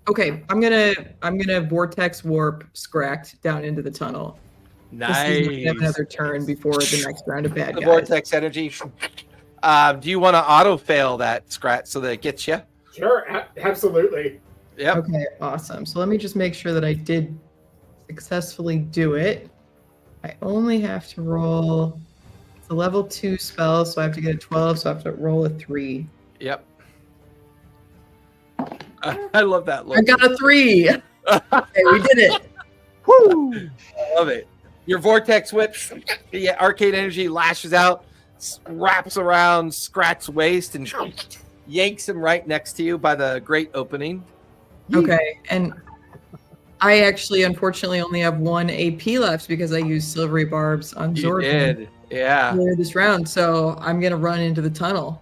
Okay, I'm gonna vortex warp Scracked down into the tunnel. Just so we have another turn before the next round of bad The guys. vortex energy. Do you want to auto fail that scratch so that it gets you? Sure, absolutely. Yep. Okay, awesome. So let me just make sure that I did successfully do it. I only have to roll. It's a level 2 spell, so I have to get a 12, so I have to roll a 3. Yep. I love that look. I got a 3. Okay, we did it. Woo! I love it. Your vortex whip, the arcane energy lashes out, wraps around Scrat's waist, and yanks him right next to you by the great opening. Okay, and I actually, unfortunately, only have 1 AP left because I used Silvery Barbs on You Jordan did. Yeah. earlier this round, so I'm going to run into the tunnel.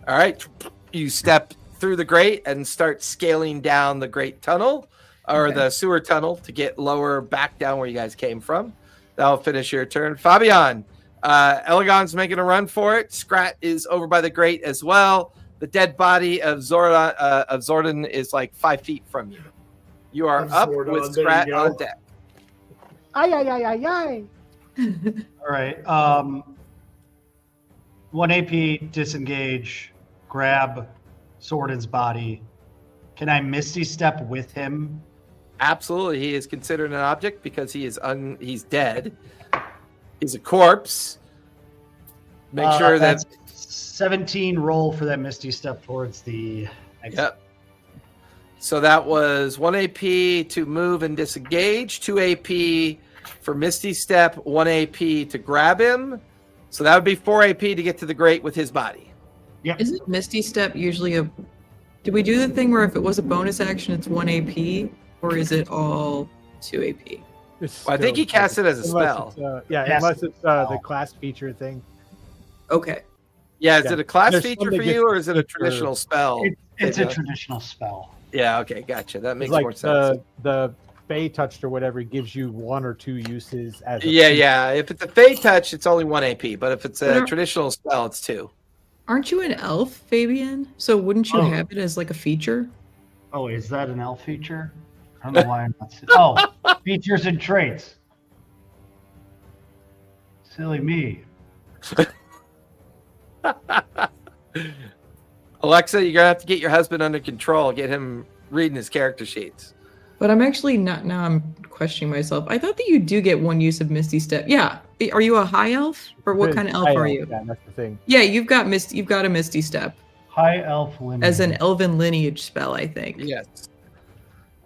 All right. You step through the grate and start scaling down the great tunnel. or Okay. the sewer tunnel to get lower back down where you guys came from. That'll finish your turn. Fabian, Elegon's making a run for it. Scrat is over by the grate as well. The dead body of Zordon is like 5 feet from you. You are Of up Zordon, with there you Scrat go. on deck. Ay, ay, ay, ay, ay. All right. 1 AP, disengage, grab Zordon's body. Can I Misty Step with him? Absolutely, he is considered an object because he is he's dead. He's a corpse. Make sure that. That's 17 roll for that Misty Step towards the exit. Yep. So that was 1 AP to move and disengage, 2 AP for Misty Step, 1 AP to grab him. So that would be 4 AP to get to the grate with his body. Isn't Misty Step usually a? Did we do the thing where if it was a bonus action, it's 1 AP, or is it all 2 AP? Well, I think he cast it as a spell. Unless it's the class feature thing. Okay. Yeah, is it a class There's feature some for that you, or is it a gets feature- traditional spell? It's a Yeah. traditional spell. Yeah, okay, gotcha. That makes It's like more sense. the Fey touched or whatever gives you 1 or 2 uses as a Yeah, feature. yeah. If it's a Fey touch, it's only 1 AP, but if it's a But are- traditional spell, it's 2. Aren't you an elf, Fabian? So wouldn't you Oh. have it as like a feature? Oh, is that an elf feature? I don't know why I'm not. Oh, features and traits. Silly me. Alexa, you're gonna have to get your husband under control. Get him reading his character sheets. But I'm actually not. Now I'm questioning myself. I thought that you do get 1 use of Misty Step. Yeah. Are you a high elf, or what kind of elf are you? Yeah, that's the thing. Yeah, you've got a Misty Step High elf lineage. as an elven lineage spell, I think. Yes.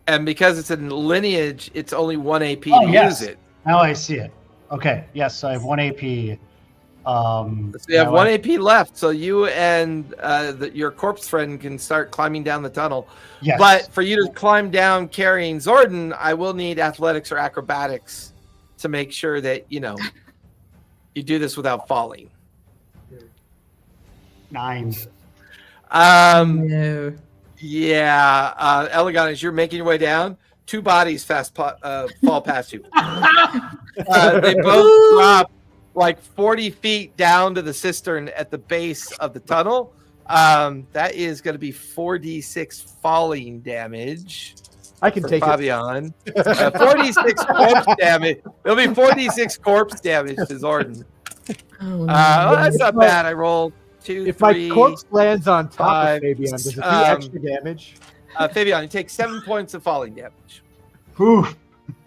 And because it's a lineage, it's only 1 AP Oh, to yes. use it. Now I see it. Okay. Yes, I have 1 AP. So you have now 1 I- AP left, so you and your corpse friend can start climbing down the tunnel. Yes. But for you to climb down carrying Zordon, I will need athletics or acrobatics to make sure that, you do this without falling. 9. No. Yeah, Elegon, as you're making your way down, 2 bodies fall past you. They both drop like 40 feet down to the cistern at the base of the tunnel. That is going to be 4d6 falling damage. I can For take Fabian. 4d6 corpse damage. It'll be 4d6 corpse damage to Zordon. Oh, no. That's not bad. I rolled 2, If 3. my corpse lands on top 5, of Fabian, does it do um, extra damage? Fabian, you take 7 points of falling damage. Whew.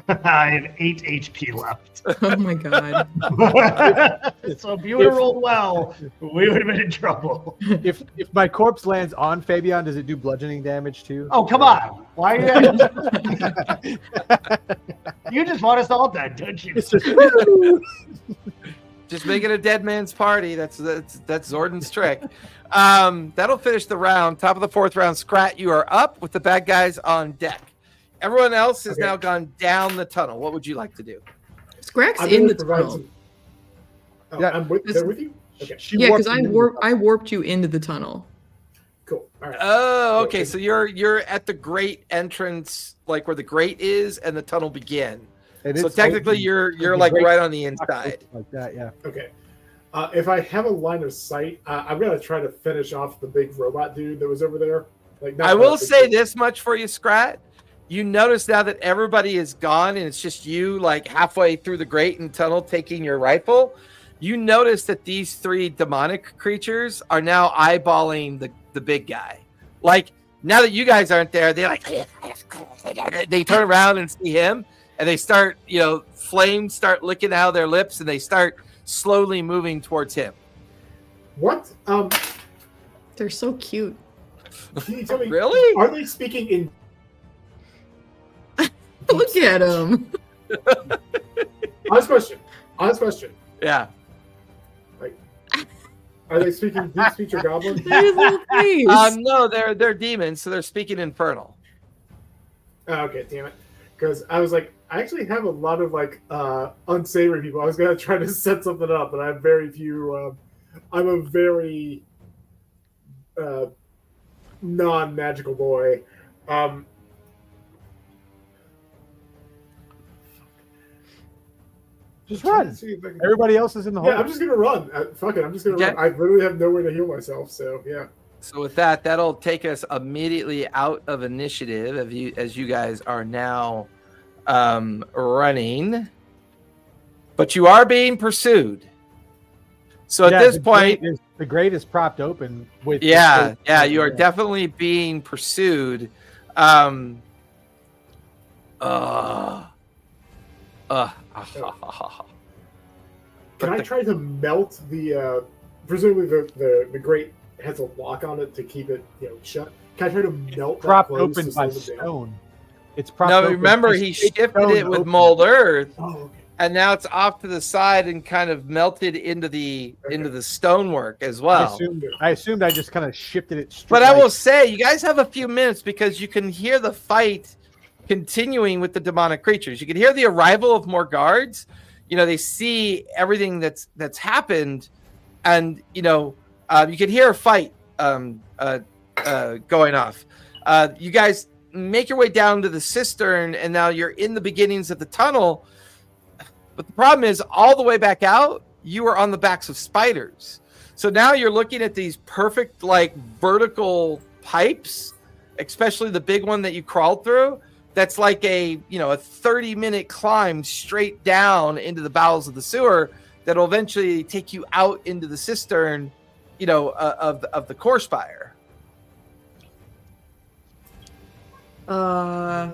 I have 8 HP left. Oh my god. So if you would have rolled well, we would have been in trouble. If my corpse lands on Fabian, does it do bludgeoning damage too? Oh, come on. Why are you... You just want us all dead, don't you? It's just- Just make it a dead man's party. That's Zordon's trick. That'll finish the round. Top of the 4th round, Scrat, you are up with the bad guys on deck. Everyone else has Okay. now gone down the tunnel. What would you like to do? Scrack's I'm in gonna the provide tunnel. some- Oh, Yeah. I'm there with you. Okay, she Yeah, warped because him into the I warped you into the tunnel. cool. All right. Oh, okay. Okay. So you're at the grate entrance, like where the grate is, and the tunnel begin. and So it's technically, open. you're It's like great right on the inside. like that. Yeah. Okay. If I have a line of sight, I'm gonna try to finish off the big robot dude that was over there. Like, not I will that big say dude. this much for you, Scrat. You notice now that everybody is gone and it's just you, like halfway through the grate and tunnel, taking your rifle. You notice that these 3 demonic creatures are now eyeballing the big guy. Like now that you guys aren't there, they they turn around and see him, and they start, flames start licking out of their lips, and they start slowly moving towards him. What? They're so cute. Can you tell me? Really? Are they speaking in? Look at him. Honest question. Honest question. Yeah. Are they speaking deep speech or goblin? Look at his little face. No, they're demons, so they're speaking infernal. Oh, okay, damn it. Because I was like, I actually have a lot of unsavory people. I was gonna try to set something up, but I have very few. I'm a very non-magical boy. Just I'm trying run. to see if I can- Everybody else is in the hole. Yeah, I'm just gonna run. Fuck it, I'm just gonna Okay. run. I literally have nowhere to heal myself, so yeah. So with that, that'll take us immediately out of initiative as you guys are now running. But you are being pursued. So at this point, the grate is propped open with. you are definitely being pursued. But Can I try to melt the? Presumably the grate has a lock on it to keep it, shut. Can I try to melt that propped closed open to by slow it down? stone. It's propped No, open. remember he It's shifted stone it with open. mold earth, Oh, okay. and now it's off to the side and kind of melted into the stonework as well. I assumed I just kind of shifted it. Straight But I will say, you guys have a few minutes because you can hear the fight continuing with the demonic creatures. You can hear the arrival of more guards. They see everything that's happened, and you can hear a fight going off. You guys make your way down to the cistern, and now you're in the beginnings of the tunnel. But the problem is, all the way back out, you are on the backs of spiders. So now you're looking at these perfect, vertical pipes, especially the big one that you crawled through. That's like a 30-minute climb straight down into the bowels of the sewer that'll eventually take you out into the cistern, of the core spire. A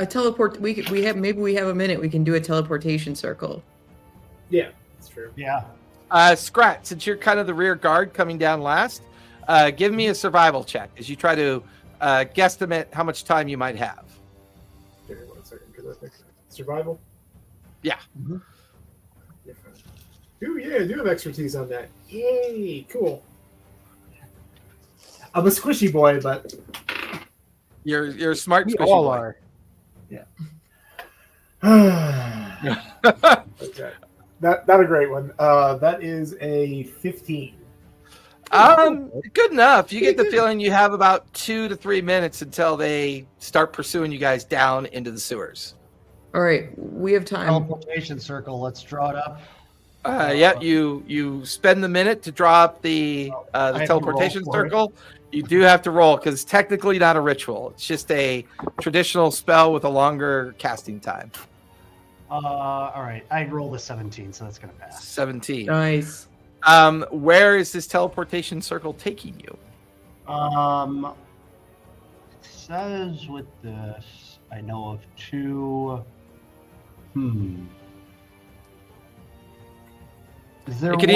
teleport. We have a minute. We can do a teleportation circle. Yeah, that's true. Yeah. Scrat, since you're kind of the rear guard coming down last, give me a survival check as you try to guesstimate how much time you might have. Give me 1 second, because I think survival. Yeah. Mm-hmm. Yeah. Ooh, yeah, I do have expertise on that. Yay, cool. I'm a squishy boy, but You're a smart. We squishy all boy. are. okay. Not a great one. That is a 15. Good enough. You get the feeling you have about 2 to 3 minutes until they start pursuing you guys down into the sewers. All right, we have time. Teleportation circle. Let's draw it up. You spend the minute to draw up the I have to teleportation roll for it. circle. You do have to roll because it's technically not a ritual. It's just a traditional spell with a longer casting time. All right. I rolled a 17, so that's gonna pass. 17. Nice. Where is this teleportation circle taking you? It says with this, I know of 2. Is there It could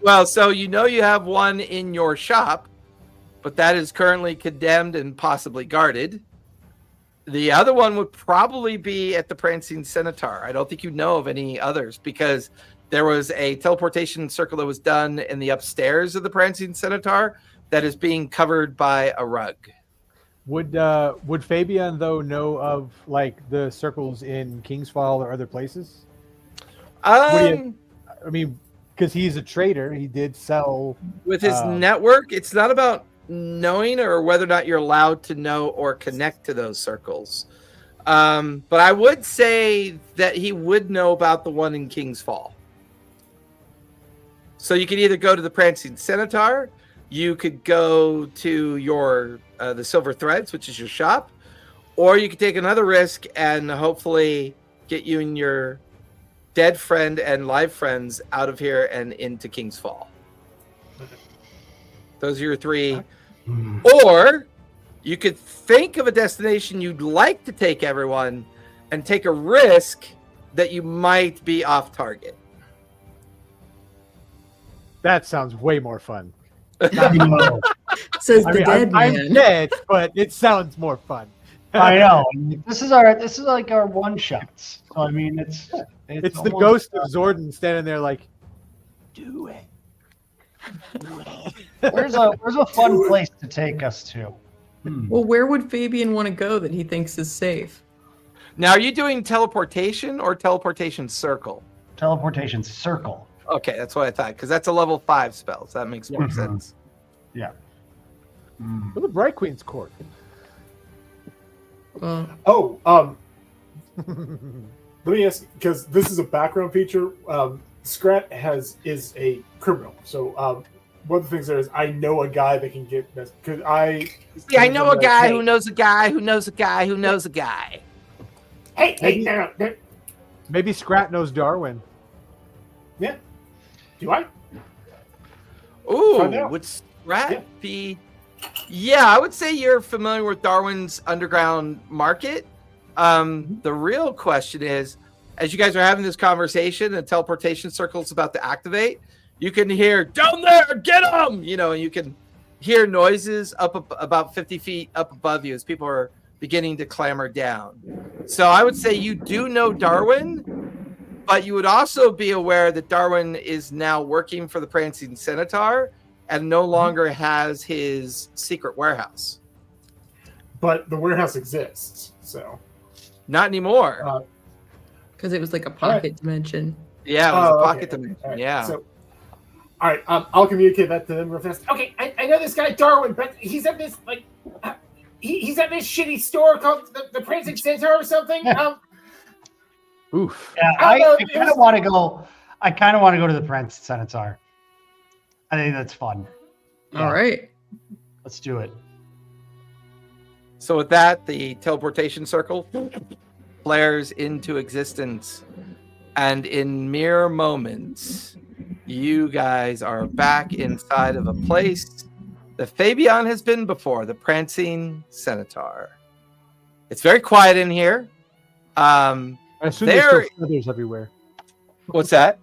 one? so you have one in your shop, but that is currently condemned and possibly guarded. The other one would probably be at the Prancing Centaur. I don't think you know of any others because there was a teleportation circle that was done in the upstairs of the Prancing Centaur that is being covered by a rug. Would Fabian though know of the circles in Kingsfall or other places? Because he's a trader, he did sell With his network. It's not about knowing or whether or not you're allowed to know or connect to those circles. But I would say that he would know about the one in King's Fall. So you could either go to the Prancing Centaur, you could go to your the Silver Threads, which is your shop, or you could take another risk and hopefully get you and your dead friend and live friends out of here and into King's Fall. Those are your 3. Or you could think of a destination you'd like to take everyone and take a risk that you might be off target. That sounds way more fun. Says the dead man. I'm dead, but it sounds more fun. I know. This is like our one shots. So I mean, it's the ghost of Zordon standing there like, do it. Where's a fun place to take us to? Well, where would Fabian want to go that he thinks is safe? Now, are you doing teleportation or teleportation circle? Teleportation circle. Okay, that's what I thought, because that's a level 5 spell, so that makes more sense. Yeah. Well, the Bright Queen's court. Well, let me ask, because this is a background feature. Scrat is a criminal, so one of the things there is I know a guy that can get this. Because See, I know a guy who knows a guy who knows a guy who knows a guy. Hey, no. Maybe Scrat knows Darwin. Yeah. Do I? Ooh, Find out. would Scrat be? Yeah, I would say you're familiar with Darwin's underground market. The real question is, as you guys are having this conversation and teleportation circle's about to activate, you can hear down there, get him! You know, and you can hear noises up about 50 feet up above you as people are beginning to clamber down. So I would say you do know Darwin, but you would also be aware that Darwin is now working for the Prancing Centaur and no longer has his secret warehouse. But the warehouse exists, so. Not anymore. Because it was like a pocket dimension. Yeah, it was a pocket okay. dimension. All right, Yeah. So, all right, I'll communicate that to them real fast. Okay, I know this guy Darwin, but he's at this like he's at this shitty store called the Prancing Centaur or something. Oof. Yeah, I kind of want to go. I kind of want to go to the Prince Centaur. I think that's fun. All right. Let's do it. So with that, the teleportation circle flares into existence, and in mere moments, you guys are back inside of a place that Fabian has been before, the Prancing Centaur. It's very quiet in here. I assume there's still feathers everywhere. What's that?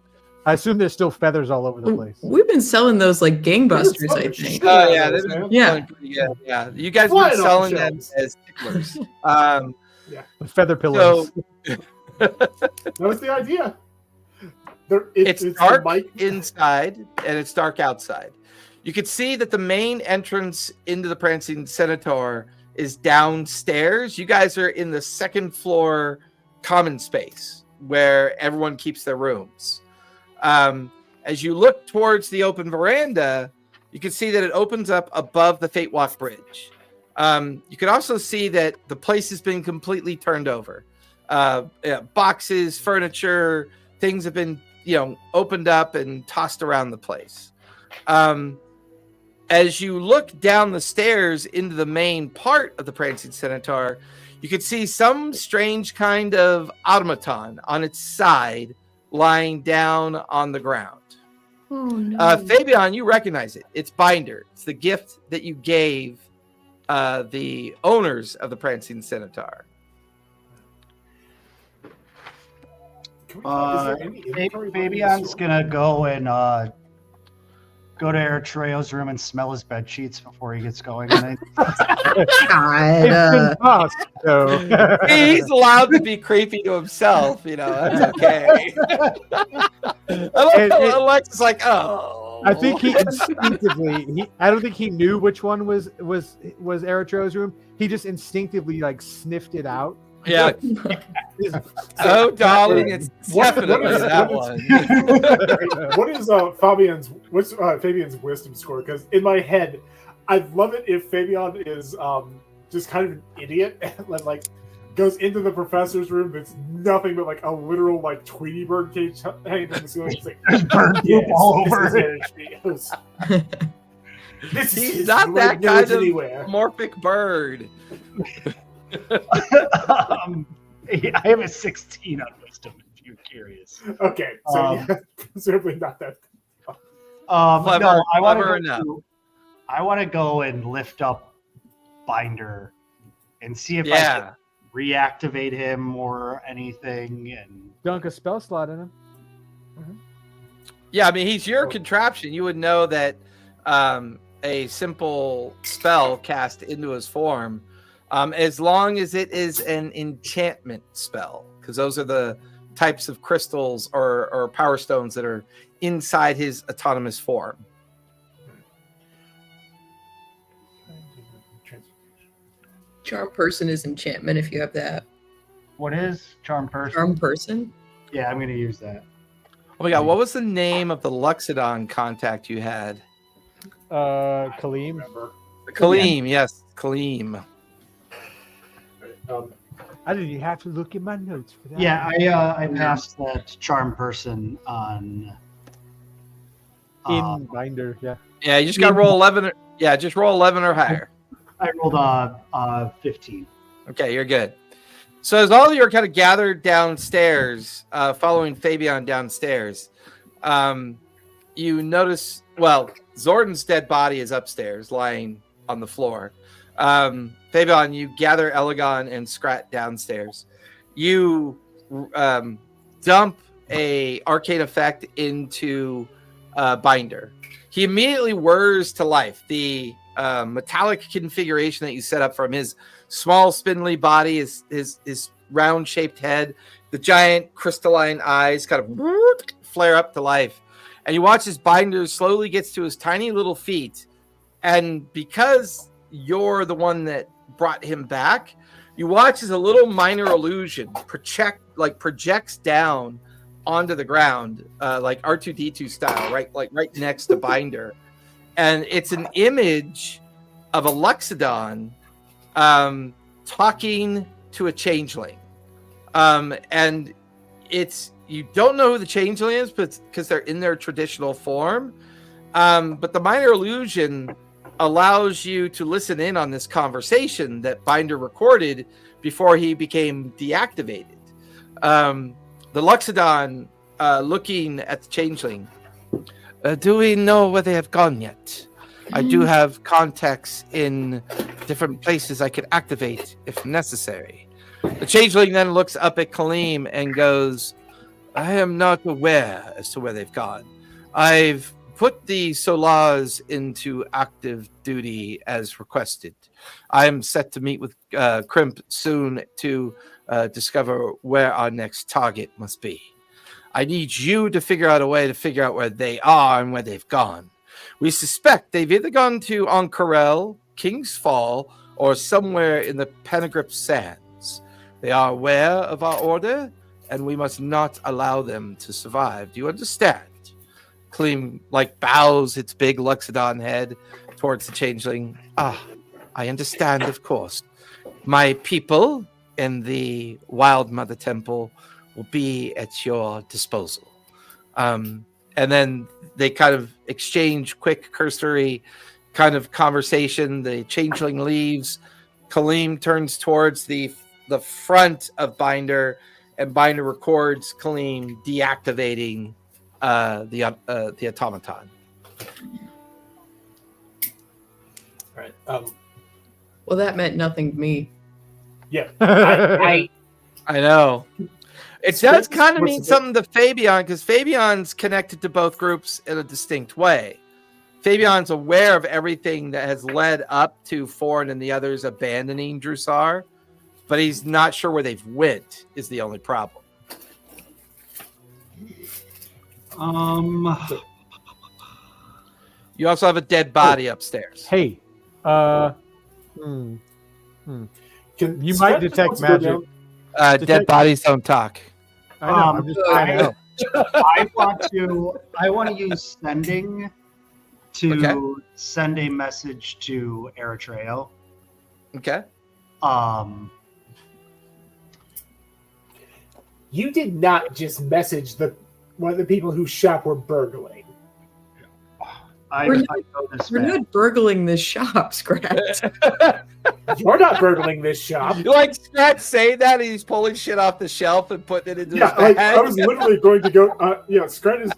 I assume there's still feathers all over the place. We've been selling those like gangbusters, I think. Oh yeah, they've been Yeah. selling pretty good. Yeah, you guys Flying been off selling the them shelves. as ticklers. The feather pillows. That was the idea. It's the dark mic- inside and it's dark outside. You can see that the main entrance into the Prancing Centaur is downstairs. You guys are in the second floor common space where everyone keeps their rooms. As you look towards the open veranda, you can see that it opens up above the Fate Walk Bridge. You can also see that the place has been completely turned over. Boxes, furniture, things have been, opened up and tossed around the place. As you look down the stairs into the main part of the Prancing Centaur, you can see some strange kind of automaton on its side lying down on the ground. Oh, no. Fabian, you recognize it. It's Binder. It's the gift that you gave the owners of the Prancing Centaur. Can we talk- is there any inventory Fabian's gonna go and go to Eritreo's room and smell his bed sheets before he gets going. God. It's been tossed, so. He's allowed to be creepy to himself, that's okay. I like how Alexis is like, oh. I think he instinctively. I don't think he knew which one was Eritro's room. He just instinctively sniffed it out. Yeah. Oh, darling, it's definitely that one. What is Fabian's wisdom score? Because in my head, I'd love it if Fabian is just kind of an idiot and goes into the professor's room. That's nothing but a literal Tweety bird cage hanging from the ceiling. It's There's bird poop all over it. He's not that kind of morphic bird. I have a 16 on wisdom if you're curious. Okay, so presumably not that. Clever, no, I want to go and lift up Binder and see if I can reactivate him or anything. And Dunk a spell slot in him. Yeah, I mean, he's your contraption. You would know that a simple spell cast into his form, as long as it is an enchantment spell, because those are the types of crystals or power stones that are inside his autonomous form. Charm person is enchantment if you have that. what is Charm Person? Charm person? Yeah, I'm going to use that. Oh my god, what was the name of the Luxodon contact you had? Kaleem. Remember. Kaleem, yes, Kaleem. I didn't even have to look at my notes for that. Yeah, I passed that charm person on. In binder, yeah. Yeah, you just got to roll 11. Yeah, just roll 11 or higher. I rolled 15. Okay, you're good. So as all of you are kind of gathered downstairs, following Fabian downstairs, you notice, well, Zordan's dead body is upstairs, lying on the floor. Fabian, you gather Elegon and Scrat downstairs. You dump a arcane effect into Binder. He immediately whirs to life. The metallic configuration that you set up from his small spindly body, his round shaped head, the giant crystalline eyes kind of flare up to life. And you watch as Binder slowly gets to his tiny little feet. And because you're the one that brought him back, you watch as a little minor illusion projects down onto the ground, like R2-D2 style, right next to Binder. And it's an image of a Luxodon talking to a changeling. And you don't know who the changeling is, but because they're in their traditional form. But the minor illusion allows you to listen in on this conversation that Binder recorded before he became deactivated. The Luxodon looking at the changeling. Do we know where they have gone yet? I do have contacts in different places I could activate if necessary. The changeling then looks up at Kaleem and goes, I am not aware as to where they've gone. I've put the Solars into active duty as requested. I am set to meet with Crimp soon to discover where our next target must be. I need you to figure out a way to figure out where they are and where they've gone. We suspect they've either gone to Oncarel, King's Fall, or somewhere in the Penegrip Sands. They are aware of our order, and we must not allow them to survive. Do you understand? Kaleem bows its big Luxodon head towards the changeling. I understand, of course. My people in the Wild Mother Temple will be at your disposal. And then they kind of exchange quick cursory kind of conversation. The changeling leaves. Kaleem turns towards the front of Binder, and Binder records Kaleem deactivating the automaton. All right. Well, that meant nothing to me. Yeah. I know. It So does kind of what's mean the- something to Fabian, because Fabian's connected to both groups in a distinct way. Fabian's aware of everything that has led up to Foreign and the others abandoning Jrusar, but he's not sure where they've went, is the only problem. You also have a dead body upstairs. Hey, Can You Scott might just detect wants to go magic. down? Dead bodies don't talk. I know. I'm just trying out. I want to use sending to send a message to Eritrea. Okay. You did not just message one of the people whose shop were burgling. I We're know this We're man. not burgling this shop, Scratch. You're not burgling this shop. You like Scratch saying that, and he's pulling shit off the shelf and putting it into Yeah, his like bag. I was literally going to go. Scrat is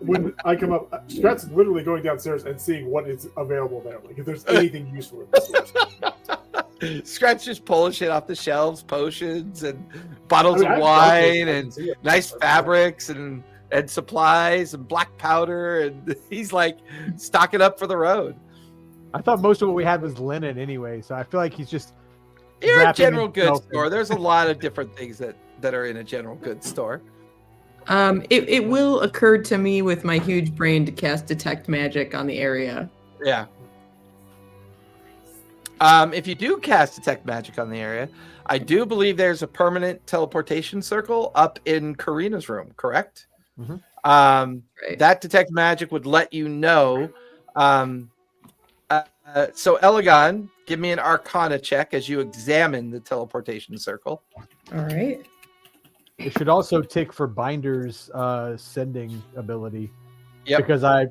when I come up. Scrat's literally going downstairs and seeing what is available there. Like if there's anything useful in this store. Scratch just pulling shit off the shelves, potions and bottles I mean, of I've wine got this. and See it. nice fabrics and supplies and black powder, and he's like stocking up for the road. I thought most of what we had was linen anyway, so I feel like he's just. You're a wrapping general goods himself in- store. There's a lot of different things that are in a general goods store. It will occur to me with my huge brain to cast detect magic on the area. Yeah. If you do cast detect magic on the area, I do believe there's a permanent teleportation circle up in Karina's room, correct? Mhm. Right. That detect magic would let you know So Elegon, give me an Arcana check as you examine the teleportation circle. All right. It should also tick for Binder's sending ability. Yep. Because I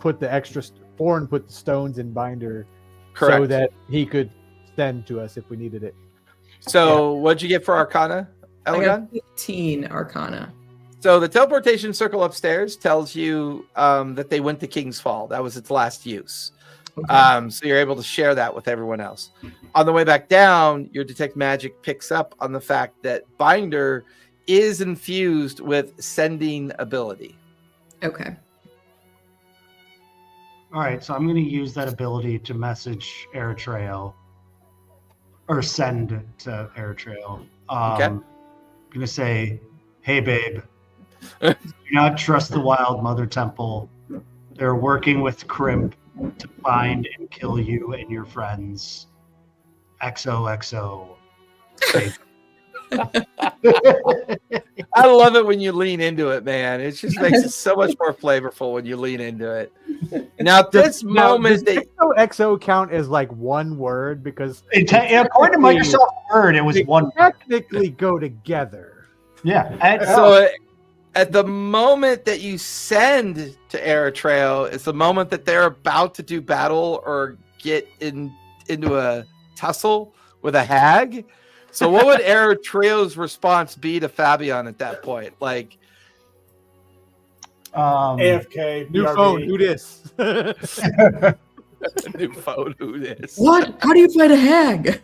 put the extra Foreign put the stones in Binder Correct. so that he could send to us if we needed it. So what'd you get for Arcana, I Elegon? got 15 Arcana. So the teleportation circle upstairs tells you that they went to King's Fall. That was its last use. Okay. So you're able to share that with everyone else. On the way back down, your detect magic picks up on the fact that Binder is infused with sending ability. Okay. All right, so I'm going to use that ability to message Eritrea or send to Eritrea. Okay. I'm going to say, hey, babe, do not trust the Wild Mother Temple. They're working with Crimp to find and kill you and your friends. XOXO. Babe. I love it when you lean into it, man. It just makes it so much more flavorful when you lean into it. Now, at this moment, does XOXO count as like one word? Because According to Microsoft Word, it was they one. technically go together. Yeah. so at the moment that you send to Eritrea, it's the moment that they're about to do battle or get into a tussle with a hag. So what would Eritrea's response be to Fabian at that point? Like, AFK, New BRB. phone, do this. new phone, who this? What? How do you fight a hag?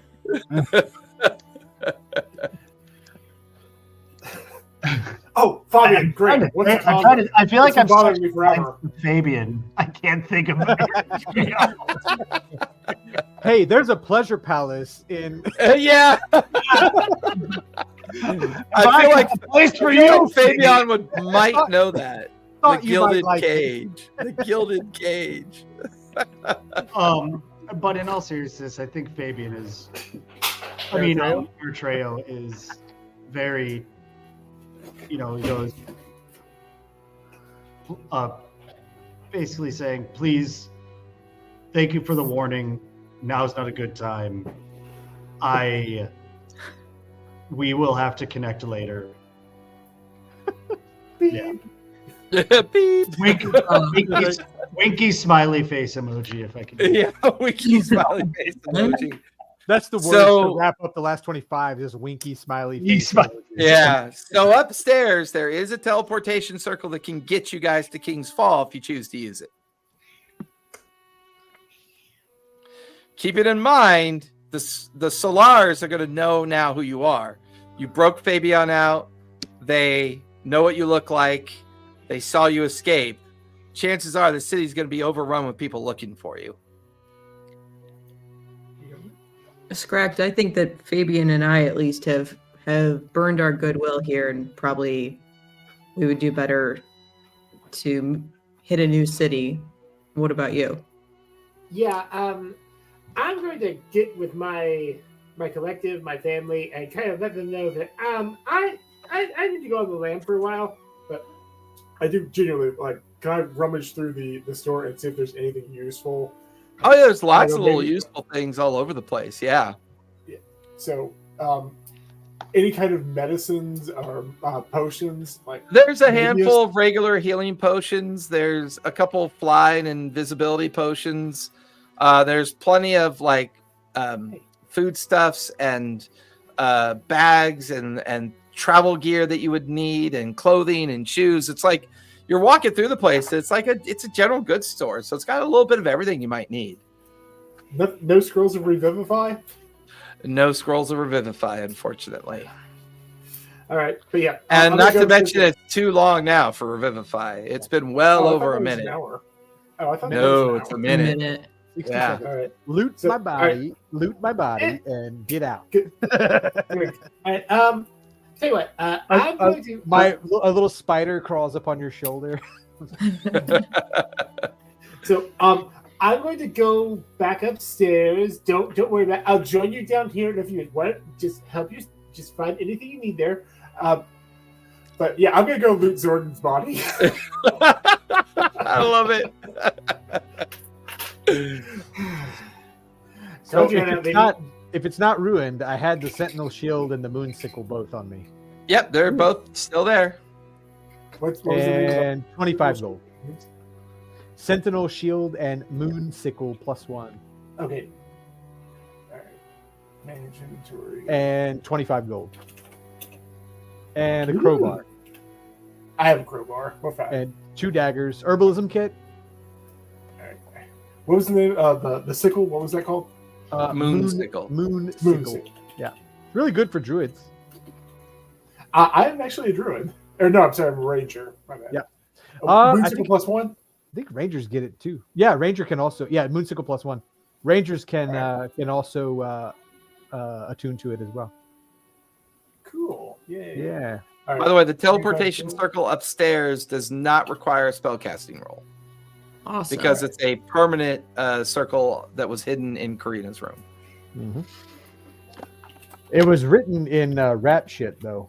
Oh, Fabian, great. What's the comment? I feel like It's I'm been bothering stuck me forever. with Fabian. I can't think of it. Hey, there's a pleasure palace in. Yeah. I feel like place for Fabian might know that. The Thought you might gilded like it. cage. The gilded cage. But in all seriousness, I think Fabian is. I mean, Eritrea is very. He goes. Basically saying, please, thank you for the warning. Now's not a good time. We will have to connect later. Yeah. Beep. Winky smiley face emoji, if I can. Yeah, winky smiley face emoji. That's the word So- to wrap up the last 25. This winky smiley Winky face. smiley. emoji. Yeah. So upstairs, there is a teleportation circle that can get you guys to King's Fall if you choose to use it. Keep it in mind, the Solars are going to know now who you are. You broke Fabian out. They know what you look like. They saw you escape. Chances are the city's going to be overrun with people looking for you. Scracked, I think that Fabian and I at least have burned our goodwill here, and probably we would do better to hit a new city. What about you? Yeah, I'm going to get with my collective, my family, and kind of let them know that I need to go on the land for a while. But I do genuinely like. Can I rummage through the store and see if there's anything useful? Oh, yeah, there's lots of maybe- little useful things all over the place. Yeah. So, any kind of medicines or potions, like There's a Maybe handful of regular healing potions. There's a couple of flying and invisibility potions. There's plenty of like foodstuffs and bags and travel gear that you would need, and clothing and shoes. It's like you're walking through the place. It's like it's a general goods store, so it's got a little bit of everything you might need. no scrolls of revivify. No scrolls of revivify, unfortunately. All right, but yeah, And I'm not gonna to go mention, through- it's too long now for revivify. It's been well Oh, I thought over that a was minute. An hour. Oh, I thought No, that it's a was an minute. 60 Yeah. seconds. hour. All right. Loot So, my all body, loot my body, Eh. and get out. Good. All right, tell you what, I'm going to A little spider crawls up on your shoulder. So, I'm going to go back upstairs. Don't worry about. I'll join you down here in a few minutes. What? Just help you. Just find anything you need there. But yeah, I'm gonna go loot Zordan's body. I love it. So Told you that, baby. if it's not ruined, I had the Sentinel Shield and the Moon Sickle both on me. Yep, they're both still there. What was the name? And 25 gold. Sentinel Shield and Moon Sickle +1. Okay. All right. Manage inventory. And 25 gold. And a crowbar. I have a crowbar. What fact? And 2 daggers. Herbalism kit. All right. What was the name of the sickle? What was that called? Moon Sickle. Moon Moon Sickle. sickle. Yeah. Really good for druids. I'm actually a druid. Or no, I'm sorry, I'm a ranger. My bad. Yeah. Moon I sickle think- +1. I think rangers get it too. Yeah, ranger can also. Yeah, Moon Sickle +1. Rangers can also attune to it as well. Cool. Yay. Yeah. All right. By the way, the teleportation circle upstairs does not require a spellcasting roll Awesome. because it's a permanent circle that was hidden in Karina's room. Mhm. It was written in rat shit though.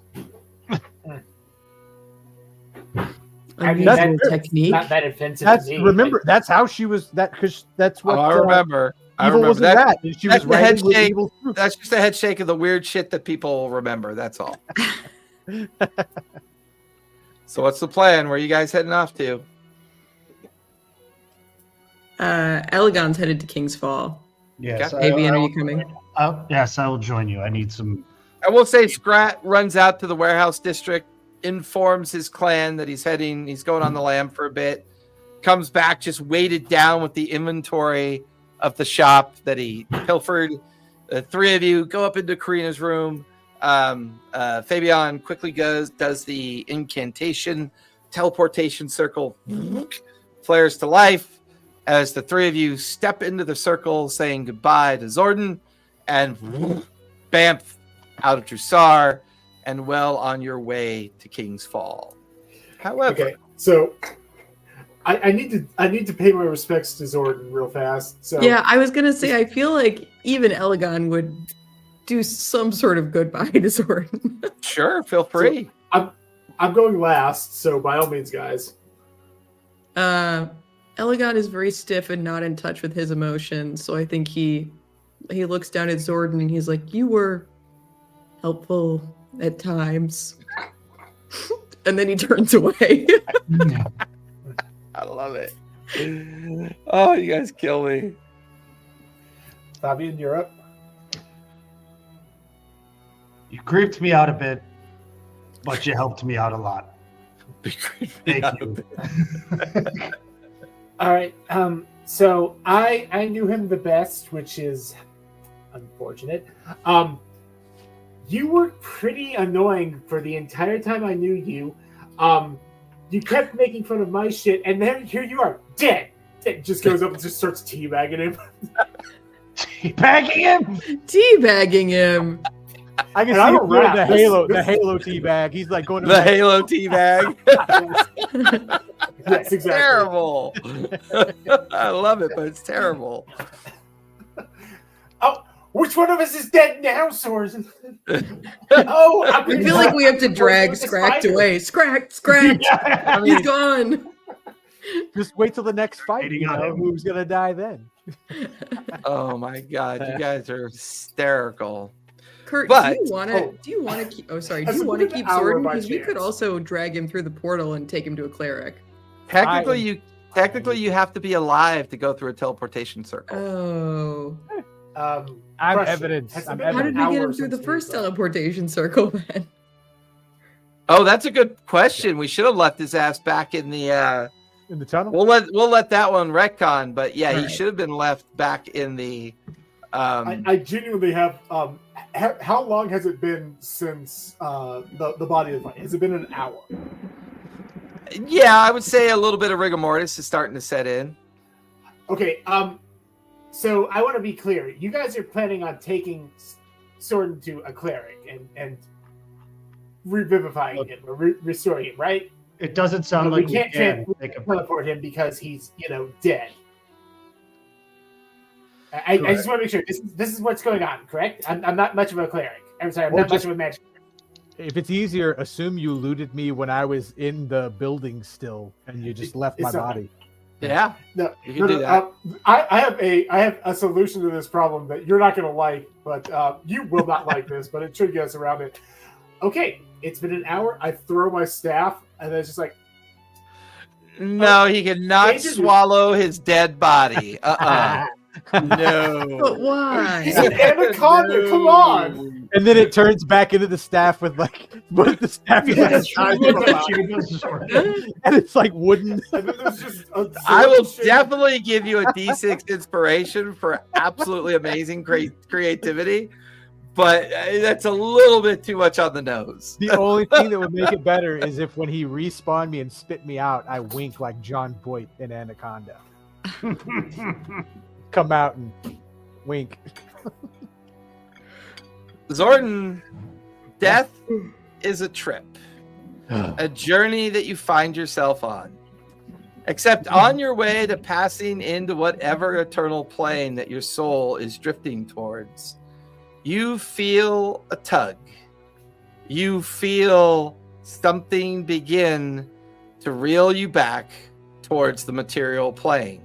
I mean, Unusual that's- technique. Not that offensive That's to me. remember. That's how she was. Because that's what. I remember. I Evil remember was a that. rat. And she that's was the head writing with shake. evil fruit. That's just a head shake of the weird shit that people remember. That's all. So what's the plan? Where are you guys heading off to? Elegon's headed to King's Fall. Yes. Avian, are you coming? Yes, I will join you. I need some. I will say Scrat runs out to the warehouse district, informs his clan that he's going on the lam for a bit, comes back just weighted down with the inventory of the shop that he pilfered. The 3 of you go up into Karina's room. Fabian quickly does the incantation, teleportation circle flares to life as the 3 of you step into the circle saying goodbye to Zordon and bamf out of Jrusar and well on your way to King's Fall. However, Okay. So I need to pay my respects to Zordon real fast. So Yeah, I was gonna say I feel like even Elegon would do some sort of goodbye to Zordon. sure, feel free. I'm going last. So by all means, guys. Elegon is very stiff and not in touch with his emotions, so I think he looks down at Zordon and he's like, "You were helpful at times," and then he turns away. I love it. Oh, you guys kill me. Fabian, you're up. You creeped me out a bit, but you helped me out a lot. Thank you. All right. So I knew him the best, which is unfortunate. You were pretty annoying for the entire time I knew you. You kept making fun of my shit, and then here you are, dead. It just goes up and just starts teabagging him. Teabagging him? Teabagging him. I can And I'm see a him doing rat. the Halo tea bag. He's like going to The Halo teabag. Yes, exactly. Terrible. I love it, but it's terrible. Oh, which one of us is dead now, Swords? Oh, I feel like we have to drag Scracked away. Scracked. I mean, He's gone. just wait till the next fight. Waiting You on know, him. who's gonna die then? Oh my god, you guys are hysterical. Kurt, But- do you want to keep? Oh, sorry. Do Has you it want to been an keep hour Zordon? by Because we could chance? also drag him through the portal and take him to a cleric. Technically, you have to be alive to go through a teleportation circle. Oh, I'm question. evidence. Has it I'm been how an did we hour get him through since the we first started? teleportation circle then? Oh, that's a good question. We should have left his ass back in the. in the tunnel. We'll let that one retcon, but yeah, he Alright. should have been left back in the. I genuinely have. How long has it been since the body of the fight? Has it been an hour? Yeah, I would say a little bit of rigor mortis is starting to set in. okay. So I want to be clear. You guys are planning on taking Sordon to a cleric and revivifying him or restoring him, right? It doesn't sound But like we we can't can. Take a- teleport him because he's dead. I just want to make sure this is what's going on, correct? I'm not much of a cleric. I'm sorry, I'm Or not much just- of a magic. If it's easier, assume you looted me when I was in the building still, and you just left my it's not- body. Yeah. No, You can do that. I have a solution to this problem that you're not going to like, but you will not like this, but it should get us around it. Okay, it's been an hour. I throw my staff, and then it's just like, No, he cannot Danger- swallow his dead body. No. But why? he's an anaconda. Come on. And then it turns back into the staff with the staff is like a giant sword. And it's like wooden. And then there's just a I will sword shape. definitely give you a D6 inspiration for absolutely amazing creativity, but that's a little bit too much on the nose. The only thing that would make it better is if when he respawned me and spit me out, I wink like John Boyd in Anaconda. Come out and wink. Zordon, death is a trip, a journey that you find yourself on. Except on your way to passing into whatever eternal plane that your soul is drifting towards, you feel a tug. You feel something begin to reel you back towards the material plane.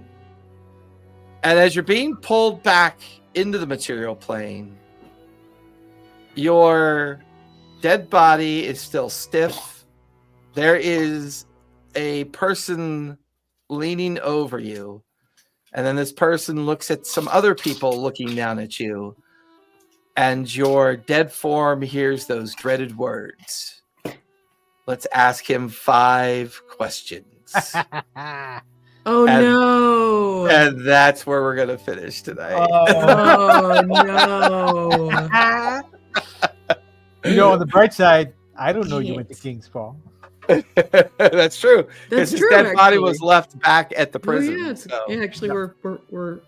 And as you're being pulled back into the material plane, your dead body is still stiff. There is a person leaning over you. And then this person looks at some other people looking down at you. And your dead form hears those dreaded words. Let's ask him 5 questions. Oh And- no! And that's where we're going to finish tonight. Oh no! On the bright side, I don't know you went to King's Fall. That's true. Because That's his true. dead body actually. was left back at the prison. Oh, yeah, it's- so. yeah, actually, we're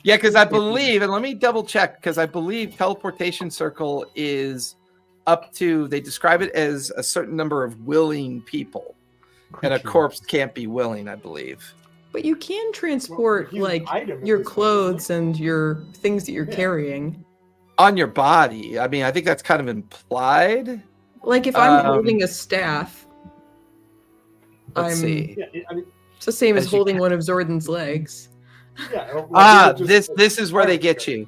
Yeah, because I believe, and let me double check, because I believe teleportation circle is up to, they describe it as a certain number of willing people. And a Creature. corpse can't be willing, I believe. But you can transport Well, like item at your this point, clothes and your things that you're Yeah. carrying. On your body. I mean, I think that's kind of implied. Like if I'm Um, holding a staff, Let's I'm see. Yeah, I mean, it's the same as As you holding one of Zordon's legs. yeah. like, you could just- This is where they get you.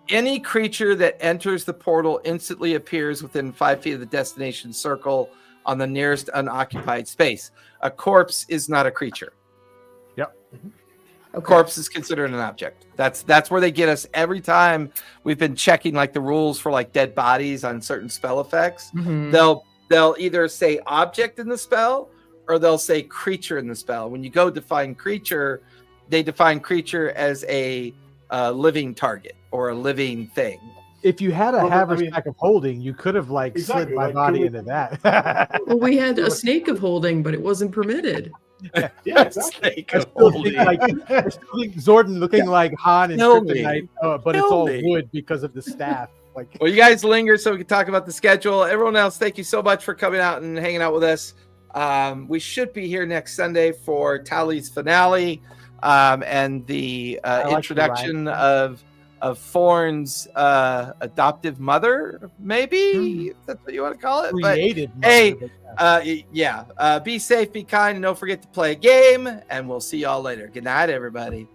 Any creature that enters the portal instantly appears within 5 feet of the destination circle on the nearest unoccupied space. A corpse is not a creature. Okay. Corpse is considered an object. That's where they get us every time. We've been checking like the rules for like dead bodies on certain spell effects. Mhm. They'll either say object in the spell or they'll say creature in the spell. When you go define creature, they define creature as a living target or a living thing. If you had a Well, but, I haversack of holding, you could have Exactly, slid my like, body could we- into that. Well, we had a snake of holding, but it wasn't permitted. Yeah, exactly. Snake I of still holding. think I still think Zordon looking like Han and Kill me. Kryptonite, but it's Kill all me. wood because of the staff. Like, Well, you guys linger so we can talk about the schedule. Everyone else, thank you so much for coming out and hanging out with us. We should be here next Sunday for Tally's finale and the like the introduction of Thorn's adoptive mother, maybe if that's what you want to call it. But created. hey, mother, but, be safe, be kind, and don't forget to play a game. And we'll see y'all later. Good night, everybody.